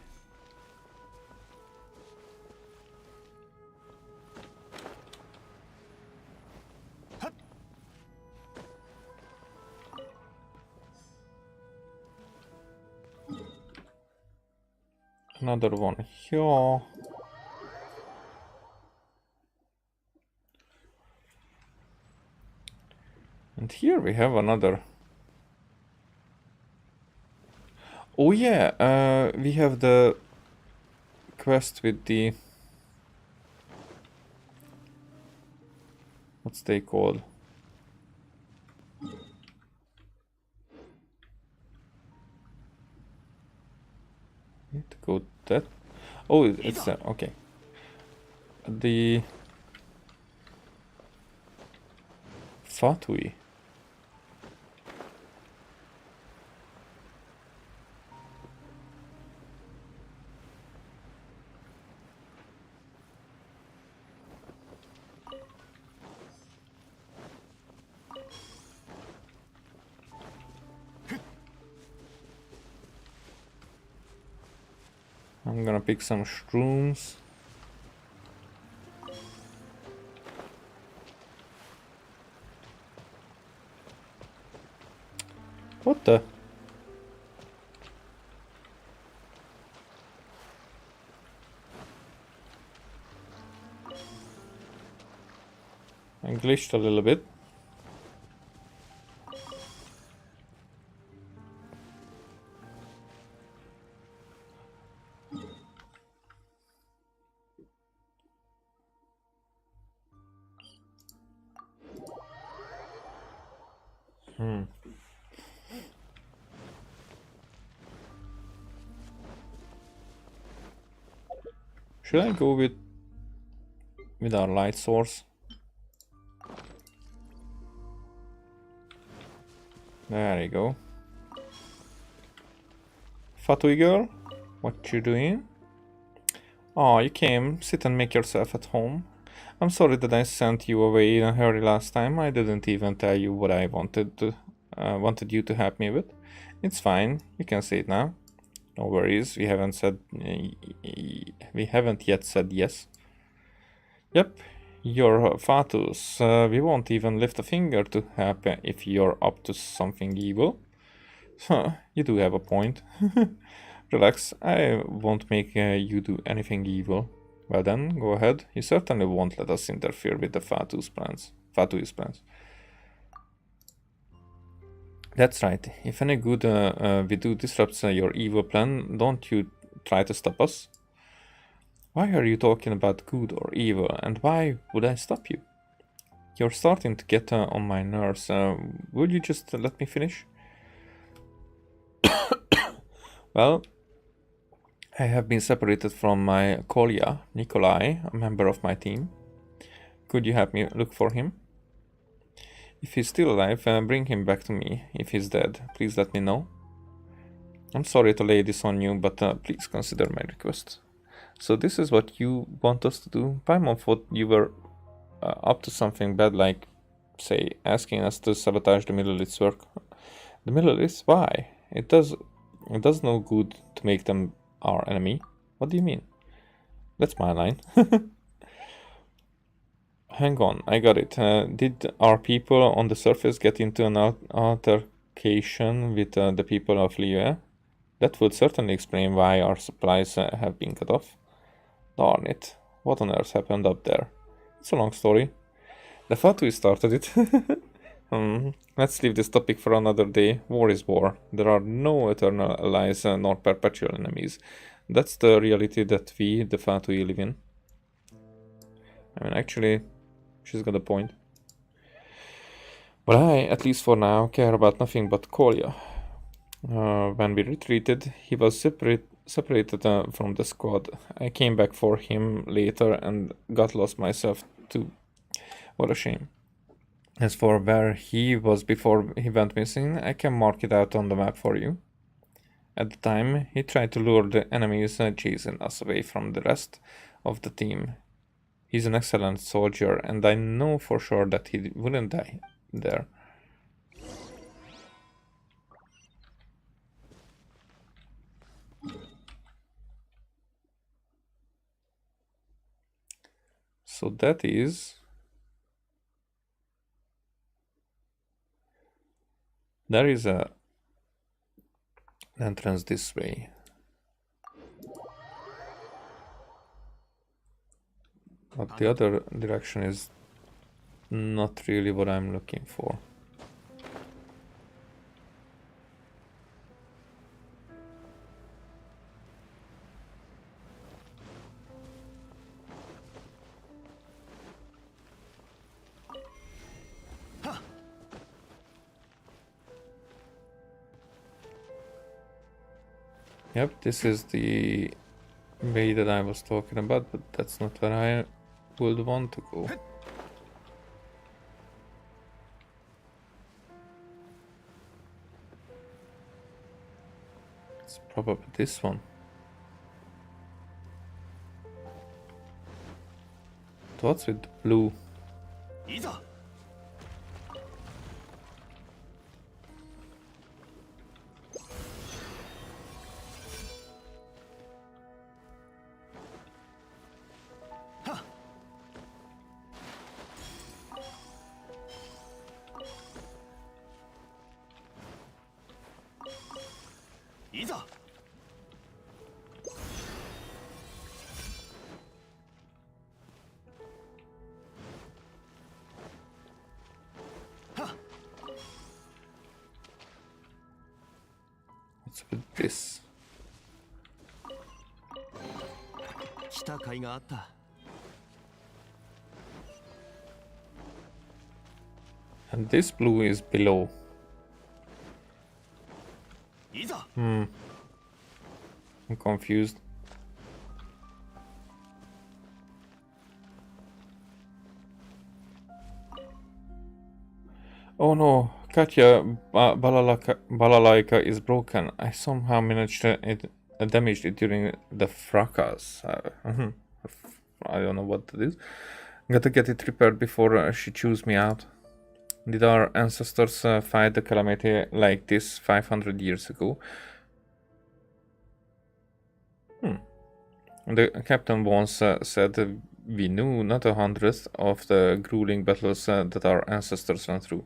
Another one here. And here we have another. Oh yeah, we have the quest with the... What's they called? Need to go that. Oh, it's okay. The Fatui. I'm gonna pick some shrooms. What the? I glitched a little bit. Should I go with our light source? There you go. Fatui girl, what you doing? Oh, you came. Sit and make yourself at home. I'm sorry that I sent you away in a hurry last time. I didn't even tell you what I wanted you to help me with. It's fine. You can say it now. No worries. We haven't yet said yes. Yep. You're Fatus. We won't even lift a finger to help if you're up to something evil. Huh, you do have a point. Relax, I won't make you do anything evil. Well then, go ahead. You certainly won't let us interfere with the Fatu's plans. That's right. If any good we do disrupts your evil plan, don't you try to stop us. Why are you talking about good or evil, and why would I stop you? You're starting to get on my nerves. Will you just let me finish? Well, I have been separated from my Kolya, Nikolai, a member of my team. Could you help me look for him? If he's still alive, bring him back to me. If he's dead, please let me know. I'm sorry to lay this on you, but please consider my request. So this is what you want us to do? Paimon thought you were up to something bad, like, say, asking us to sabotage the Millelith's work. The Milleliths? Why? It does no good to make them our enemy. What do you mean? That's my line. Hang on, I got it. Did our people on the surface get into an altercation with the people of Liyue? That would certainly explain why our supplies have been cut off. Darn it. What on earth happened up there? It's a long story. The Fatui started it. Let's leave this topic for another day. War is war. There are no eternal allies nor perpetual enemies. That's the reality that we, the Fatui, live in. I mean, actually, she's got a point. But I, at least for now, care about nothing but Kolya. When we retreated, he was separated from the squad. I came back for him later and got lost myself too. What a shame. As for where he was before he went missing, I can mark it out on the map for you. At the time, he tried to lure the enemies chasing us away from the rest of the team. He's an excellent soldier, and I know for sure that he wouldn't die there. So that is... There is a entrance this way. But the other direction is not really what I'm looking for. Yep, this is the way that I was talking about, but that's not where I would want to go. It's probably this one. What's with the blue? this. 来た甲斐があった。 And this blue is below. いざ I'm confused. Oh no, Katya Balalaika is broken. I somehow managed to damage it during the fracas. I don't know what that is. Gotta get it repaired before she chews me out. Did our ancestors fight the calamity like this 500 years ago? The captain once said we knew not a hundredth of the grueling battles that our ancestors went through.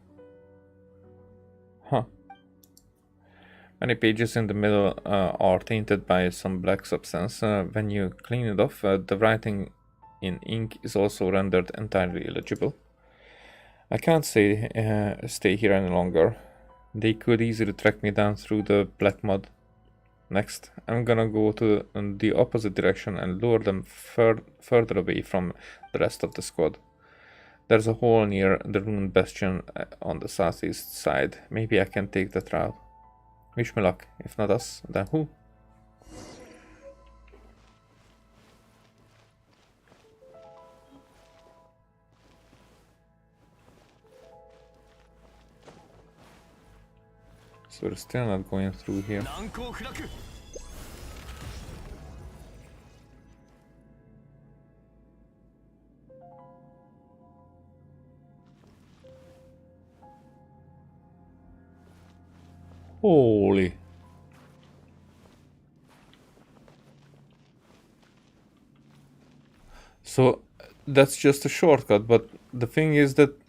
Huh. Many pages in the middle are tainted by some black substance. When you clean it off, the writing in ink is also rendered entirely illegible. I can't stay here any longer. They could easily track me down through the black mud. Next, I'm gonna go to the opposite direction and lure them further away from the rest of the squad. There's a hole near the ruined bastion on the southeast side. Maybe I can take that route. Wish me luck. If not us, then who? So we're still not going through here. 難攻不落。 Holy. So that's just a shortcut, but the thing is that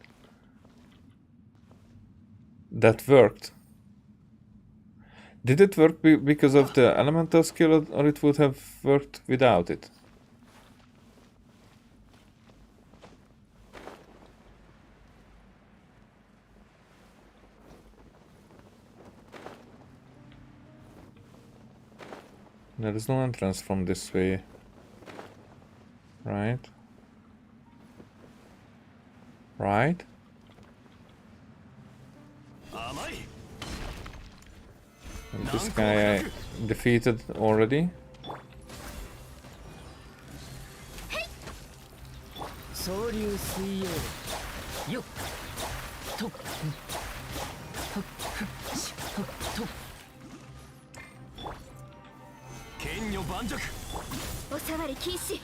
that worked. Did it work because of the elemental skill, or it would have worked without it? There is no entrance from this way, right? Right? 甘い。 And this guy I defeated already. 総流水泳よっとっとっしとっとっ 剣女盤石。おさわり禁止。つし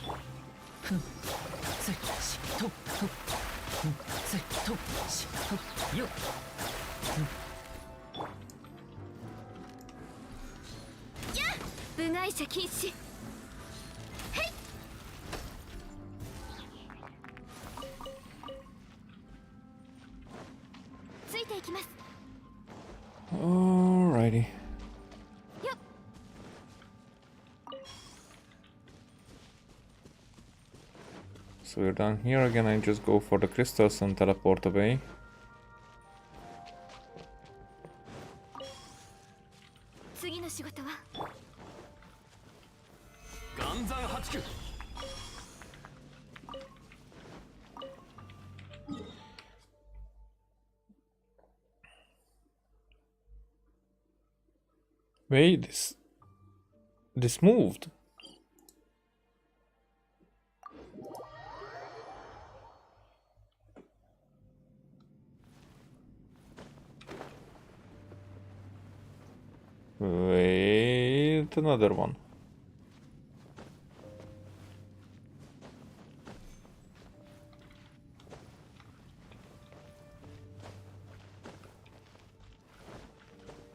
とっとっつとっしとっよっ 部外者禁止。ついていきます。 Alrighty. よっ。 So we're done here again. I just go for the crystals and teleport away. 次の仕事は 岩山八九。 Wait, this moved. Wait, another one.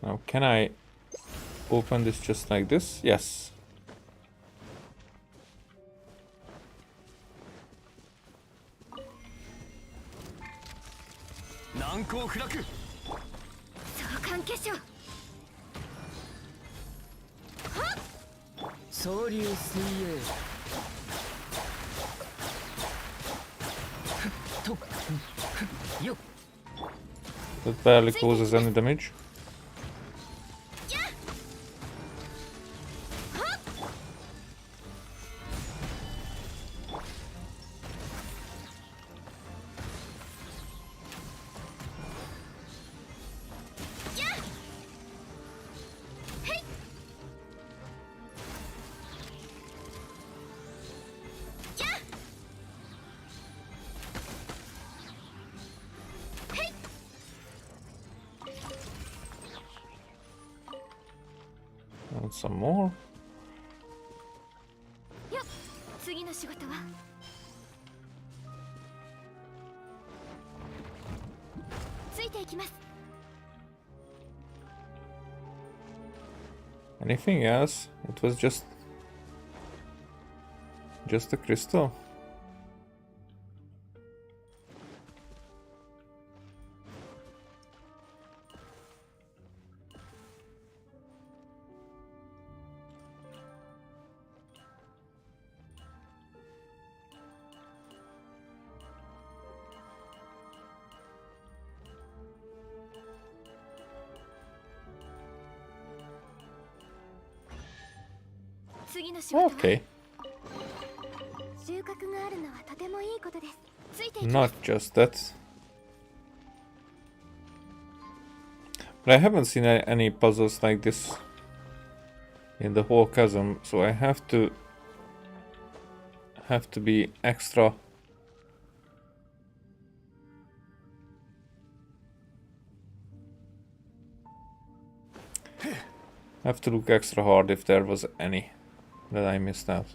Now, can I open this just like this? Yes. That barely causes any damage. And some more. よっ次の仕事はついていきます Anything else? It was just a crystal. Okay. 収穫があるのはとてもいいことです。ついていき Not just that. But I haven't seen any puzzles like this in the whole chasm, so I have to be extra. Have to look extra hard if there was any that I missed out.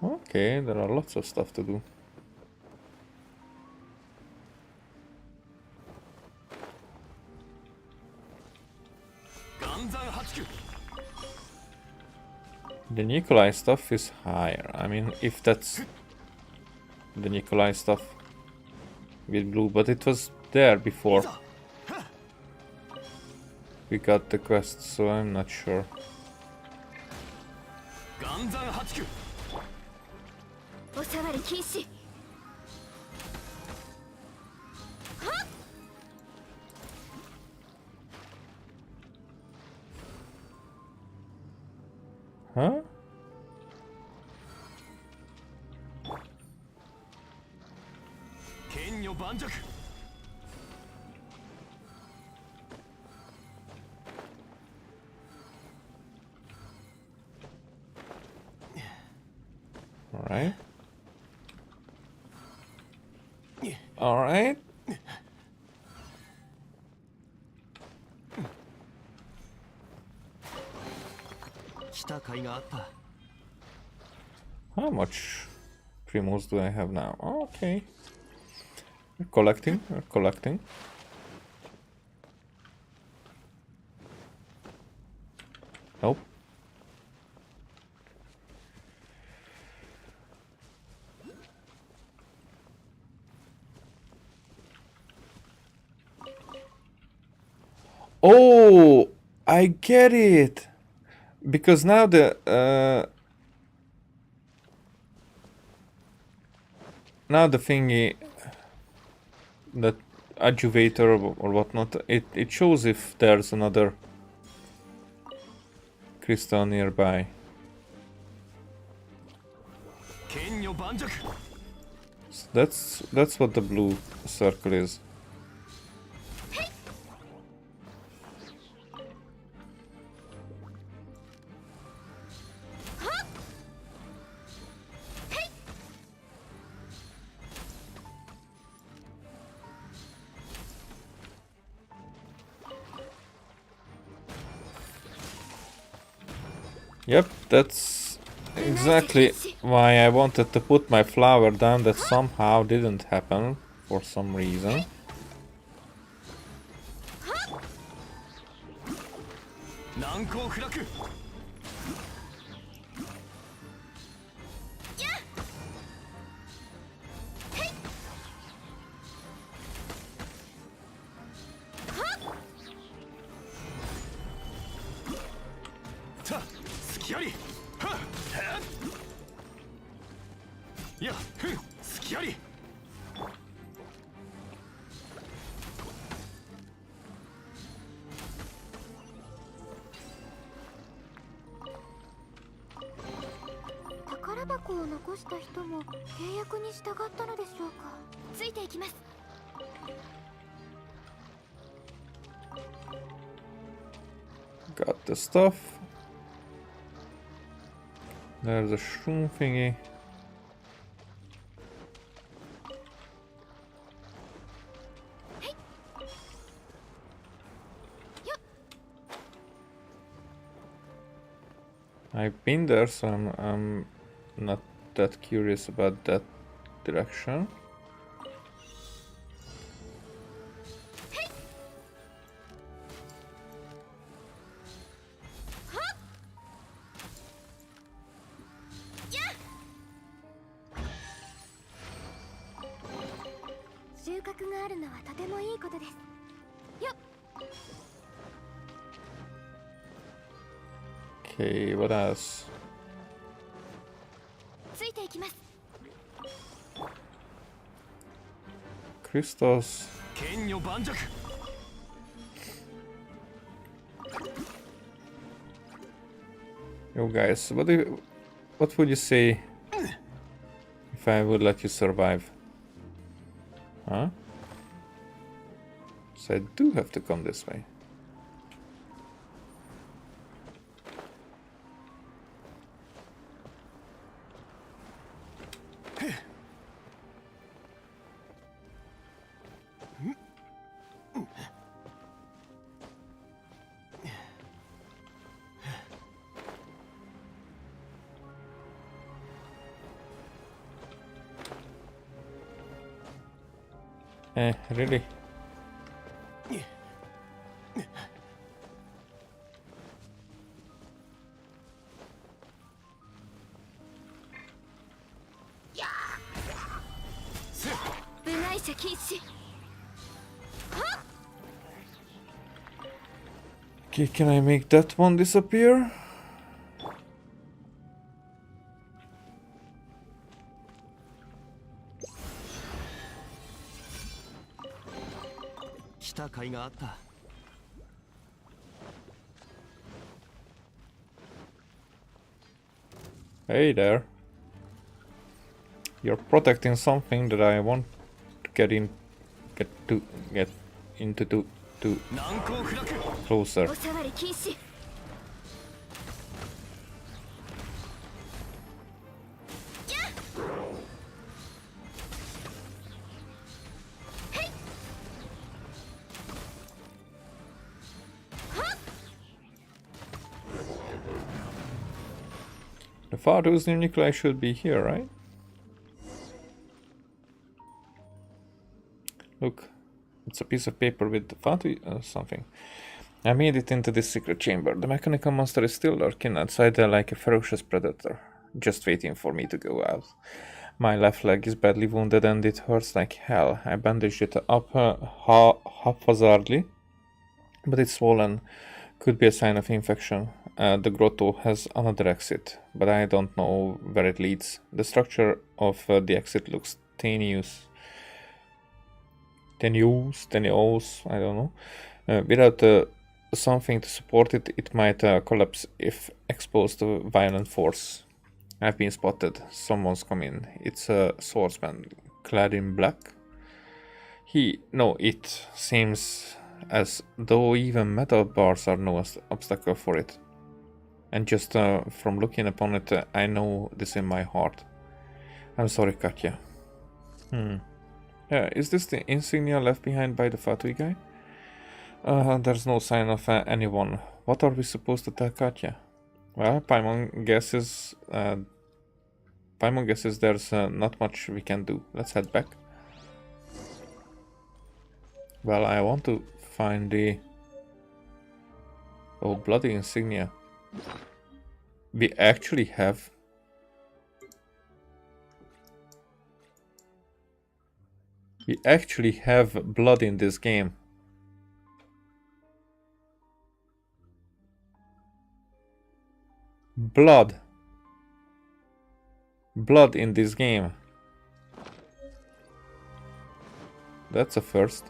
Okay, there are lots of stuff to do. The Nikolai stuff is higher. I mean, if that's the Nikolai stuff with blue, but it was there before we got the quest, so I'm not sure. Huh? All right. All right. How much primos do I have now? Okay. We're collecting, we're collecting. Nope. Oh, I get it. Because now the thingy, that adjuvator or whatnot, it shows if there's another crystal nearby. So that's what the blue circle is. Yep, that's exactly why I wanted to put my flower down. That somehow didn't happen for some reason. Got the stuff. There's a shroom thingy. I've been there, so I'm not that curious about that direction. Okay, what else? Crystals. 剣女盤石 Yo guys, what would you say if I would let you survive? Huh? So I do have to come this way. Really? Okay, can I make that one disappear? Hey there. You're protecting something that I want to get into to closer. The Father's new nuclei should be here, right? Look, it's a piece of paper with the Father something. I made it into this secret chamber. The mechanical monster is still lurking outside there like a ferocious predator, just waiting for me to go out. My left leg is badly wounded and it hurts like hell. I bandaged it up haphazardly, but it's swollen. Could be a sign of infection. The grotto has another exit, but I don't know where it leads. The structure of the exit looks tenuous, I don't know. Without something to support it, it might collapse if exposed to violent force. I've been spotted. Someone's come in. It's a swordsman, clad in black. It seems as though even metal bars are no obstacle for it. And just from looking upon it, I know this in my heart. I'm sorry, Katya. Is this the insignia left behind by the Fatui guy? There's no sign of anyone. What are we supposed to tell Katya? Well, Paimon guesses there's not much we can do. Let's head back. Well, I want to find the bloody insignia. We actually have blood in this game. Blood in this game. That's a first.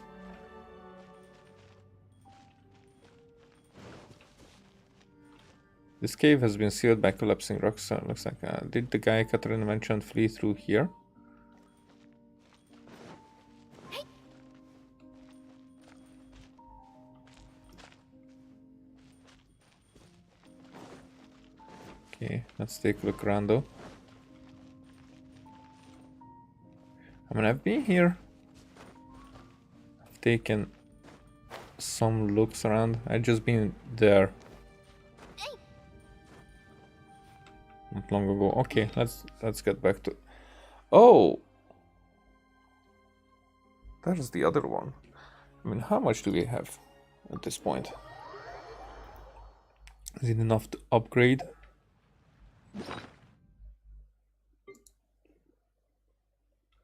This cave has been sealed by collapsing rocks. Looks like. Did the guy Katarina mentioned flee through here? Okay, let's take a look around though. I mean, I've been here. I've taken some looks around. I've just been there. that long ago. Okay, let's get back to... Oh! There's the other one. I mean, how much do we have at this point? Is it enough to upgrade?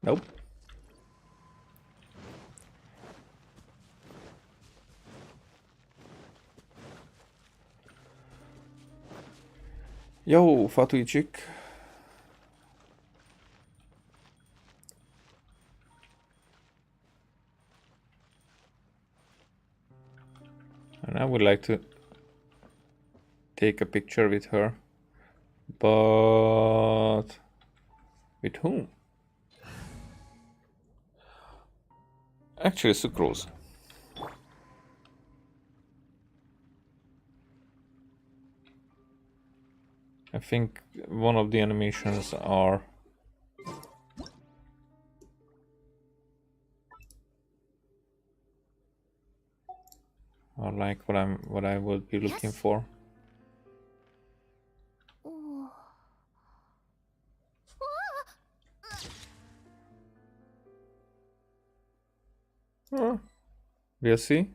Nope. Yo, Fatui chick. And I would like to take a picture with her. But with whom? Actually, Sucrose. I think one of the animations are like what I would be looking for. We'll see.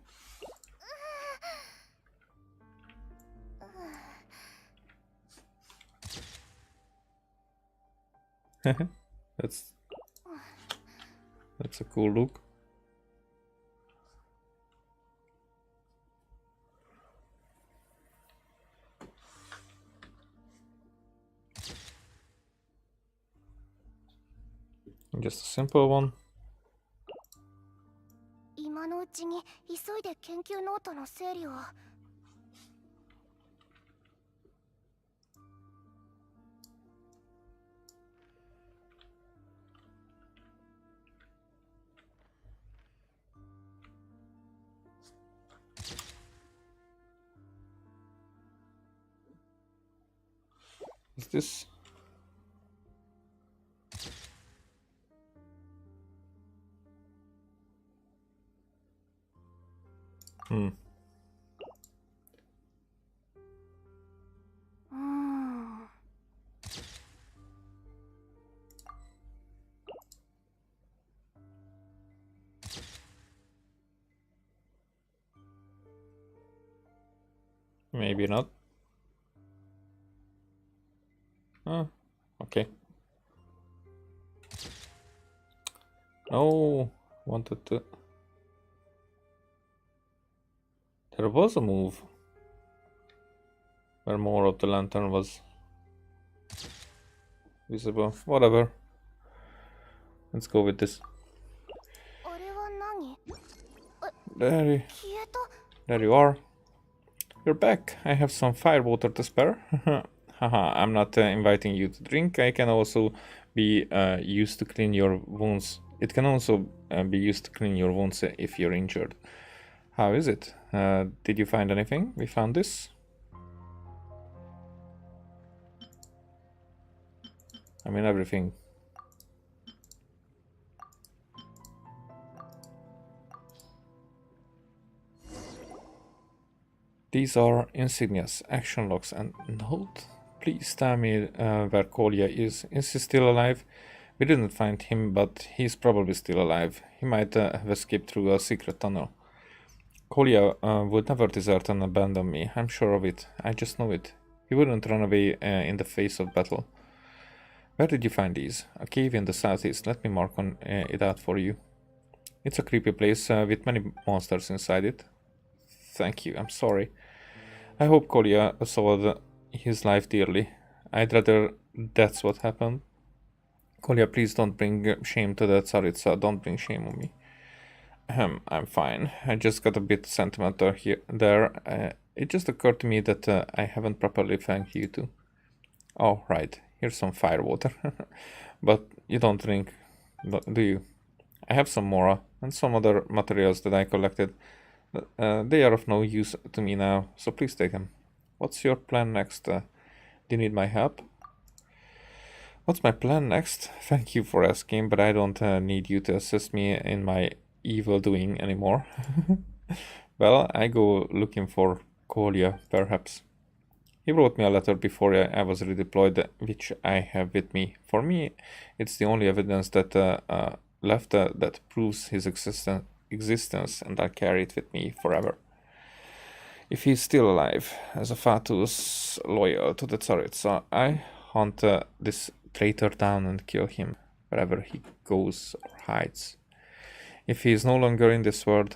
That's a cool look. Just a simple one. 今のうちに急いで研究ノートの整理を。Is this? Maybe not. Okay. No, wanted to. There was a move where more of the lantern was visible. Whatever. Let's go with this. There you are. You're back. I have some fire water to spare. Haha, I'm not inviting you to drink. I can also be used to clean your wounds. It can also be used to clean your wounds if you're injured. How is it? Did you find anything? We found this. I mean, everything. These are insignias, action logs, and note. Please tell me where Kolya is. Is he still alive? We didn't find him, but he's probably still alive. He might have escaped through a secret tunnel. Kolya would never desert and abandon me. I'm sure of it. I just know it. He wouldn't run away in the face of battle. Where did you find these? A cave in the southeast. Let me mark it out for you. It's a creepy place with many monsters inside it. Thank you. I'm sorry. I hope Kolya sold his life dearly. I'd rather that's what happened. Kolya, please don't bring shame to the Tsaritsa. Don't bring shame on me. I'm fine. I just got a bit sentimental there. It just occurred to me that I haven't properly thanked you too. Oh, right. Here's some fire water. But you don't drink, do you? I have some more and some other materials that I collected. They are of no use to me now, so please take them. What's your plan next? Do you need my help? What's my plan next? Thank you for asking, but I don't need you to assist me in my evil doing anymore. Well, I go looking for Kolya, perhaps. He wrote me a letter before I was redeployed, which I have with me. For me, it's the only evidence that left that proves his existence, and I carry it with me forever. If he's still alive, as a Fatus loyal to the Tsaritsa, I hunt this traitor down and kill him wherever he goes or hides. If he is no longer in this world,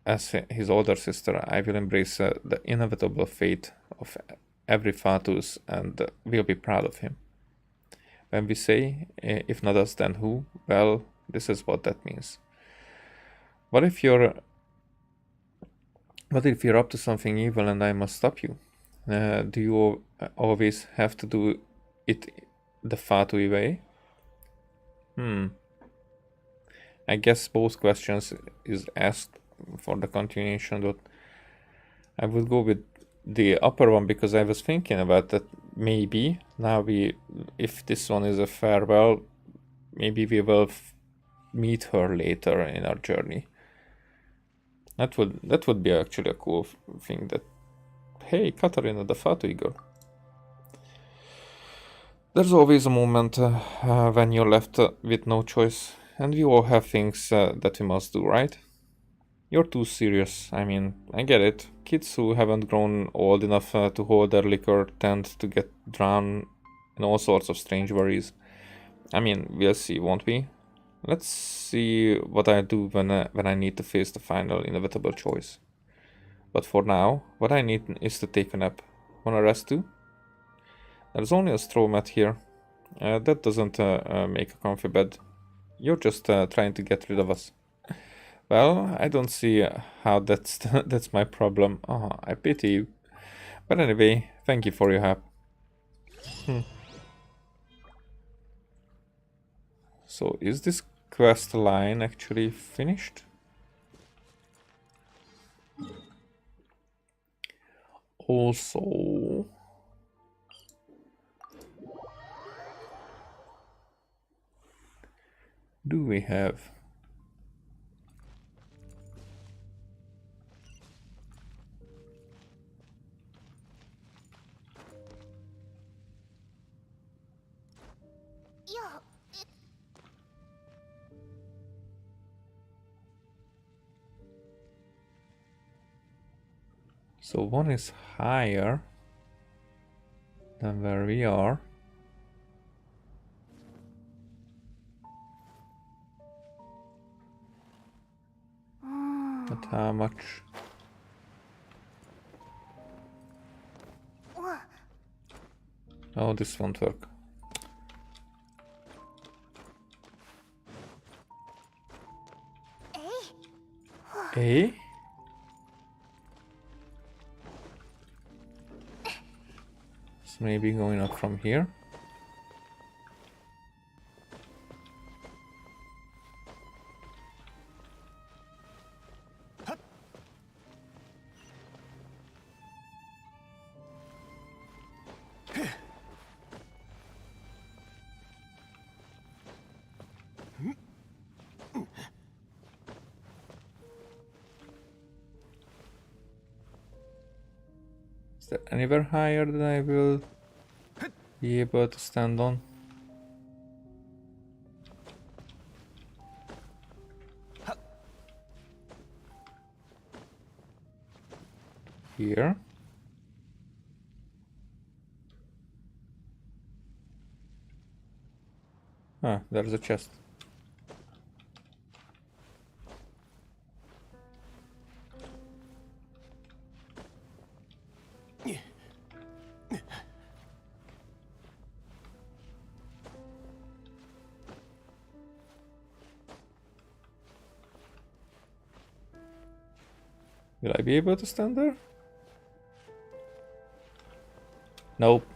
as his older sister, I will embrace the inevitable fate of every Fatus and will be proud of him. When we say, if not us, then who? Well, this is what that means. What if you're up to something evil and I must stop you? Do you always have to do it the Fatui way? I guess both questions is asked for the continuation, but I would go with the upper one because I was thinking about that. Maybe now if this one is a farewell, maybe we will meet her later in our journey. That would be actually a cool thing. That, hey, Katarina, the Fatui girl. There's always a moment when you're left with no choice, and we all have things that we must do, right? You're too serious. I mean, I get it. Kids who haven't grown old enough to hold their liquor tend to get drowned in all sorts of strange worries. I mean, we'll see, won't we? Let's see what I do when I need to face the final inevitable choice. But for now, what I need is to take a nap. Wanna rest too? There's only a straw mat here. That doesn't make a comfy bed. You're just trying to get rid of us. Well, I don't see how that's my problem. Oh, I pity you. But anyway, thank you for your help. So, is this quest line actually finished? Also, do we have so one is higher than where we are. But how much? Oh, this won't work. Eh? So maybe going up from here. Is there anywhere higher that I will be able to stand on? Here. Ah, there's a chest. Will I be able to stand there? Nope.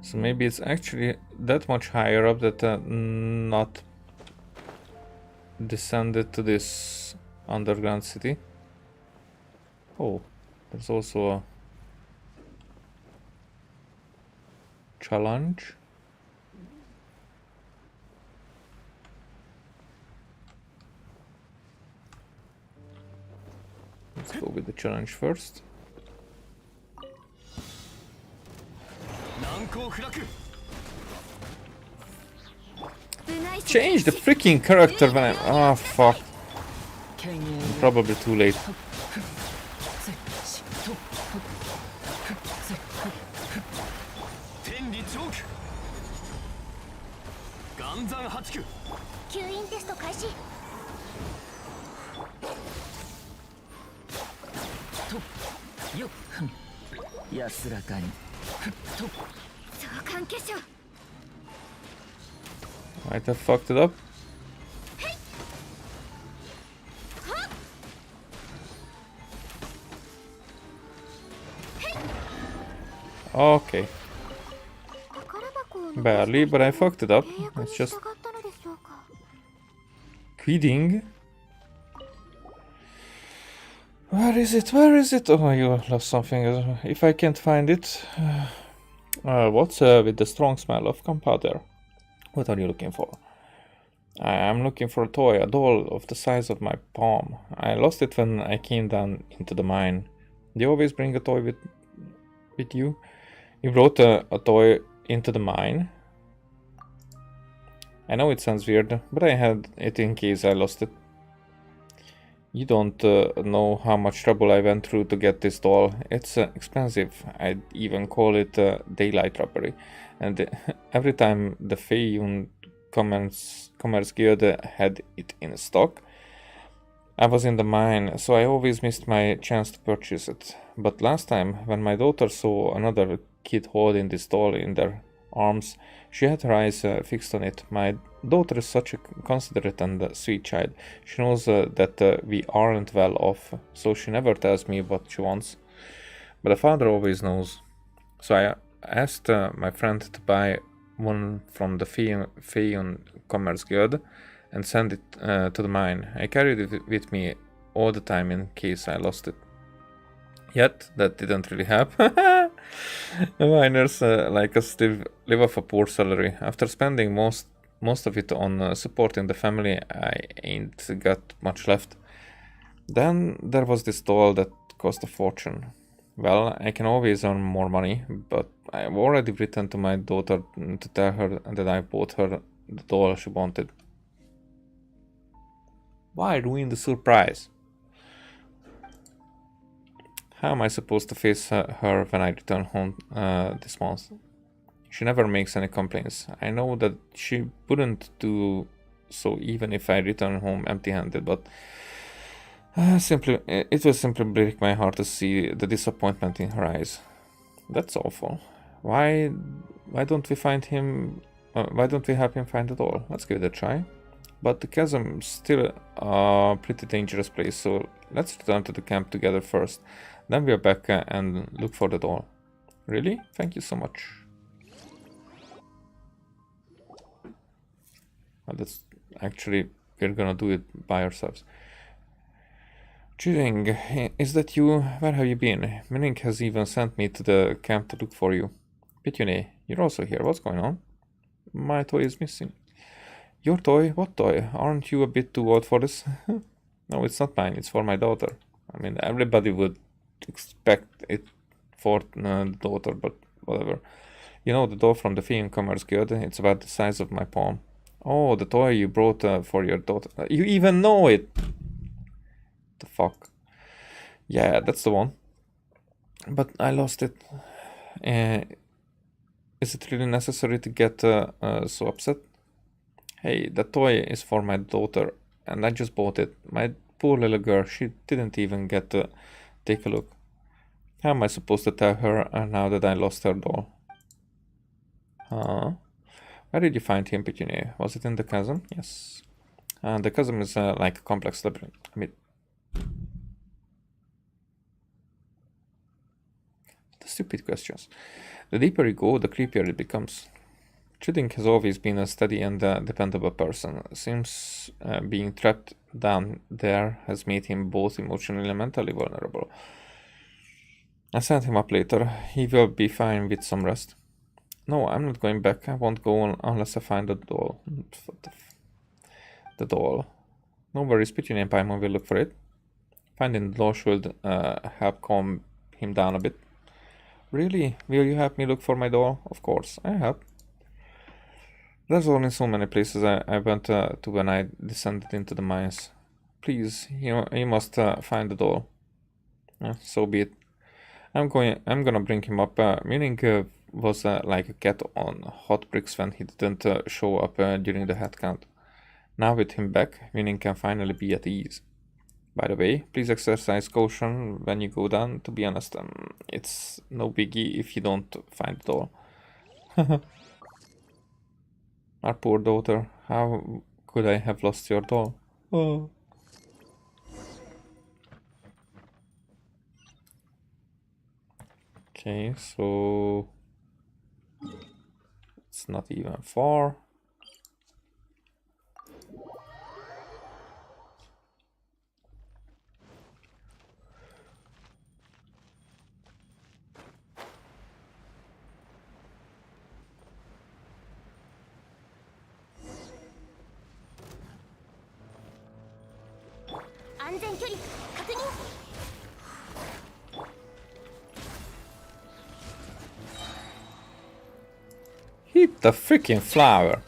So maybe it's actually that much higher up that not descended to this underground city. Oh, there's also challenge. Let's go with the challenge first. Change the freaking character when I'm... Oh, fuck. Probably too late. Might have fucked it up. Okay. Barely, but I fucked it up. It's just... Quitting? Where is it? Where is it? Oh, you lost something. If I can't find it... what's with the strong smell of gunpowder? What are you looking for? I'm looking for a toy, a doll of the size of my palm. I lost it when I came down into the mine. Do you always bring a toy with you? You brought a toy into the mine? I know it sounds weird, but I had it in case I lost it. You don't know how much trouble I went through to get this doll. It's expensive. I'd even call it daylight robbery. And every time the Pithew Commerce Guild had it in stock, I was in the mine, so I always missed my chance to purchase it. But last time, when my daughter saw another kid holding this doll in their arms, she had her eyes fixed on it. My daughter is such a considerate and sweet child. She knows that we aren't well off, so she never tells me what she wants. But the father always knows. So I asked my friend to buy one from the Pithew Commerce Guild and send it to the mine. I carried it with me all the time in case I lost it. Yet, that didn't really help. The miners like us live off a poor salary. After spending most of it on supporting the family, I ain't got much left. Then there was this doll that cost a fortune. Well, I can always earn more money, but I've already written to my daughter to tell her that I bought her the doll she wanted. Why ruin the surprise? How am I supposed to face her when I return home this month? She never makes any complaints. I know that she wouldn't do so even if I return home empty-handed, but it will simply break my heart to see the disappointment in her eyes. That's awful. Why don't we find him? Why don't we help him find the doll? Let's give it a try. But the chasm is still a pretty dangerous place, so let's return to the camp together first. Then we are back and look for the doll. Really? Thank you so much. Well, that's actually, we're gonna do it by ourselves. Chilling, is that you? Where have you been? Milink has even sent me to the camp to look for you. Pithew, you're also here. What's going on? My toy is missing. Your toy? What toy? Aren't you a bit too old for this? No, it's not mine. It's for my daughter. I mean, everybody would expect it for the daughter, but whatever. You know, the doll from the Pithew Commerce Guild? It's about the size of my palm. Oh, the toy you brought for your daughter. You even know it! The fuck? Yeah, that's the one. But I lost it. Is it really necessary to get so upset? Hey, the toy is for my daughter, and I just bought it. My poor little girl, she didn't even get to take a look. How am I supposed to tell her now that I lost her doll? Huh? Where did you find him, Pithew? Was it in the chasm? Yes. The chasm is like a complex labyrinth. I mean, the stupid questions. The deeper you go, the creepier it becomes. Chudink has always been a steady and dependable person. Seems being trapped down there has made him both emotionally and mentally vulnerable. I sent him up later. He will be fine with some rest. No, I'm not going back. I won't go on unless I find the doll. The doll. No worries, Pithew and Paimon will look for it. Finding the doll should help calm him down a bit. Really? Will you help me look for my doll? Of course, I help. There's only so many places I went to when I descended into the mines. Please, you must find the doll. So be it. I'm gonna bring him up. Meaning was like a cat on hot bricks when he didn't show up during the head count. Now with him back, Meaning can finally be at ease. By the way, please exercise caution when you go down. To be honest, it's no biggie if you don't find the doll. Our poor daughter. How could I have lost your doll? Oh. Okay, so it's not even far. Hit the freaking flower.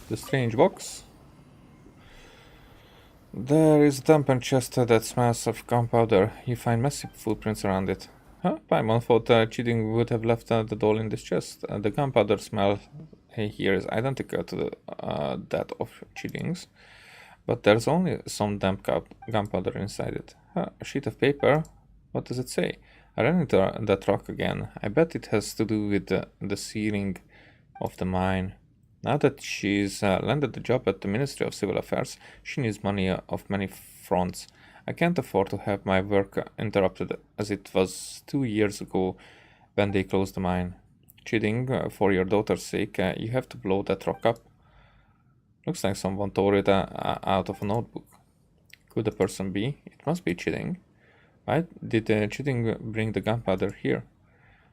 The strange box. There is a dampened chest that smells of gunpowder. You find massive footprints around it. Huh? Paimon thought cheating would have left the doll in this chest. The gunpowder smell here is identical to that of cheating's, but there's only some damp gunpowder inside it. Huh, a sheet of paper? What does it say? I ran into that rock again. I bet it has to do with the sealing of the mine. Now that she's landed the job at the Ministry of Civil Affairs, she needs money of many fronts. I can't afford to have my work interrupted, as it was 2 years ago when they closed the mine. Cheating, for your daughter's sake, you have to blow that rock up. Looks like someone tore it out of a notebook. Could the person be? It must be Cheating. Why did Cheating bring the gunpowder here?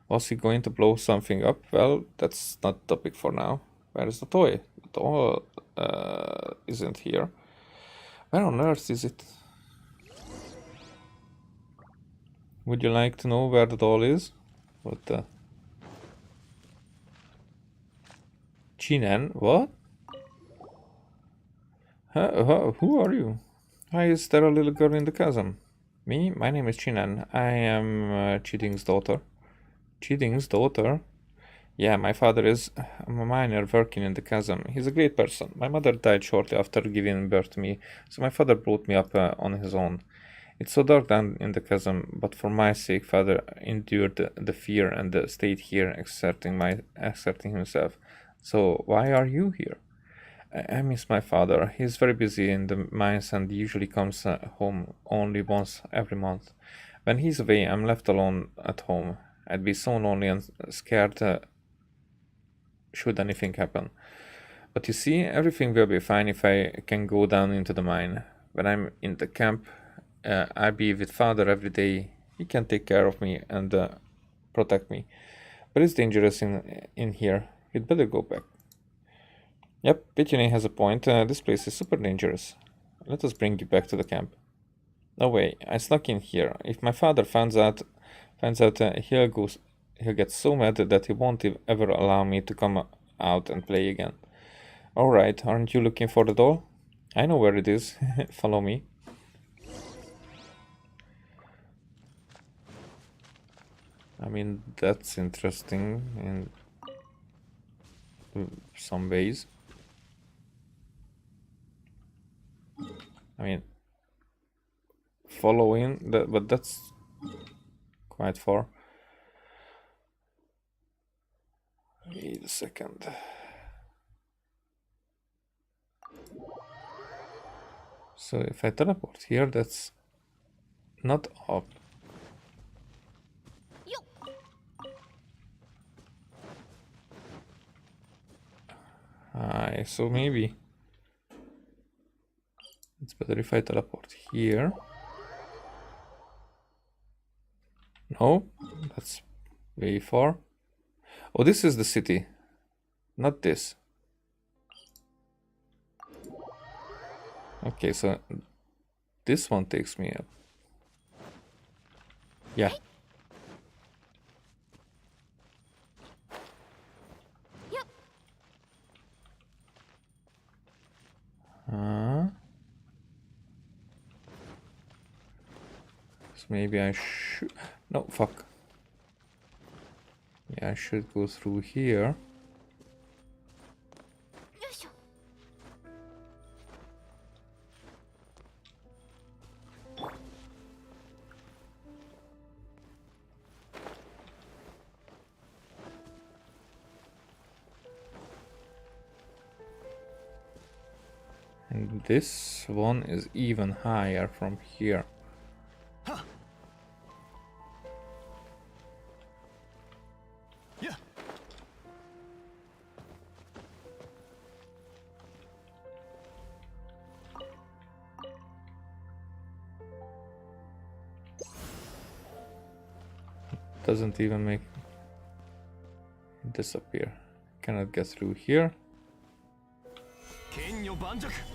Was he going to blow something up? Well, that's not the topic for now. Where is the toy? The doll isn't here. Where on earth is it? Would you like to know where the doll is? What the? Chinen? What? Who are you? Why is there a little girl in the chasm? Me? My name is Chinen. I am Cheating's daughter. Cheating's daughter? Yeah, my father is a miner working in the chasm. He's a great person. My mother died shortly after giving birth to me, so my father brought me up on his own. It's so dark down in the chasm, but for my sake, father endured the fear and stayed here, exerting himself. So why are you here? I miss my father. He's very busy in the mines and usually comes home only once every month. When he's away, I'm left alone at home. I'd be so lonely and scared should anything happen. But you see, everything will be fine if I can go down into the mine. When I'm in the camp, I'll be with father every day. He can take care of me and protect me. But it's dangerous in here. You'd better go back. Yep, Pithew has a point. This place is super dangerous. Let us bring you back to the camp. No way, I snuck in here. If my father finds out, he'll get so mad that he won't ever allow me to come out and play again. Alright, aren't you looking for the doll? I know where it is. Follow me. I mean, that's interesting in some ways. I mean, following that, but that's quite far. Wait a second. So if I teleport here, that's not up. So maybe it's better if I teleport here. No, that's way far. Oh, this is the city, not this. Okay, so this one takes me up. Yeah. So maybe I should... No, fuck. Yeah, I should go through here. And this one is even higher from here. Yeah. Doesn't even make it disappear. Cannot get through here.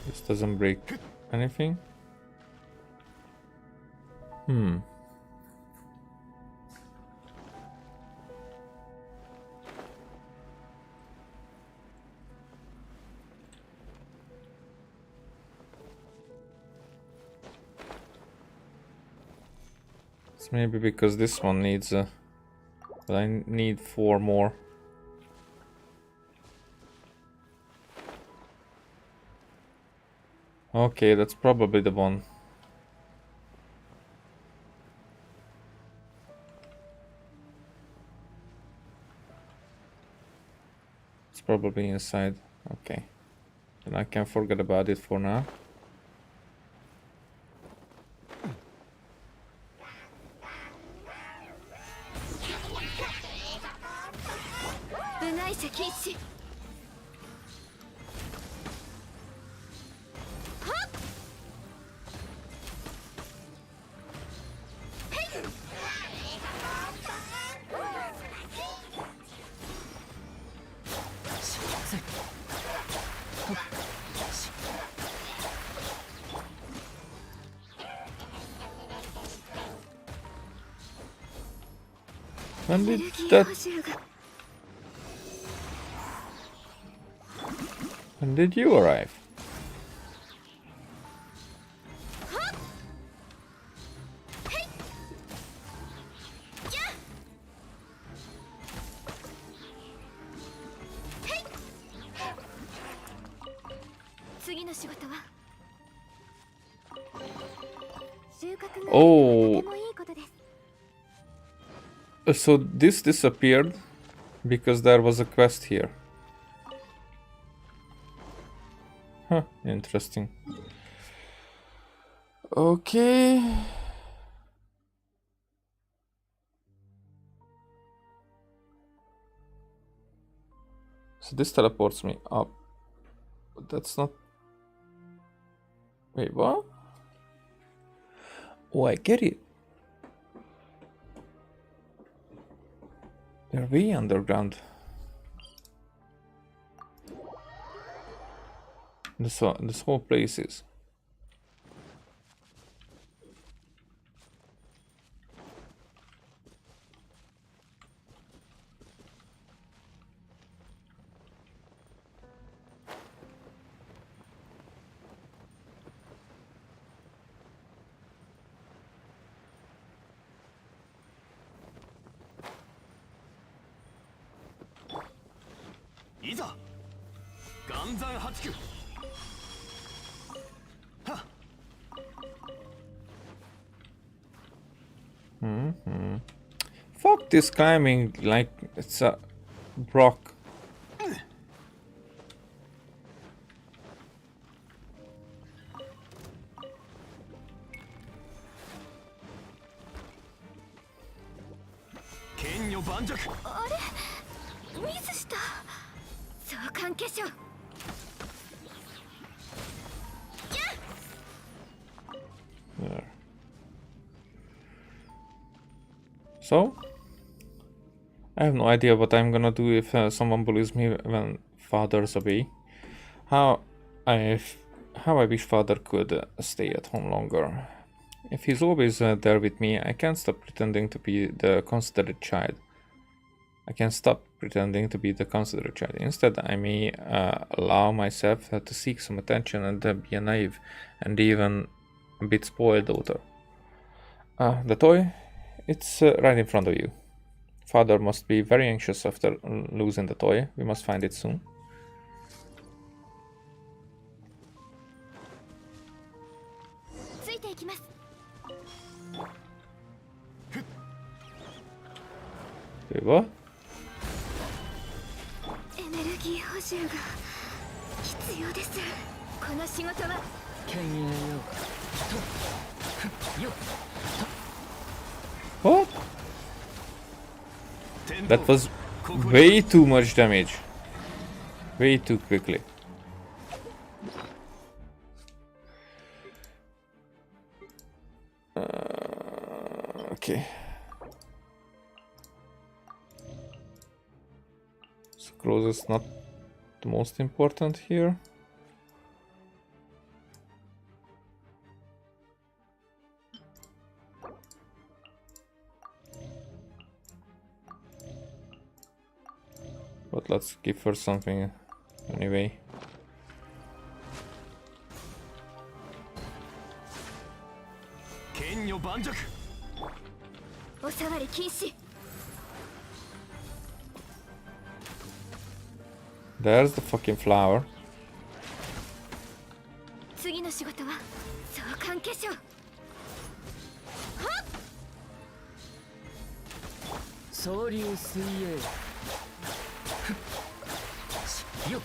This doesn't break anything. It's maybe because this one needs a... But I need 4 more. Okay, that's probably the one. It's probably inside. Okay. Then I can forget about it for now. When did that... When did you arrive? Oh. So this disappeared because there was a quest here. Huh, interesting. Okay. So this teleports me up. But that's not... Wait, what? Oh, I get it. They're way underground. This whole place is. Fuck this climbing like it's a rock. 剣女盤石。あれミスした。召喚化粧。 There. So, I have no idea what I'm gonna do if someone bullies me when father's away. How I wish father could stay at home longer. If he's always there with me, I can't stop pretending to be the considerate child. I can stop pretending to be the considerate child. Instead, I may allow myself to seek some attention and be a naive and even a bit spoiled daughter. The toy, it's right in front of you. Father must be very anxious after losing the toy. We must find it soon. Wait, what? エネルギー補充が必要です。この仕事は権威よとよ What? That was way too much damage. Way too quickly. Okay. Scrolls is not the most important here. But let's give her something anyway. There's the fucking flower. 次の仕事は召喚化粧。総流水泳よっ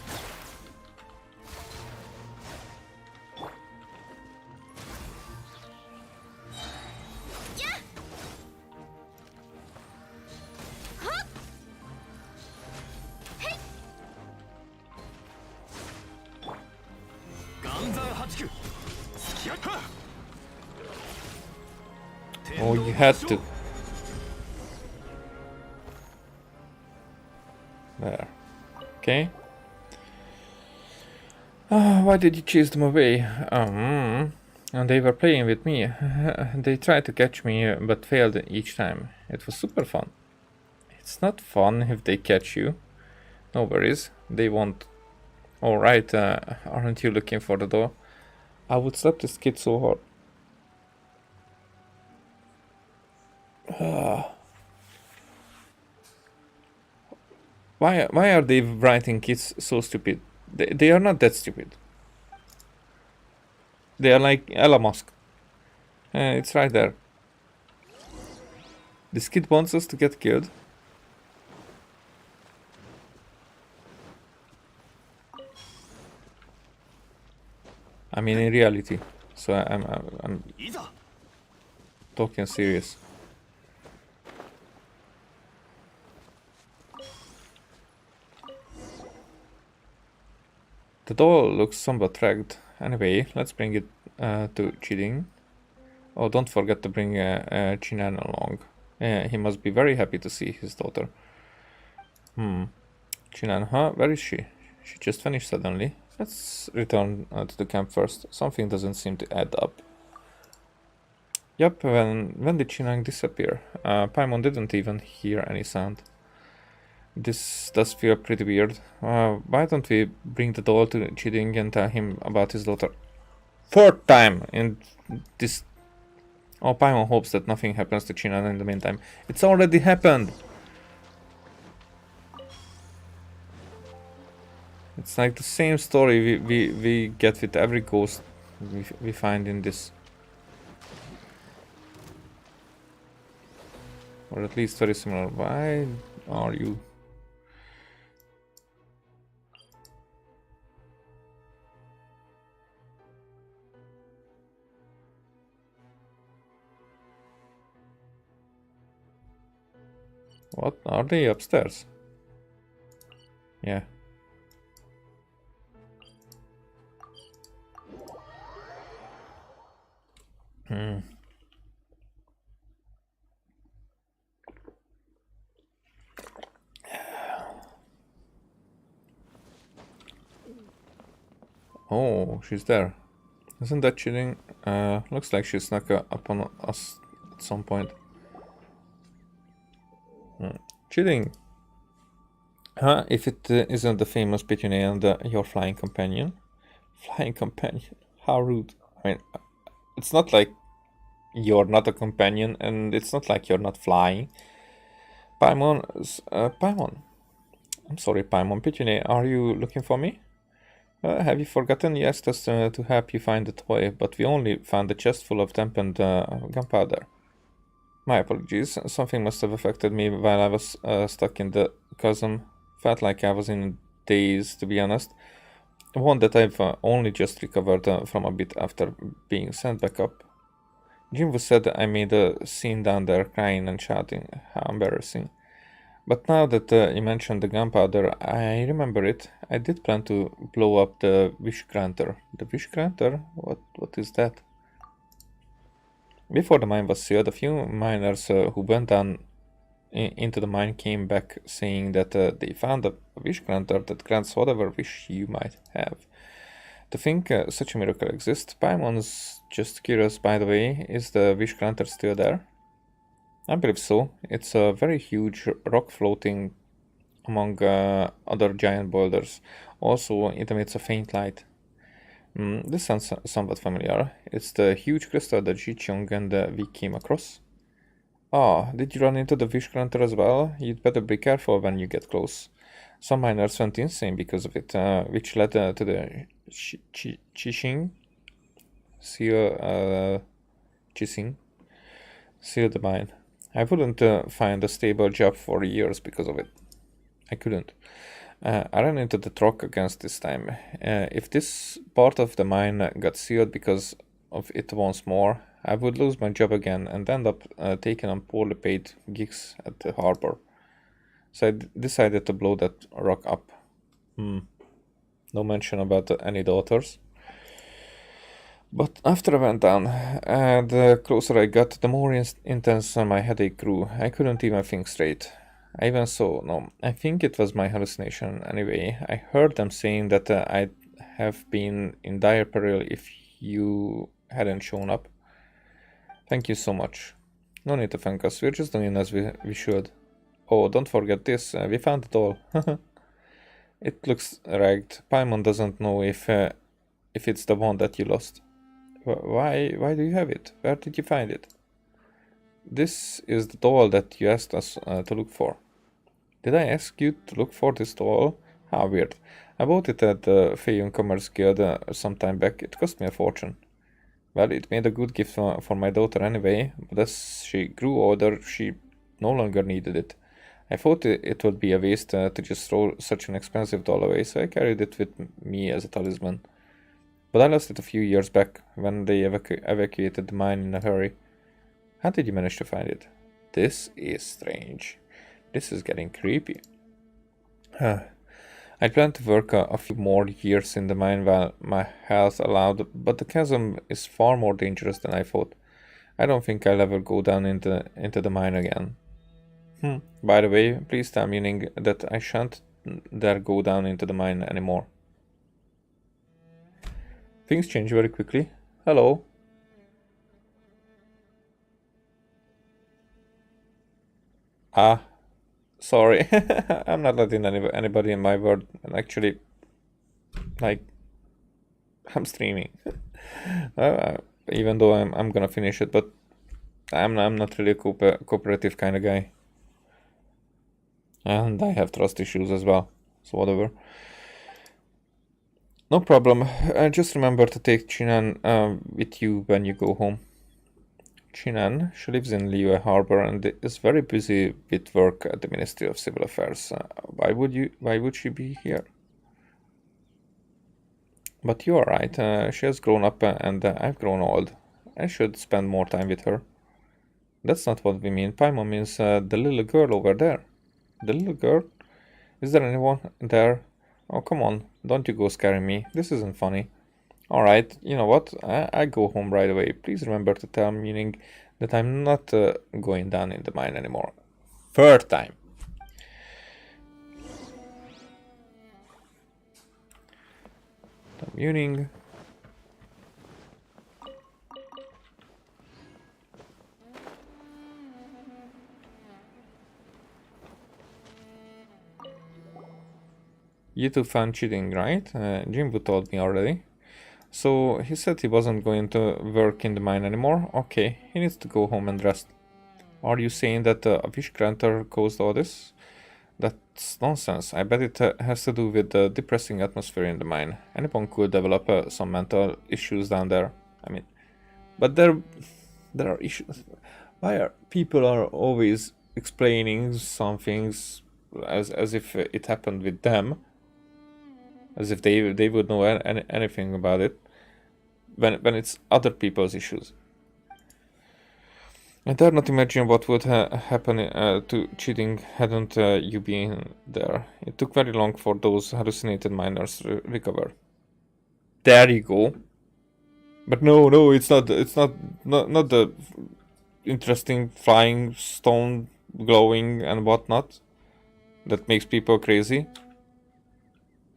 Oh, you had to. There. Okay. Why did you chase them away? And they were playing with me. They tried to catch me, but failed each time. It was super fun. It's not fun if they catch you. No worries. They won't. Alright, aren't you looking for the door? I would slap this kid so hard. Why are they writing kids so stupid? They are not that stupid. They are like Elon Musk. It's right there. This kid wants us to get killed. I mean, in reality. So I'm talking serious. The doll looks somewhat ragged. Anyway, let's bring it to Chiding. Oh, don't forget to bring Chinan along. He must be very happy to see his daughter. Chinan, huh? Where is she? She just vanished suddenly. Let's return to the camp first. Something doesn't seem to add up. Yup, when did Chinan disappear? Paimon didn't even hear any sound. This does feel pretty weird. Why don't we bring the doll to Chiding and tell him about his daughter? Fourth time in this... Oh, Paimon hopes that nothing happens to Chinan in the meantime. It's already happened! It's like the same story we get with every ghost we find in this. Or at least very similar. Why are you... What? Are they upstairs? Yeah. Hmm. Oh, she's there. Isn't that cheating? Looks like she snuck up on us at some point. Cheating! Huh? If it isn't the famous Pithew and your flying companion? Flying companion? How rude. I mean, it's not like you're not a companion, and it's not like you're not flying. Paimon, Paimon. I'm sorry, Paimon. Pithew, are you looking for me? Have you forgotten? You asked us to help you find the toy, but we only found a chest full of dampened gunpowder. My apologies. Something must have affected me while I was stuck in the chasm. Felt like I was in a daze, to be honest. One that I've only just recovered from a bit after being sent back up. Jimbo said I made a scene down there, crying and shouting. How embarrassing. But now that you mentioned the gunpowder, I remember it. I did plan to blow up the wish granter. The wish granter? What is that? Before the mine was sealed, a few miners who went down into the mine came back saying that they found a wish granter that grants whatever wish you might have. To think such a miracle exists, Paimon's just curious, by the way, is the wish granter still there? I believe so. It's a very huge rock floating among other giant boulders. Also, it emits a faint light. This sounds somewhat familiar. It's the huge crystal that Jichong and we came across. Ah, did you run into the wish granter as well? You'd better be careful when you get close. Some miners went insane because of it, which led to the Chising seal the mine. I wouldn't find a stable job for years because of it. I couldn't. I ran into the truck against this time. If this part of the mine got sealed because of it once more, I would lose my job again and end up taking on poorly paid gigs at the harbor. So I decided to blow that rock up. No mention about any daughters. But after I went down, the closer I got, the more intense my headache grew. I couldn't even think straight. I think it was my hallucination anyway. I heard them saying that I'd have been in dire peril if you hadn't shown up. Thank you so much. No need to thank us, we're just doing as we should. Oh, don't forget this, we found it all. It looks ragged. Paimon doesn't know if it's the one that you lost. Why do you have it? Where did you find it? This is the doll that you asked us to look for. Did I ask you to look for this doll? How weird. I bought it at the Feyun Commerce Guild some time back. It cost me a fortune. Well, it made a good gift for my daughter anyway, but as she grew older, she no longer needed it. I thought it would be a waste to just throw such an expensive doll away, so I carried it with me as a talisman. But I lost it a few years back, when they evacuated the mine in a hurry. How did you manage to find it? This is strange. This is getting creepy. I planned to work a few more years in the mine while my health allowed, but the chasm is far more dangerous than I thought. I don't think I'll ever go down into the mine again. By the way, please tell meaning that I shan't dare go down into the mine anymore. Things change very quickly. Hello. Sorry. I'm not letting anybody in my world. And actually, like, I'm streaming. Even though I'm gonna finish it, but I'm not really a cooperative kind of guy. And I have trust issues as well. So whatever. No problem. Just remember to take Chinan with you when you go home. Chinan, she lives in Liyue Harbor and is very busy with work at the Ministry of Civil Affairs. Why would she be here? But you are right. She has grown up and I've grown old. I should spend more time with her. That's not what we mean. Paimon means the little girl over there. The little girl? Is there anyone there? Oh, come on. Don't you go scaring me. This isn't funny. Alright, you know what? I go home right away. Please remember to tell meaning that I'm not going down in the mine anymore. Third time. Communing. You two found cheating, right? Jimbo told me already. So he said he wasn't going to work in the mine anymore. Okay, he needs to go home and rest. Are you saying that a wish granter caused all this? That's nonsense. I bet it has to do with the depressing atmosphere in the mine. Anyone could develop some mental issues down there. I mean, but there are issues. Why are people are always explaining some things as if it happened with them, as if they would know anything about it, when it's other people's issues. I dare not imagine what would happen to cheating hadn't you been there. It took very long for those hallucinated miners to recover. There you go. But no, it's not the interesting flying stone glowing and whatnot that makes people crazy.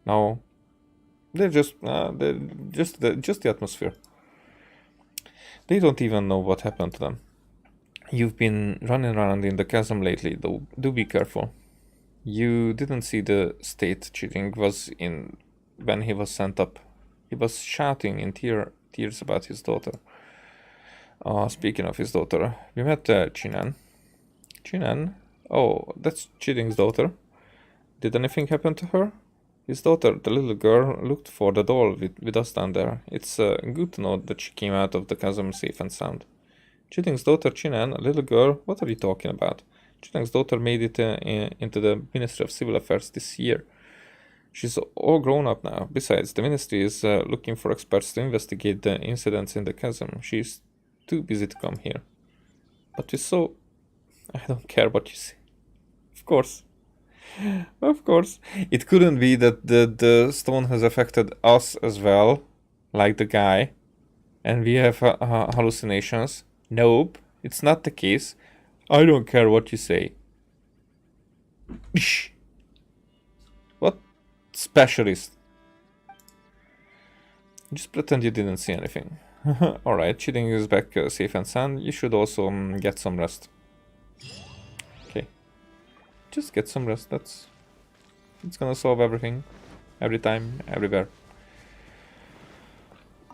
No, they're just the atmosphere. They don't even know what happened to them. You've been running around in the chasm lately, though. Do be careful. You didn't see the state cheating was in when he was sent up. He was shouting in tears about his daughter. Speaking of his daughter, we met Chinan. Chinan? Oh, that's Cheating's daughter. Did anything happen to her? His daughter, the little girl, looked for the doll with us down there. It's good to know that she came out of the chasm safe and sound. Cheating's daughter, Chinan, a little girl? What are you talking about? Cheating's daughter made it into the Ministry of Civil Affairs this year. She's all grown up now. Besides, the ministry is looking for experts to investigate the incidents in the chasm. She's too busy to come here. But we're so... I don't care what you say. Of course. Of course. It couldn't be that the stone has affected us as well, like the guy, and we have hallucinations. Nope, it's not the case. I don't care what you say. What? Specialist. Just pretend you didn't see anything. Alright, Cheating is back safe and sound. You should also get some rest. Okay. Just get some rest. It's gonna solve everything. Every time, everywhere.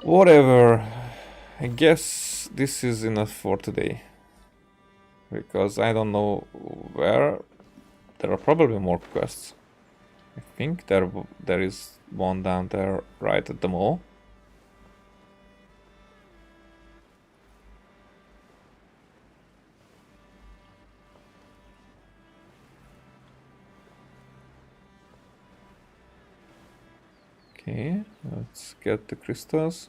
Whatever. I guess this is enough for today. Because I don't know where. There are probably more quests. I think there is one down there right at the mall. Okay, let's get the crystals.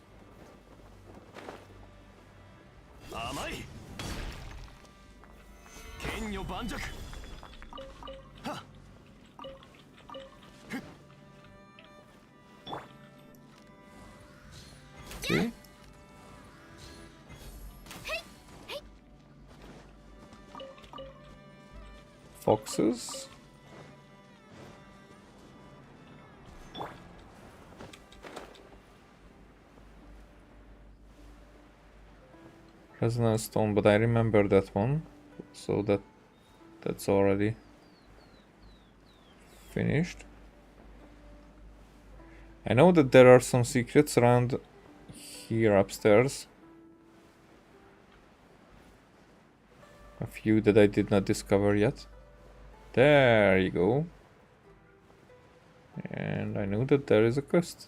Okay. Foxes. Resonance stone, but I remember that one, so that's already finished. I know that there are some secrets around here upstairs. A few that I did not discover yet. There you go. And I know that there is a quest.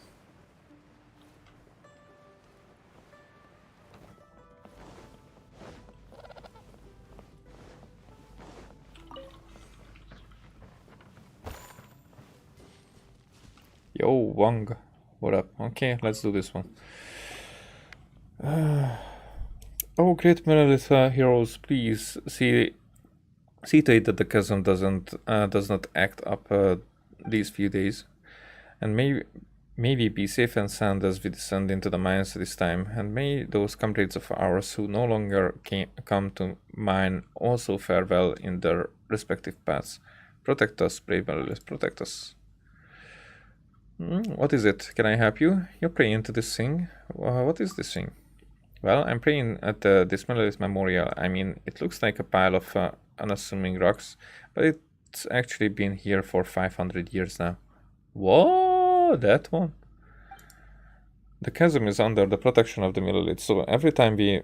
Yo, Wang. What up? Okay, let's do this one. Oh, great Monolith heroes, please see to it that the chasm does not act up these few days, and maybe be safe and sound as we descend into the mines this time, and may those comrades of ours who no longer come to mine also fare well in their respective paths. Protect us, brave Monolith, protect us. What is it? Can I help you? You're praying to this thing? What is this thing? Well, I'm praying at this Monolith memorial. I mean, it looks like a pile of unassuming rocks, but it's actually been here for 500 years now. Whoa, that one. The chasm is under the protection of the Monolith, so every time we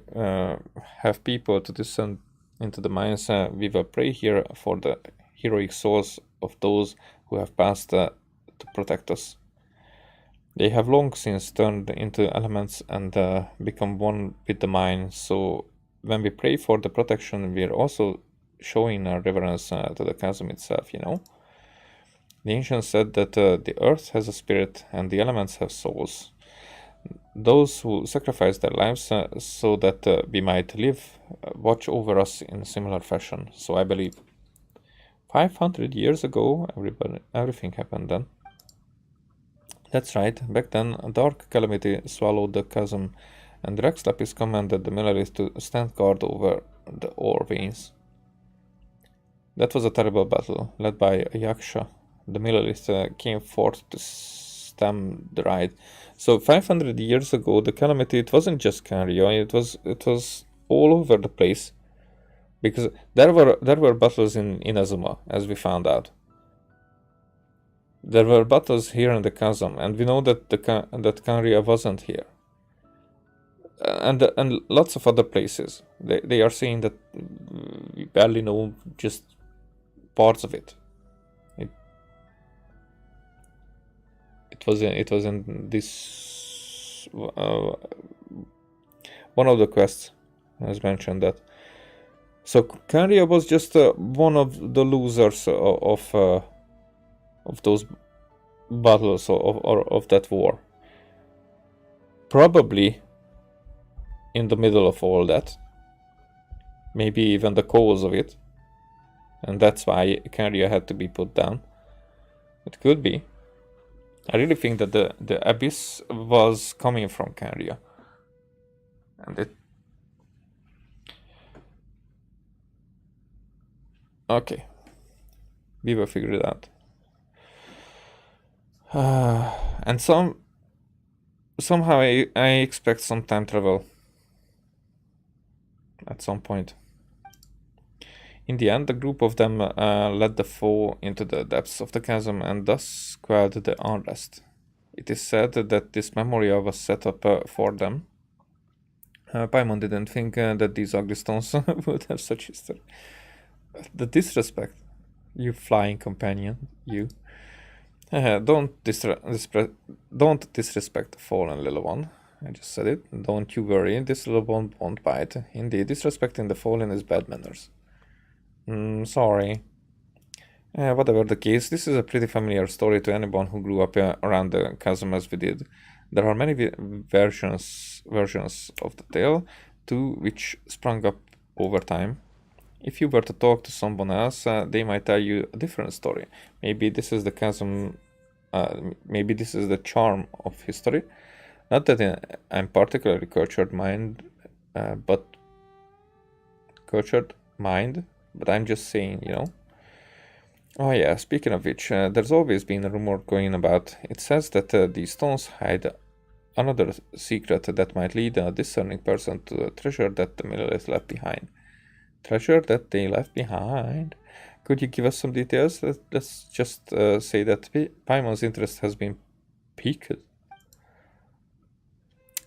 have people to descend into the mines, we will pray here for the heroic souls of those who have passed to protect us. They have long since turned into elements and become one with the mine, so when we pray for the protection, we are also showing our reverence to the chasm itself, you know? The ancients said that the earth has a spirit and the elements have souls. Those who sacrifice their lives so that we might live watch over us in similar fashion, so I believe. 500 years ago, everything happened then. That's right, back then a dark calamity swallowed the chasm, and Rex Lapis commanded the Monolith to stand guard over the ore veins. That was a terrible battle, led by a Yaksha. The Monolith came forth to stem the ride. So 500 years ago, the calamity, it wasn't just Kanryo, it was all over the place. Because there were battles in Inazuma, as we found out. There were battles here in the chasm, and we know that that Kanryo wasn't here, and lots of other places. They are saying that we barely know just parts of it. It was in this one of the quests has mentioned that. So Kanryo was just one of the losers of those battles or of that war. Probably in the middle of all that. Maybe even the cause of it. And that's why Kanryo had to be put down. It could be. I really think that the abyss was coming from Kanryo. And it... Okay. We will figure it out. And somehow I expect some time travel at some point. In the end, the group of them led the foe into the depths of the chasm and thus quelled the unrest. It is said that this memorial was set up for them. Paimon didn't think that these ugly stones would have such history. The disrespect, you flying companion, you. Don't disrespect the fallen little one. I just said it. Don't you worry, this little one won't bite. Indeed, disrespecting the fallen is bad manners. Sorry. Whatever the case, this is a pretty familiar story to anyone who grew up around the chasm as we did. There are many versions of the tale, too, which sprung up over time. If you were to talk to someone else, they might tell you a different story. Maybe this is the chasm, maybe this is the charm of history. Not that I'm particularly cultured mind, but I'm just saying, you know. Oh yeah, speaking of which, there's always been a rumor going about. It says that these stones hide another secret that might lead a discerning person to the treasure that the Monolith left behind. Treasure that they left behind. Could you give us some details? Let's just say that Paimon's interest has been piqued.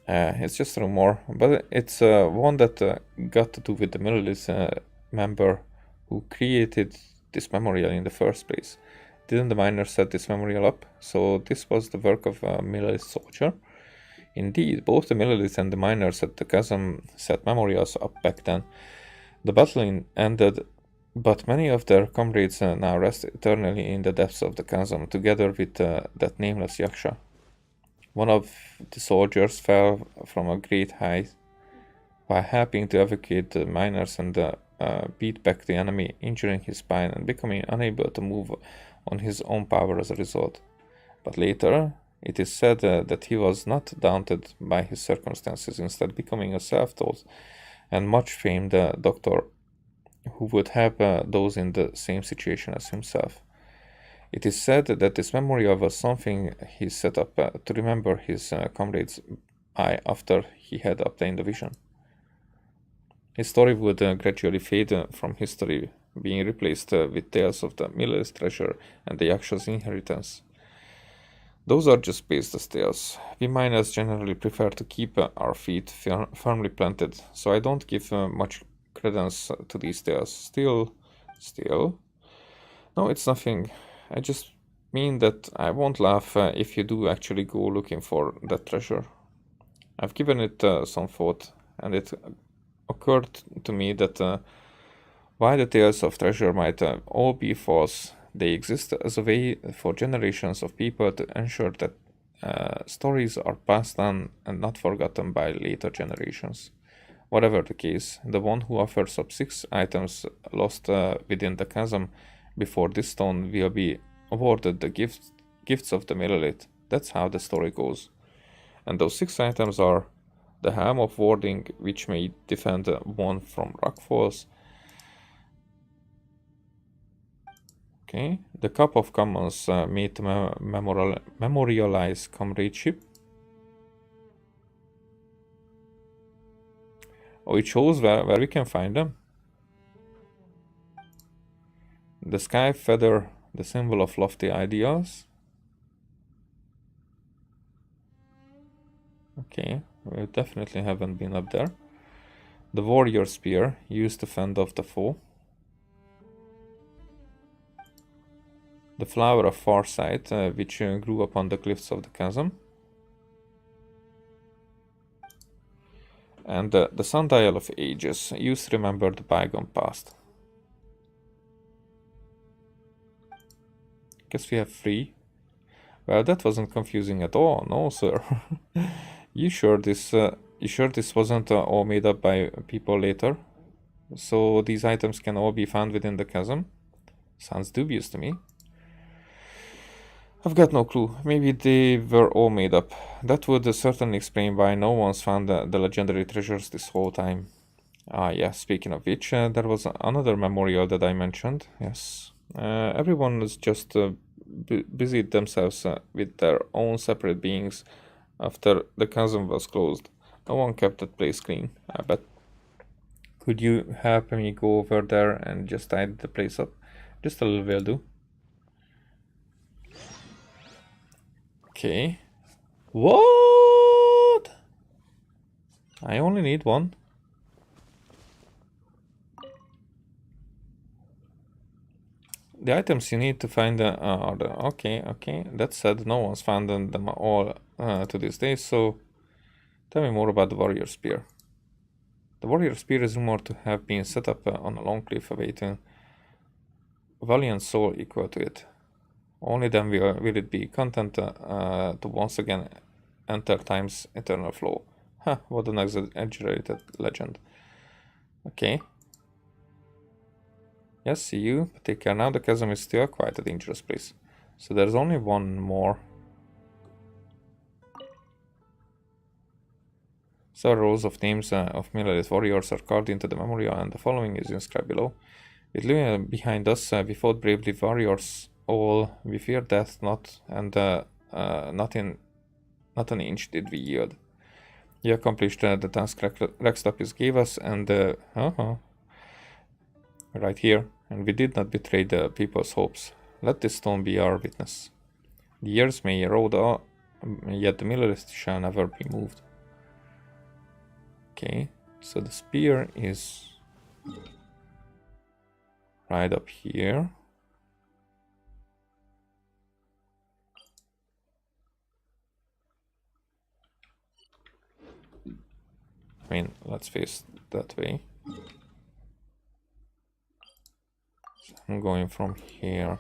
It's just a rumor, but it's one that got to do with the Monolith member who created this memorial in the first place. Didn't the miners set this memorial up? So this was the work of a Monolith soldier. Indeed, both the Monolith and the miners at the chasm set memorials up back then. The battle ended, but many of their comrades now rest eternally in the depths of the chasm, together with that nameless Yaksha. One of the soldiers fell from a great height, by helping to evacuate the miners and beat back the enemy, injuring his spine and becoming unable to move on his own power as a result. But later, it is said that he was not daunted by his circumstances, instead becoming a self-taught and much famed doctor who would help those in the same situation as himself. It is said that this memorial was something he set up to remember his comrades by after he had obtained the vision. His story would gradually fade from history, being replaced with tales of the miller's treasure and the Yaksha's inheritance. Those are just based as tales. We miners generally prefer to keep our feet firmly planted, so I don't give much credence to these tales. Still? No, it's nothing. I just mean that I won't laugh if you do actually go looking for that treasure. I've given it some thought, and it occurred to me that while the tales of treasure might all be false, they exist as a way for generations of people to ensure that stories are passed on and not forgotten by later generations. Whatever the case, the one who offers up 6 items lost within the chasm before this stone will be awarded the gifts of the Millelith. That's how the story goes. And those 6 items are the Helm of Warding, which may defend one from rockfalls. Okay, the Cup of Commons made to memorialize comradeship. Oh, it shows where we can find them. The Sky Feather, the symbol of lofty ideals. Okay, we definitely haven't been up there. The Warrior Spear, used to fend off the foe. The Flower of Farsight, which grew upon the cliffs of the chasm. And the Sundial of Ages, used to remember the bygone past. Guess we have 3. Well, that wasn't confusing at all, no sir. You sure this wasn't all made up by people later? So these items can all be found within the chasm? Sounds dubious to me. I've got no clue. Maybe they were all made up. That would certainly explain why no one's found the legendary treasures this whole time. Ah, yeah, speaking of which, there was another memorial that I mentioned. Yes. Everyone was just busied themselves with their own separate beings after the chasm was closed. No one kept that place clean, I bet. Could you help me go over there and just tidy the place up? Just a little will do. Okay. What? I only need 1. The items you need to find are the... Okay. That said, no one's found them all to this day, so... Tell me more about the Warrior Spear. The Warrior Spear is rumored to have been set up on a long cliff awaiting a valiant soul equal to it. Only then will it be content to once again enter time's eternal flow. Huh, what an exaggerated legend. Okay. Yes, see you, but take care now, the chasm is still quite a dangerous place. So there's only 1 more. Several rows of names of Millelith warriors are carved into the memorial, and the following is inscribed below. With living behind us, we fought bravely, warriors all. We feared death not, and not an inch did we yield. We accomplished the task Rextapis gave us, and right here, and we did not betray the people's hopes. Let this stone be our witness. The years may erode, yet the Millelith shall never be moved. Okay, so the spear is right up here. I mean, let's face that way. So I'm going from here.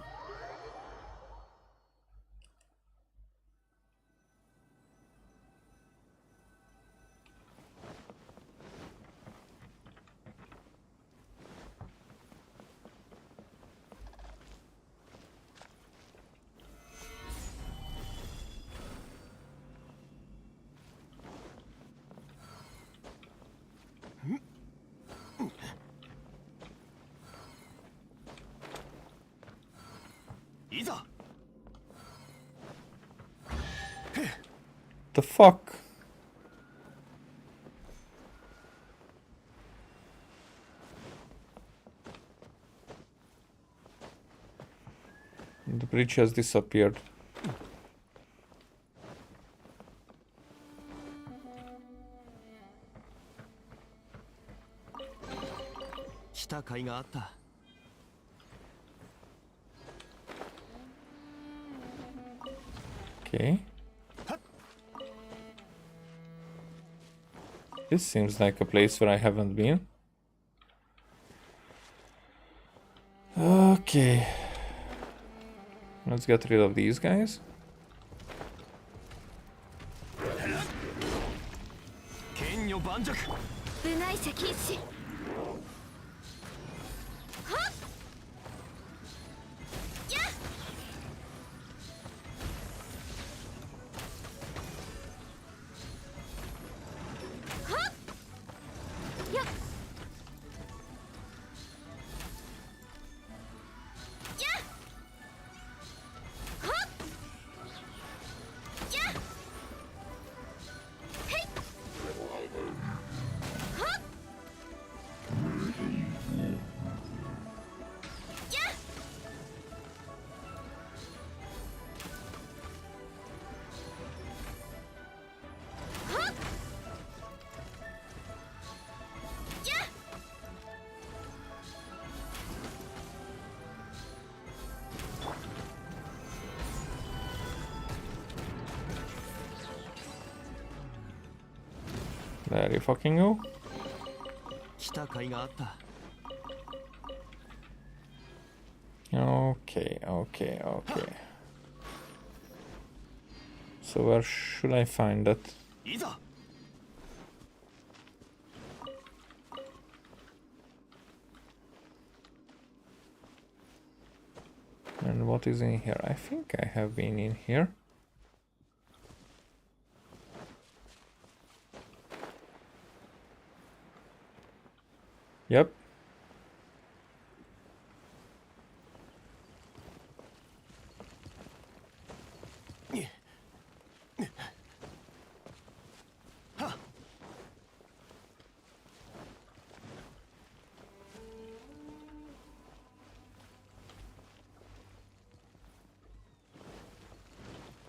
いざ The fuck? The bridge has disappeared. 来た甲斐があった Okay. This seems like a place where I haven't been. Okay. Let's get rid of these guys. 剣女盤石 部外者禁止。はっやっはっやっやっはっやっへいはっやっはっやっ There you fucking go. 来た甲斐があった Okay, okay, okay. So where should I find that? いざ And what is in here? I think I have been in here. Yep.「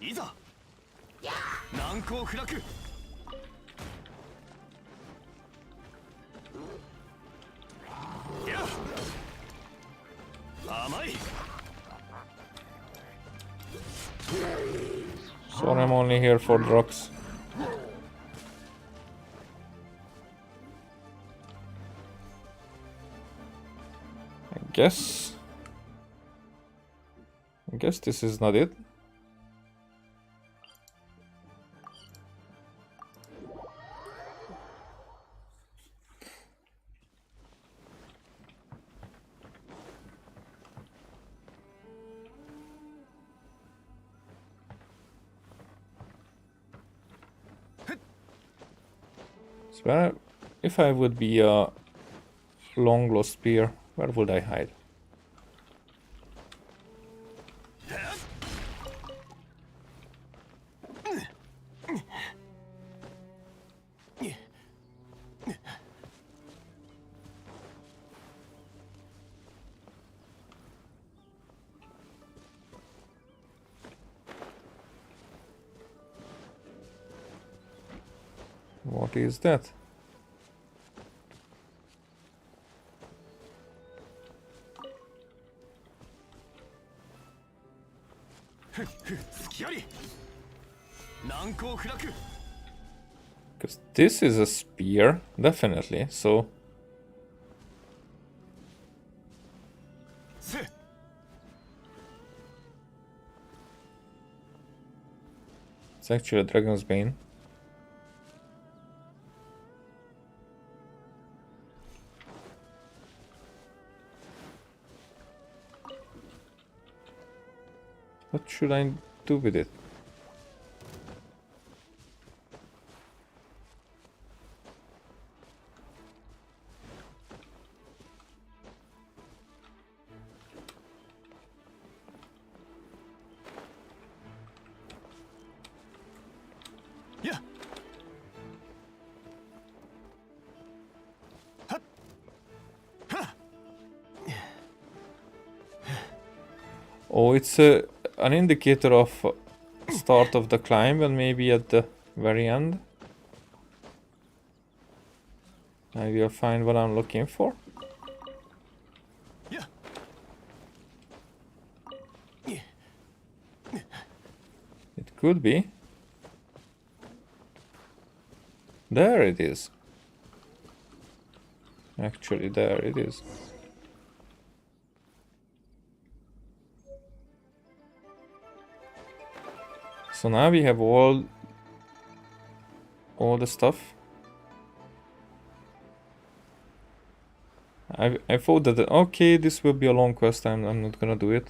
いざ難攻不落」やっ甘い So I'm only here for drugs. I guess this is not it. So if I would be a long lost spear, where would I hide? What is that? Because this is a spear, definitely, so... It's actually a Dragon's Bane. What should I do with it? Oh, it's an indicator of start of the climb and maybe at the very end. I will find what I'm looking for. Yeah. It could be. There it is. Actually, there it is. So now we have all the stuff. I thought that okay, this will be a long quest. I'm not gonna do it.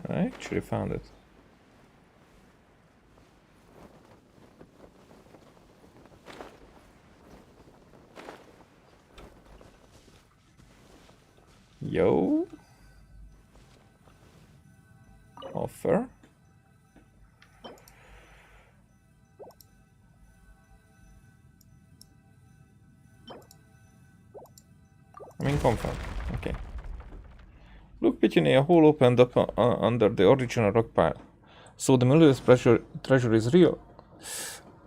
I actually found it. Yo. Offer. I mean, confirm. Okay. Look, Pithew, a hole opened up under the original rock pile. So the malicious treasure is real.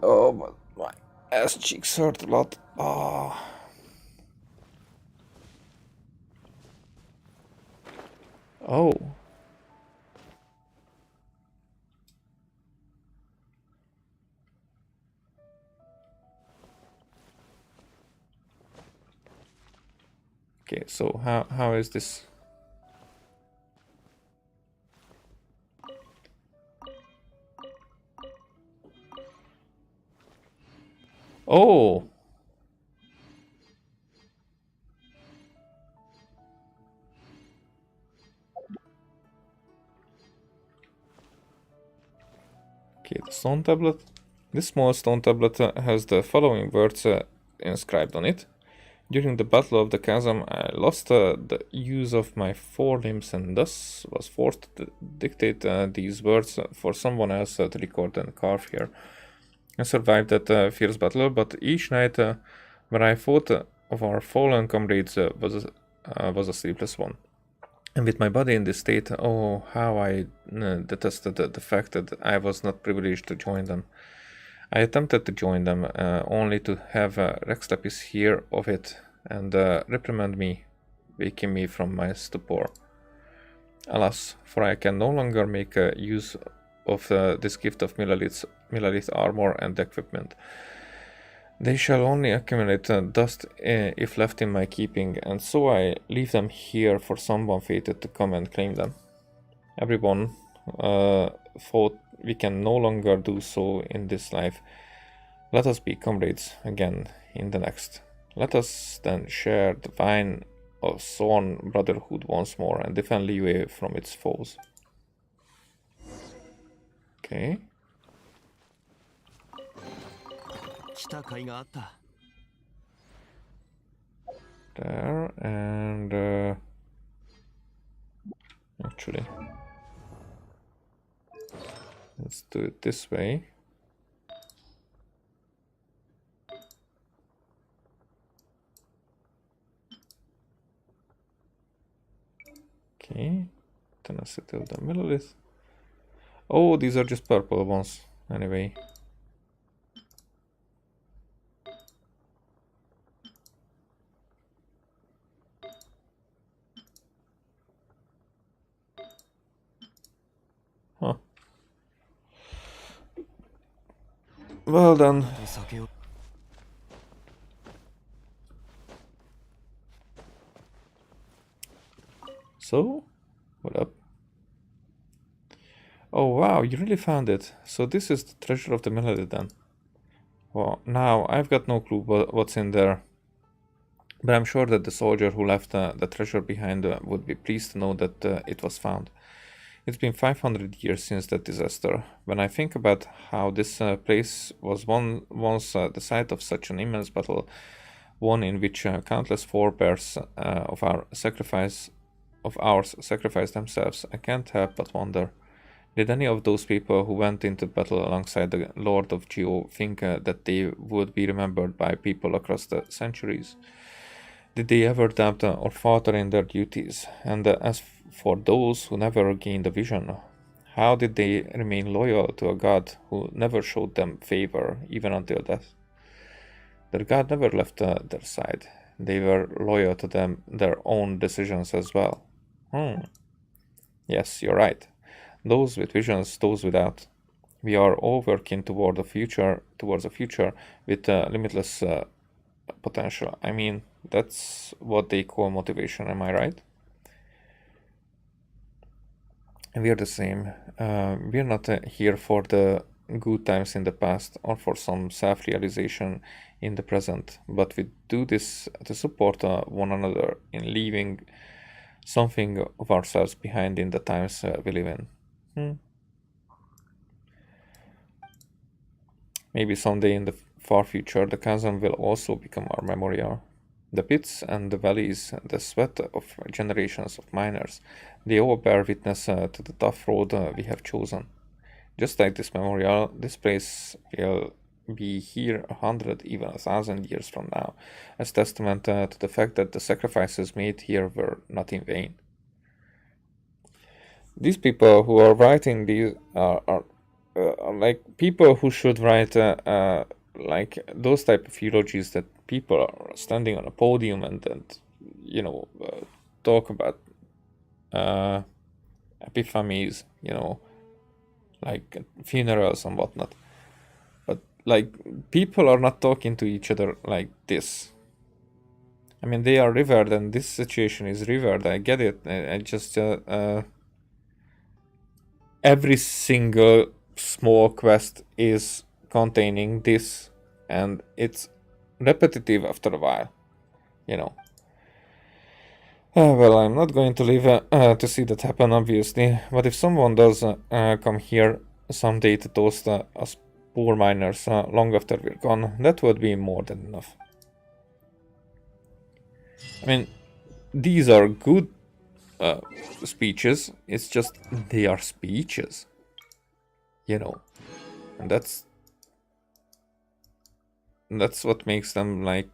Oh, but my ass cheeks hurt a lot. Ah. Oh. Okay, so how is this? Oh. Okay, the stone tablet. This small stone tablet has the following words inscribed on it. During the Battle of the Chasm, I lost the use of my 4 limbs and thus was forced to dictate these words for someone else to record and carve here. I survived that fierce battle, but each night when I thought of our fallen comrades was a sleepless one. And with my body in this state, oh, how I detested the fact that I was not privileged to join them. I attempted to join them, only to have Rex Lapis hear of it and reprimand me, waking me from my stupor. Alas, for I can no longer make use of this gift of Millelith armor and equipment. They shall only accumulate dust if left in my keeping, and so I leave them here for someone fated to come and claim them. Everyone thought we can no longer do so in this life. Let us be comrades again in the next. Let us then share the wine of sworn brotherhood once more and defend Liyue from its foes. Okay. 来た甲斐があった。 There and actually let's do it this way. Okay, tenacity of the Millelith. Oh, these are just purple ones anyway. Huh. Well done. 酒を So, what up? Oh wow, you really found it. So this is the treasure of the Millelith then. Well, now I've got no clue what's in there. But I'm sure that the soldier who left the treasure behind would be pleased to know that it was found. It's been 500 years since that disaster. When I think about how this place was once the site of such an immense battle, one in which countless forebears of ours sacrificed themselves, I can't help but wonder. Did any of those people who went into battle alongside the Lord of Geo think that they would be remembered by people across the centuries? Did they ever doubt or falter in their duties? And as for those who never gained a vision. How did they remain loyal to a god who never showed them favor, even until death? Their god never left their side. They were loyal to their own decisions as well. Yes, you're right. Those with visions, those without. We are all working towards a future with limitless potential. I mean, that's what they call motivation, am I right? We are the same. We are not here for the good times in the past or for some self-realization in the present, but we do this to support one another in leaving something of ourselves behind in the times we live in. Maybe someday in the far future, the chasm will also become our memorial. The pits and the valleys, the sweat of generations of miners, they all bear witness to the tough road we have chosen. Just like this memorial, this place will be here 100, even 1,000 years from now, as testament to the fact that the sacrifices made here were not in vain. These people who are writing these are like people who should write like those type of eulogies that people are standing on a podium and talk about epiphanies, like funerals and whatnot. But like people are not talking to each other like this. I mean, they are revered, and this situation is revered. I get it. I just every single small quest is containing this, and it's repetitive after a while, well, I'm not going to live to see that happen, obviously, but if someone does come here someday to toast us poor miners long after we're gone, that would be more than enough. I mean, these are good speeches, it's just they are speeches, and that's what makes them like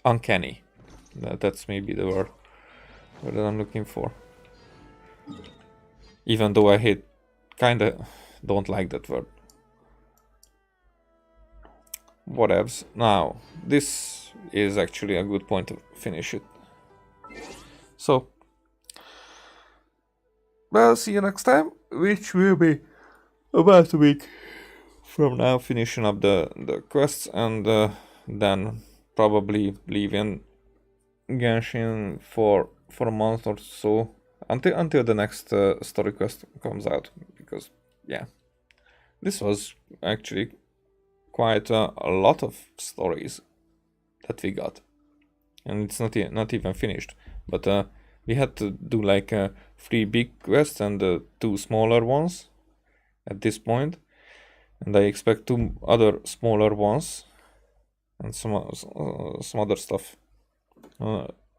uncanny. That's maybe the word that I'm looking for. Even though I kinda don't like that word. Whatevs. Now, this is actually a good point to finish it. So, well, see you next time, which will be about a week from now, finishing up the quests, and then probably leaving Genshin for a month or so until the next story quest comes out, because yeah, this was actually quite a lot of stories that we got, and it's not even finished, but we had to do like 3 big quests and 2 smaller ones at this point, and I expect 2 other smaller ones and some other stuff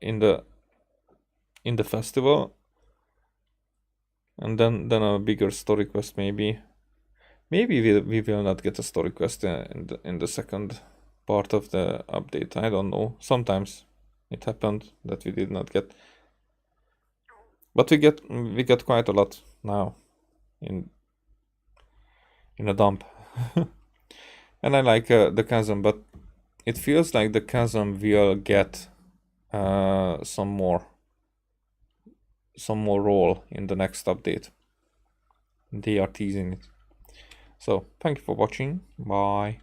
in the festival, and then a bigger story quest maybe. Maybe we will not get a story quest in the second part of the update. I don't know. Sometimes it happened that we did not get, but we get quite a lot now in a dump. And I like the chasm, but it feels like the chasm will get some more role in the next update. They are teasing it. So thank you for watching. Bye.